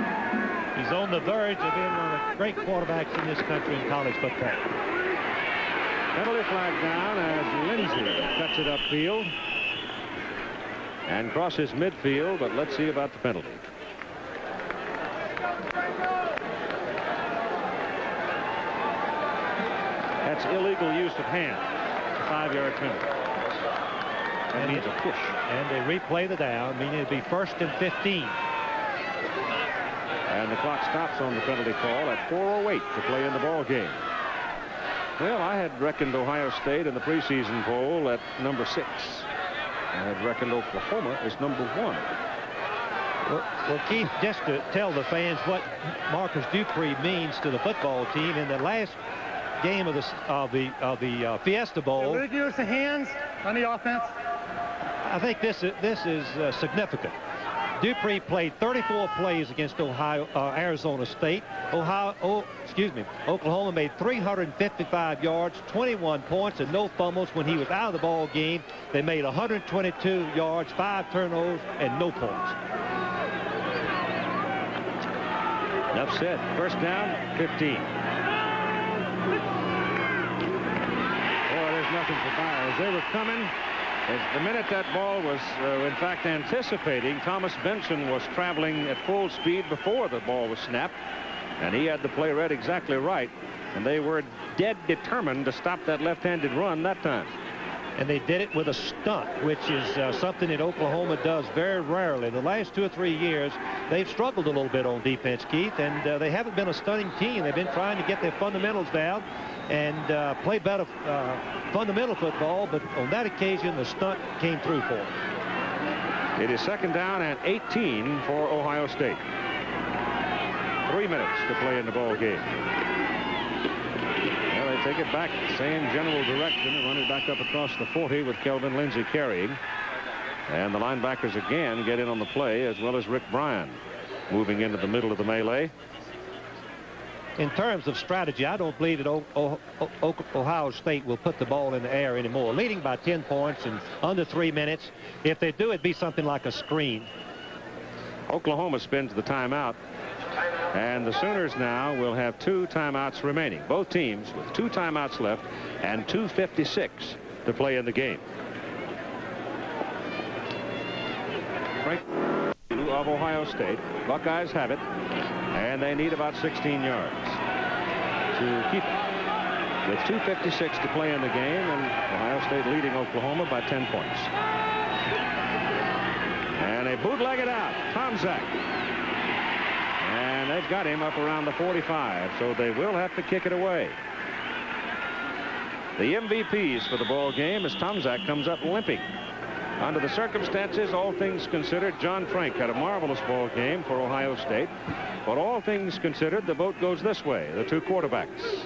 He's on the verge of being one of the great quarterbacks in this country in college football. Penalty flag down as Lindsey cuts it upfield and crosses midfield, but let's see about the penalty. That's illegal use of hand. 5-yard penalty. That means a push. And they replay the down, meaning it'll be 1st and 15. And the clock stops on the penalty call at 4:08 to play in the ball game. Well, I had reckoned Ohio State in the preseason poll at number 6. I had reckoned Oklahoma as number 1. Well, Keith, just to tell the fans what Marcus Dupree means to the football team, in the last game of the Fiesta Bowl. Did we use the hands on the offense? I think this is significant. Dupree played 34 plays against Arizona State. Oklahoma made 355 yards, 21 points, and no fumbles when he was out of the ball game. They made 122 yards, 5 turnovers, and no points. Enough said. First down, 15. Boy, there's nothing for Byers. They were coming. The minute that ball was, in fact, anticipating, Thomas Benson was traveling at full speed before the ball was snapped. And he had the play read exactly right. And they were dead determined to stop that left-handed run that time. And they did it with a stunt, which is something that Oklahoma does very rarely. The last 2 or 3 years, they've struggled a little bit on defense, Keith, and they haven't been a stunning team. They've been trying to get their fundamentals down and play better fundamental football, but on that occasion, the stunt came through for them. It is 2nd down and 18 for Ohio State. 3 minutes to play in the ball game. Well, they take it back, same general direction, and run it back up across the 40 with Kelvin Lindsey carrying. And the linebackers again get in on the play, as well as Rick Bryan moving into the middle of the melee. In terms of strategy, I don't believe that Ohio State will put the ball in the air anymore. Leading by 10 points in under 3 minutes. If they do, it'd be something like a screen. Oklahoma spins the timeout. And the Sooners now will have 2 timeouts remaining. Both teams with 2 timeouts left and 2:56 to play in the game. Frank of Ohio State. Buckeyes have it. And they need about 16 yards to keep it. With 2:56 to play in the game, and Ohio State leading Oklahoma by 10 points. And they bootleg it out. Tomczak. And they've got him up around the 45, so they will have to kick it away. The MVPs for the ball game as Tomczak comes up limping. Under the circumstances, all things considered, John Frank had a marvelous ball game for Ohio State. But all things considered, the vote goes this way, the 2 quarterbacks.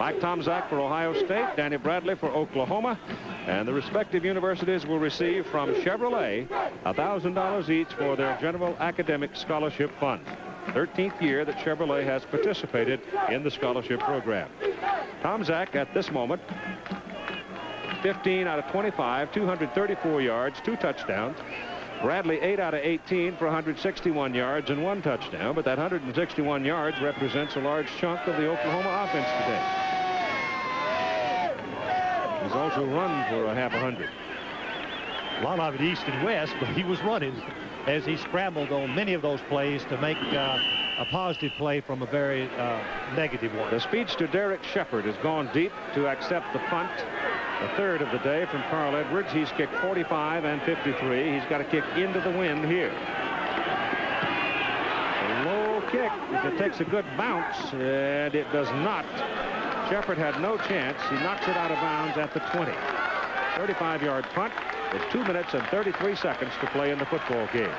Mike Tomczak for Ohio State, Danny Bradley for Oklahoma. And the respective universities will receive from Chevrolet $1,000 each for their General Academic Scholarship Fund. 13th year that Chevrolet has participated in the scholarship program. Tomczak at this moment, 15 out of 25, 234 yards, 2 touchdowns. Bradley 8 out of 18 for 161 yards and 1 touchdown, but that 161 yards represents a large chunk of the Oklahoma offense today. He's also run for a half 100. A lot of it east and west, but he was running as he scrambled on many of those plays to make a positive play from a very negative one. The speech to Derek Shepard has gone deep to accept the punt. The 3rd of the day from Carl Edwards. He's kicked 45 and 53. He's got to kick into the wind here. A low kick. If it takes a good bounce, and it does not. Shepard had no chance. He knocks it out of bounds at the 20. 35-yard punt with 2 minutes and 33 seconds to play in the football game.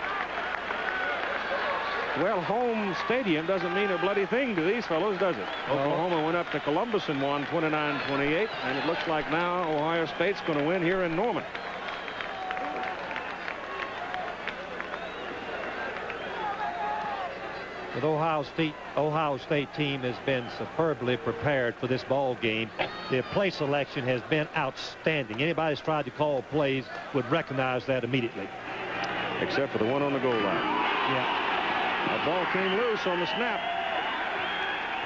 Well, home stadium doesn't mean a bloody thing to these fellows, does it? No. Oklahoma went up to Columbus and won 29-28, and it looks like now Ohio State's going to win here in Norman. The Ohio State team has been superbly prepared for this ball game. Their play selection has been outstanding. Anybody who's tried to call plays would recognize that immediately. Except for the one on the goal line. Yeah. That ball came loose on the snap.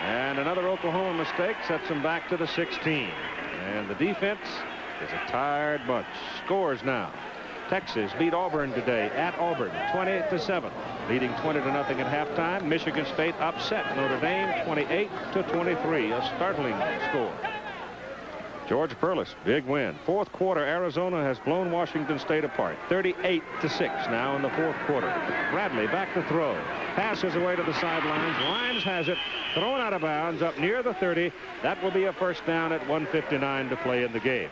And another Oklahoma mistake sets them back to the 16. And the defense is a tired bunch. Scores now. Texas beat Auburn today at Auburn 20-7, leading 20-0 at halftime. Michigan State upset Notre Dame 28-23, a startling score. George Perlis, big win. 4th quarter, Arizona has blown Washington State apart. 38-6 now in the 4th quarter. Bradley back to throw. Passes away to the sidelines. Lyons has it. Thrown out of bounds up near the 30. That will be a first down at 1:59 to play in the game.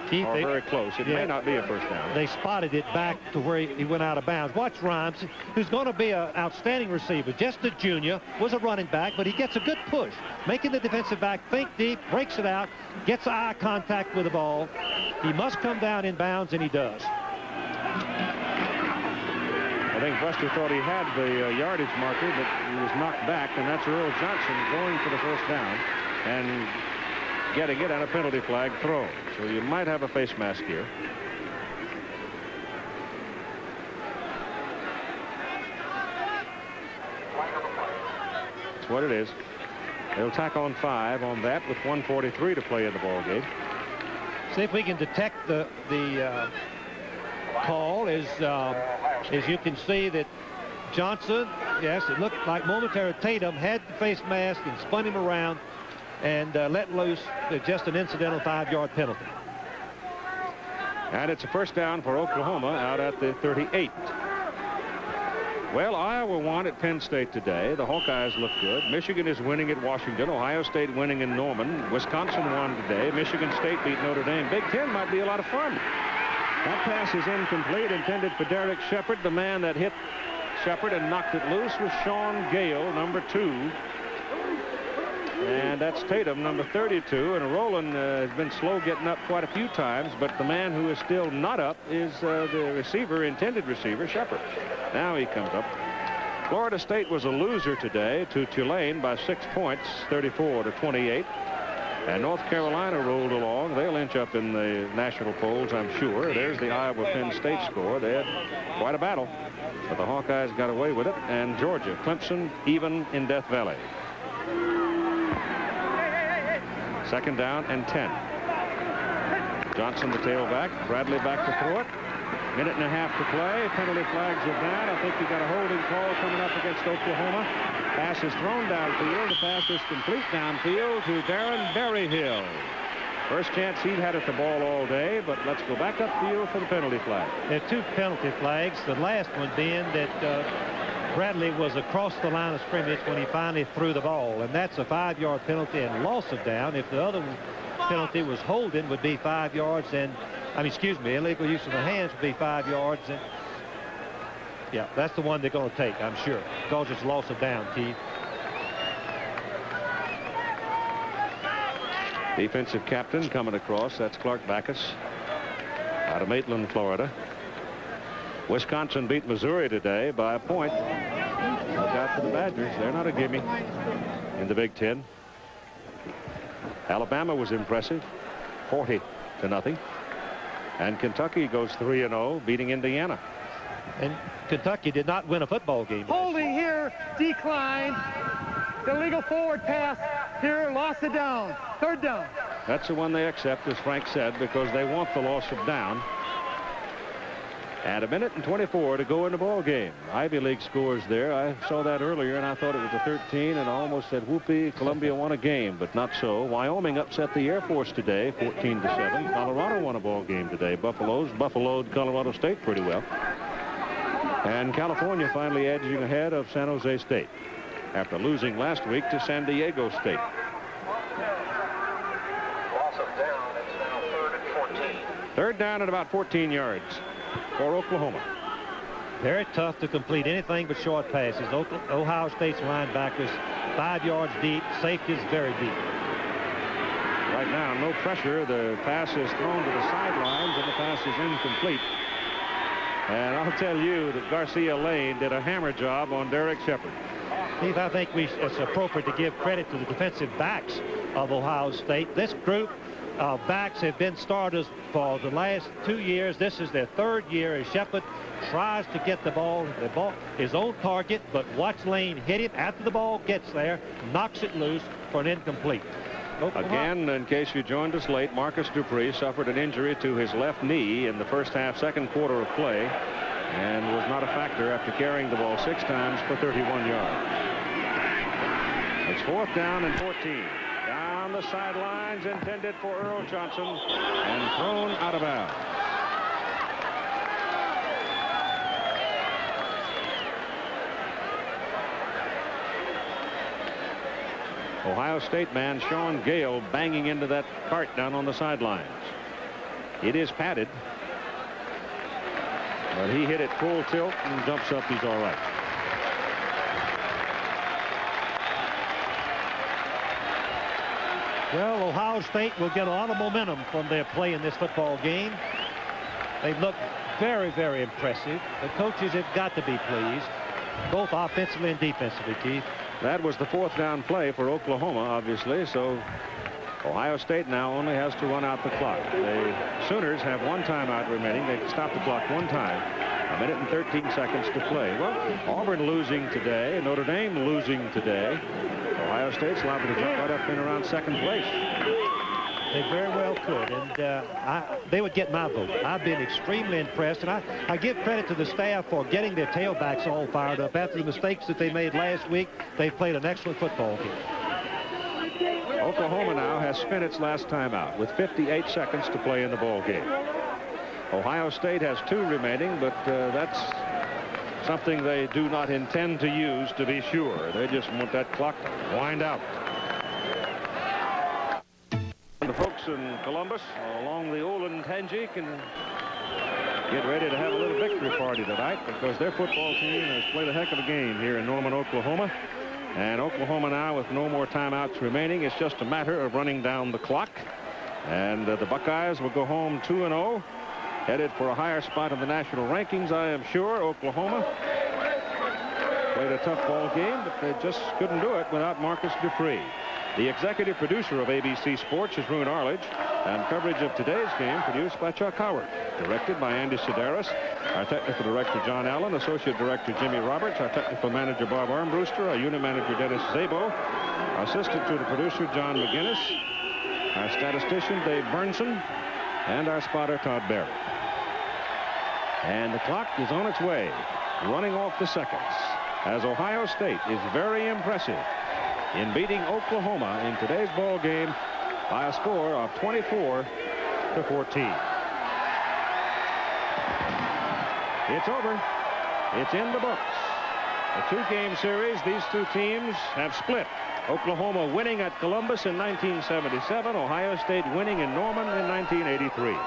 Keith, or very close. It may not be a first down. They spotted it back to where he went out of bounds. Watch Rhymes, who's going to be an outstanding receiver. Just a junior, was a running back, but he gets a good push, making the defensive back think deep, breaks it out, gets eye contact with the ball. He must come down in bounds, and he does. I think Buster thought he had the yardage marker, but he was knocked back, and that's Earl Johnson going for the first down and getting it on a penalty flag throw. So you might have a face mask here. That's what it is. They'll tack on 5 on that with 1:43 to play in the ball game. See if we can detect the call. As you can see that Johnson, yes, it looked like momentary. Tatum had the face mask and spun him around and let loose just an incidental 5-yard penalty. And it's a first down for Oklahoma out at the 38. Well, Iowa won at Penn State today. The Hawkeyes look good. Michigan is winning at Washington. Ohio State winning in Norman. Wisconsin won today. Michigan State beat Notre Dame. Big Ten might be a lot of fun. That pass is incomplete, intended for Derek Shepard. The man that hit Shepard and knocked it loose was Sean Gale, number 2. And that's Tatum, number 32. And Rowland has been slow getting up quite a few times, but the man who is still not up is the receiver, intended receiver, Shepard. Now he comes up. Florida State was a loser today to Tulane by 6 points, 34-28. And North Carolina rolled along. They'll inch up in the national polls, I'm sure. There's the Iowa-Penn State score. They had quite a battle, but the Hawkeyes got away with it. And Georgia, Clemson, even in Death Valley. Second down and 10. Johnson, the tailback. Bradley back to throw it. Minute and a half to play. Penalty flags are down. I think you got a holding call coming up against Oklahoma. Pass is thrown downfield. The pass is complete downfield to Darren Berryhill. First chance he'd had at the ball all day, but let's go back upfield for the penalty flag. There are 2 penalty flags. The last one being that Bradley was across the line of scrimmage when he finally threw the ball, and that's a 5-yard penalty and loss of down. If the other penalty was holding, would be 5 yards, and illegal use of the hands would be 5 yards. And yeah, that's the one they're going to take, I'm sure, because it's loss of down, Keith. Defensive captain coming across. That's Clark Backus out of Maitland, Florida. Wisconsin beat Missouri today by a point. Look out for the Badgers. They're not a gimme in the Big Ten. Alabama was impressive, 40-0. And Kentucky goes 3-0, beating Indiana. And Kentucky did not win a football game. Holding here, decline. Illegal forward pass here, loss of down. Third down. That's the one they accept, as Frank said, because they want the loss of down. And 1:24 to go in the ball game. Ivy League scores there. I saw that earlier, and I thought it was a 13, and I almost said, whoopee, Columbia won a game, but not so. Wyoming upset the Air Force today, 14-7. Colorado won a ball game today. Buffaloed Colorado State pretty well. And California finally edging ahead of San Jose State after losing last week to San Diego State. Loss of down. It's now 3rd and 14. Third down at about 14 yards for Oklahoma. Very tough to complete anything but short passes. Ohio State's linebackers 5 yards deep. Safety is very deep. Right now, no pressure. The pass is thrown to the sidelines, and the pass is incomplete. And I'll tell you that Garcia Lane did a hammer job on Derek Shepard. Keith, I think it's appropriate to give credit to the defensive backs of Ohio State. This group of backs have been starters for the last 2 years. This is their 3rd year as Shepard tries to get the ball his own target, but watch Lane hit it after the ball gets there, knocks it loose for an incomplete. Again, in case you joined us late, Marcus Dupree suffered an injury to his left knee in the first half, second quarter of play, and was not a factor after carrying the ball 6 times for 31 yards. It's 4th down and 14. Down the sidelines, intended for Earl Johnson, and thrown out of bounds. Ohio State man Sean Gale banging into that cart down on the sidelines. It is padded, but he hit it full tilt and jumps up. He's all right. Well, Ohio State will get a lot of momentum from their play in this football game. They look very, very impressive. The coaches have got to be pleased, both offensively and defensively, Keith. That was the 4th down play for Oklahoma, obviously, so Ohio State now only has to run out the clock. The Sooners have 1 timeout remaining. They stop the clock 1 time. 1 minute and 13 seconds to play. Well, Auburn losing today, Notre Dame losing today. Ohio State's liable to jump right up in around 2nd place. They very well could, and they would get my vote. I've been extremely impressed, and I give credit to the staff for getting their tailbacks all fired up. After the mistakes that they made last week, they've played an excellent football game. Oklahoma now has spent its last timeout with 58 seconds to play in the ball game. Ohio State has 2 remaining, but that's something they do not intend to use, to be sure. They just want that clock to wind out. The folks in Columbus along the Olentangy can get ready to have a little victory party tonight, because their football team has played a heck of a game here in Norman, Oklahoma. And Oklahoma now, with no more timeouts remaining, it's just a matter of running down the clock. And the Buckeyes will go home 2-0, headed for a higher spot in the national rankings, I am sure. Oklahoma played a tough ball game, but they just couldn't do it without Marcus Dupree. The executive producer of ABC Sports is Roone Arledge, and coverage of today's game produced by Chuck Howard, directed by Andy Sedaris, our technical director John Allen, associate director Jimmy Roberts, our technical manager Bob Armbruster, our unit manager Dennis Szabo, assistant to the producer John McGinnis, our statistician Dave Burnson, and our spotter Todd Barry. And the clock is on its way, running off the seconds, as Ohio State is very impressive in beating Oklahoma in today's ball game by a score of 24-14. It's over. It's in the books. A 2-game series. These 2 teams have split. Oklahoma winning at Columbus in 1977, Ohio State winning in Norman in 1983.